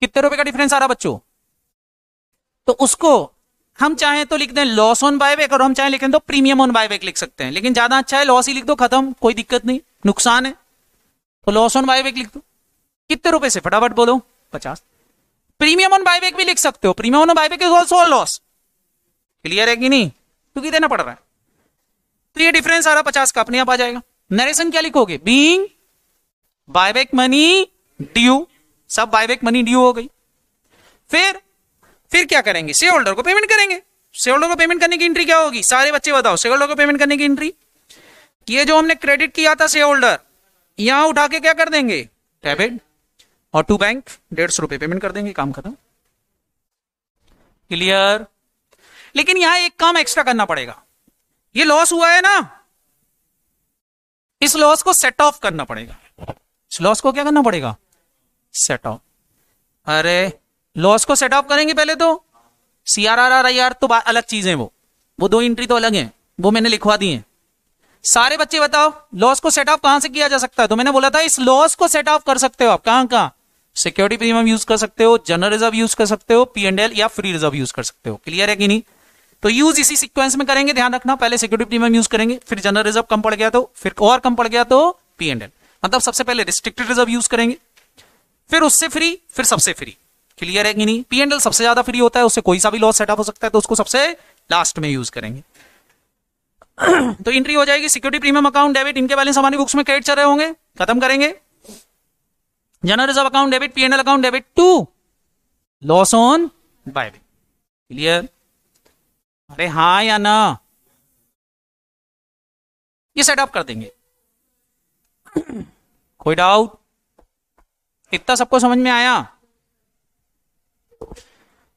कितने रुपए का डिफरेंस आ रहा बच्चों, तो उसको हम चाहें तो लिख दें लॉस ऑन बायबैक, और हम चाहें लिखें तो प्रीमियम ऑन बायबैक लिख सकते हैं, लेकिन ज्यादा अच्छा है लॉस ही लिख दो, खत्म, कोई दिक्कत नहीं, नुकसान है तो लॉस ऑन बायबैक लिख दो। कितने रुपए से, फटाफट बोलो, 50। प्रीमियम ऑन बायबैक भी लिख सकते हो, premium on buyback is also loss. Clear है कि नहीं, क्योंकि देना पड़ रहा है। तो ये डिफरेंस आ रहा 50 का, अपने आप आ जाएगा। नरेशन क्या लिखोगे, बीइंग बायबैक मनी ड्यू, सब बायबैक मनी ड्यू हो गई। फिर क्या करेंगे, शेयर होल्डर को पेमेंट करेंगे। शेयर होल्डर को पेमेंट करने की एंट्री क्या होगी, सारे बच्चे बताओ, शेयर होल्डर को पेमेंट करने की एंट्री, ये जो हमने क्रेडिट किया था शेयर होल्डर, यहां उठा के क्या कर देंगे, डेबिट, और टू बैंक 150 रुपए पेमेंट कर देंगे, काम खत्म। क्लियर। लेकिन यहां एक काम एक्स्ट्रा करना पड़ेगा, ये लॉस हुआ है ना, इस लॉस को सेट ऑफ करना पड़ेगा। इस लॉस को क्या करना पड़ेगा, सेट ऑफ। अरे लॉस को सेट ऑफ करेंगे पहले तो, CRR RIR तो अलग चीज है, वो दो एंट्री तो अलग है, वो मैंने लिखवा दी है। सारे बच्चे बताओ लॉस को सेट ऑफ कहां से किया जा सकता है, तो मैंने बोला था इस लॉस को सेट ऑफ कर सकते हो आप कहां, सिक्योरिटी प्रीमियम यूज कर सकते हो, जनरल रिजर्व यूज कर सकते हो, P&L या फ्री रिजर्व यूज कर सकते हो। क्लियर है कि नहीं, तो यूज इसी सीक्वेंस में करेंगे, ध्यान रखना, पहले सिक्योरिटी प्रीमियम यूज करेंगे, फिर जनरल रिजर्व कम पड़ गया तो, फिर और कम पड़ गया तो P&L, मतलब सबसे पहले रिस्ट्रिक्टेड रिजर्व यूज करेंगे, फिर उससे फ्री, फिर सबसे फ्री। क्लियर है कि नहीं, P&L सबसे ज्यादा फ्री होता है, उससे कोई सा भी लॉस सेट ऑफ हो सकता है, तो उसको सबसे लास्ट में यूज करेंगे। तो एंट्री हो जाएगी सिक्योरिटी प्रीमियम अकाउंट डेबिट, इनके बैलेंस हमारी बुक्स में क्रेडिट चल रहे होंगे, खत्म करेंगे। General reserve account debit, P&L account debit to loss on buyback. Clear, अरे हाँ या ना, ये सेटअप कर देंगे। कोई डाउट, इतना सबको समझ में आया,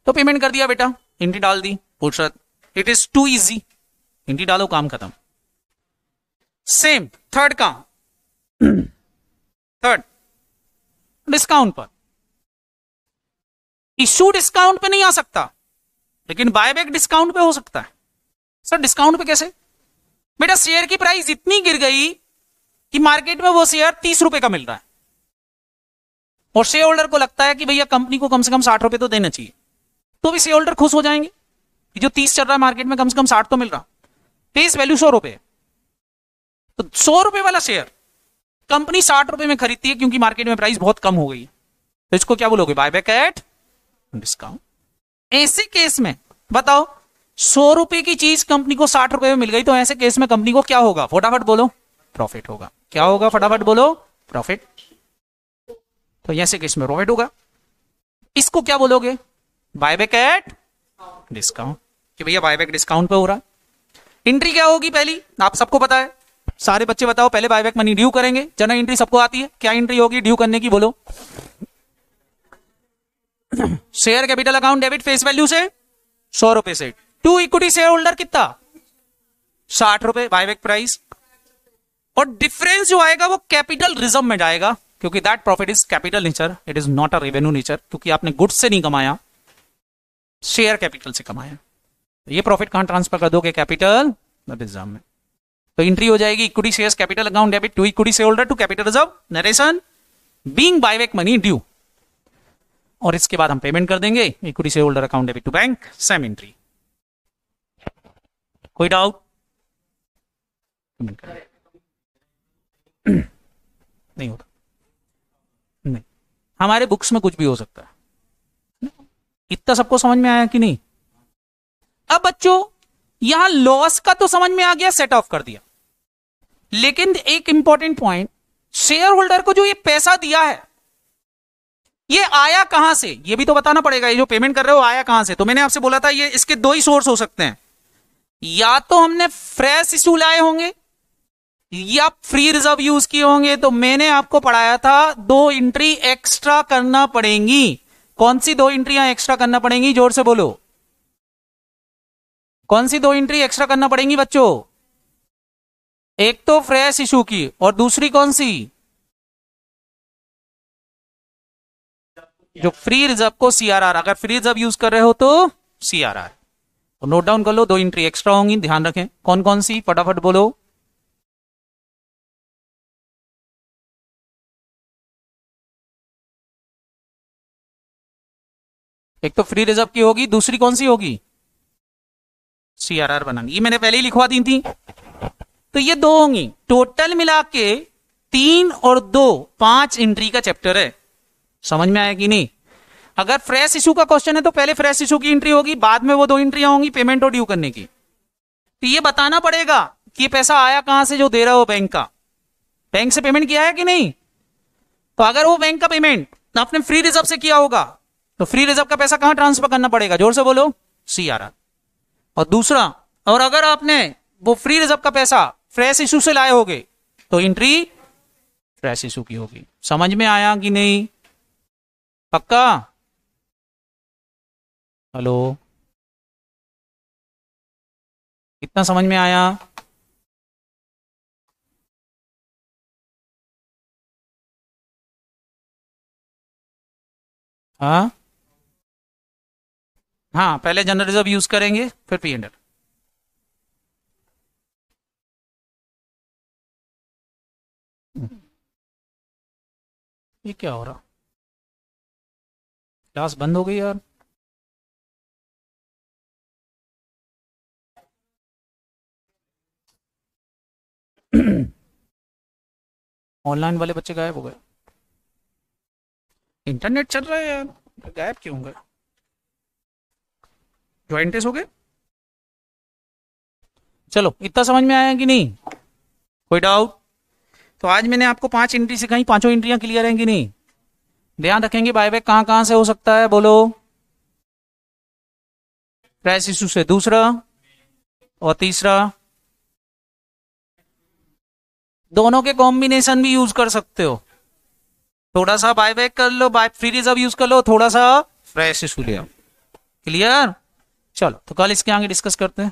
तो पेमेंट कर दिया बेटा, एंट्री डाल दी, फुर्सत, it is too easy, entry डालो, काम खत्म। सेम थर्ड काम, थर्ड डिस्काउंट पर, इशू डिस्काउंट पे नहीं आ सकता, लेकिन बायबैक डिस्काउंट पे हो सकता है। सर डिस्काउंट पे कैसे, बेटा शेयर की प्राइस इतनी गिर गई कि मार्केट में वो शेयर 30 रुपए का मिल रहा है, और शेयर होल्डर को लगता है कि भैया कंपनी को कम से कम 60 रुपए तो देना चाहिए, तो भी शेयर होल्डर खुश हो जाएंगे कि जो 30 चल रहा है मार्केट में कम से कम 60 तो मिल रहा, फेस वैल्यू 100 रुपए, तो 100 रुपए वाला शेयर कंपनी 60 रुपए में खरीदती है क्योंकि मार्केट में प्राइस बहुत कम हो गई है, तो इसको क्या बोलोगे, बायबैक एट डिस्काउंट। ऐसे केस में बताओ 100 रुपए की चीज कंपनी को 60 रुपए में मिल गई, तो ऐसे केस में कंपनी को क्या होगा, फटाफट बोलो, प्रॉफिट होगा। क्या होगा, फटाफट बोलो, प्रॉफिट। तो ऐसे केस में प्रॉफिट होगा, इसको क्या बोलोगे, बायबैक एट डिस्काउंट, कि भैया बायबैक डिस्काउंट पे हो रहा है। एंट्री क्या होगी पहली, आप सबको पता है, सारे बच्चे बताओ, पहले बायबैक मनी ड्यू करेंगे, जनरल एंट्री सबको आती है, क्या एंट्री होगी ड्यू करने की, बोलो। Share capital account debit face value से 100 रुपए से, टू इक्विटी शेयर होल्डर कितना 60 रुपए बायबैक प्राइस, और डिफरेंस जो आएगा वो कैपिटल रिजर्व में जाएगा, क्योंकि that profit is capital nature, it is not a revenue nature, क्योंकि आपने गुड्स से नहीं कमाया, शेयर कैपिटल से कमाया, तो ये प्रॉफिट कहां ट्रांसफर कर दोगे, कैपिटल रिजर्व में। तो एंट्री हो जाएगी equity shares capital account debit to equity shareholder to capital reserve, narration being buyback money due, और इसके बाद हम पेमेंट कर देंगे equity shareholder account debit to bank, same entry. कोई डाउट, नहीं होता, नहीं, हमारे बुक्स में कुछ भी हो सकता है। इतना सबको समझ में आया कि नहीं। अब बच्चों यहां लॉस का तो समझ में आ गया, सेट ऑफ कर दिया, लेकिन एक इंपॉर्टेंट पॉइंट, शेयर होल्डर को जो ये पैसा दिया है ये आया कहां से, ये भी तो बताना पड़ेगा, ये जो पेमेंट कर रहे हो आया कहां से। तो मैंने आपसे बोला था ये इसके दो ही सोर्स हो सकते हैं, या तो हमने फ्रेश इशू लाए होंगे या फ्री रिजर्व यूज किए होंगे। तो मैंने आपको पढ़ाया था 2 एंट्री एक्स्ट्रा करना पड़ेंगी, कौन सी 2 एंट्रियां एक्स्ट्रा करना पड़ेंगी, जोर से बोलो, कौन सी 2 एंट्री एक्स्ट्रा करना पड़ेंगी बच्चों, एक तो फ्रेश इशू की और दूसरी कौन सी, जो फ्री रिजर्व को CRR, अगर फ्री रिजर्व यूज कर रहे हो तो CRR, तो नोट डाउन कर लो, 2 एंट्री एक्स्ट्रा होंगी, ध्यान रखें कौन कौन सी, फटाफट बोलो। एक तो फ्री रिजर्व की होगी, दूसरी कौन सी होगी, CRR बनानी, ये मैंने पहले ही लिखवा दी थी, तो ये 2 होंगी, टोटल मिला के 3 और 2 5 एंट्री का चैप्टर है, समझ में आया कि नहीं। अगर फ्रेश इशू का क्वेश्चन है तो पहले फ्रेश इशू की एंट्री होगी, बाद में वो 2 एंट्रियां होंगी पेमेंट और ड्यू करने की। तो ये बताना पड़ेगा कि ये पैसा आया कहां से जो दे रहा हो बैंक का, बैंक से पेमेंट किया है कि नहीं। तो अगर वो बैंक का पेमेंट आपने फ्री रिजर्व से किया होगा तो फ्री रिजर्व का पैसा कहां ट्रांसफर करना पड़ेगा, जोर से बोलो, CRR। और दूसरा, और अगर आपने वो फ्री रिजर्व का पैसा फ्रेश इशू से लाए होगे तो एंट्री फ्रेश इशू की होगी। समझ में आया कि नहीं, पक्का? हेलो, कितना समझ में आया? हाँ हाँ, पहले जनरल रिजर्व यूज करेंगे फिर P&L। ये क्या हो रहा, क्लास बंद हो गई यार। ऑनलाइन वाले बच्चे गायब हो गए, इंटरनेट चल रहा है यार, गायब क्यों हो गए? ज्वाइंटेस हो गए। चलो, इतना समझ में आया कि नहीं, कोई डाउट? तो आज मैंने आपको 5 एंट्री सिखाई, 5 एंट्रियां क्लियर हैं कि नहीं? ध्यान रखेंगे बायबैक कहां कहां से हो सकता है, बोलो। फ्रेश इशू से दूसरा, और तीसरा दोनों के कॉम्बिनेशन भी यूज कर सकते हो। थोड़ा सा बायबैक कर लो, बाय फ्री रिजर्व यूज कर लो, थोड़ा सा फ्रेश इशू ले आओ। क्लियर? चलो, तो कल इसके आगे डिस्कस करते हैं।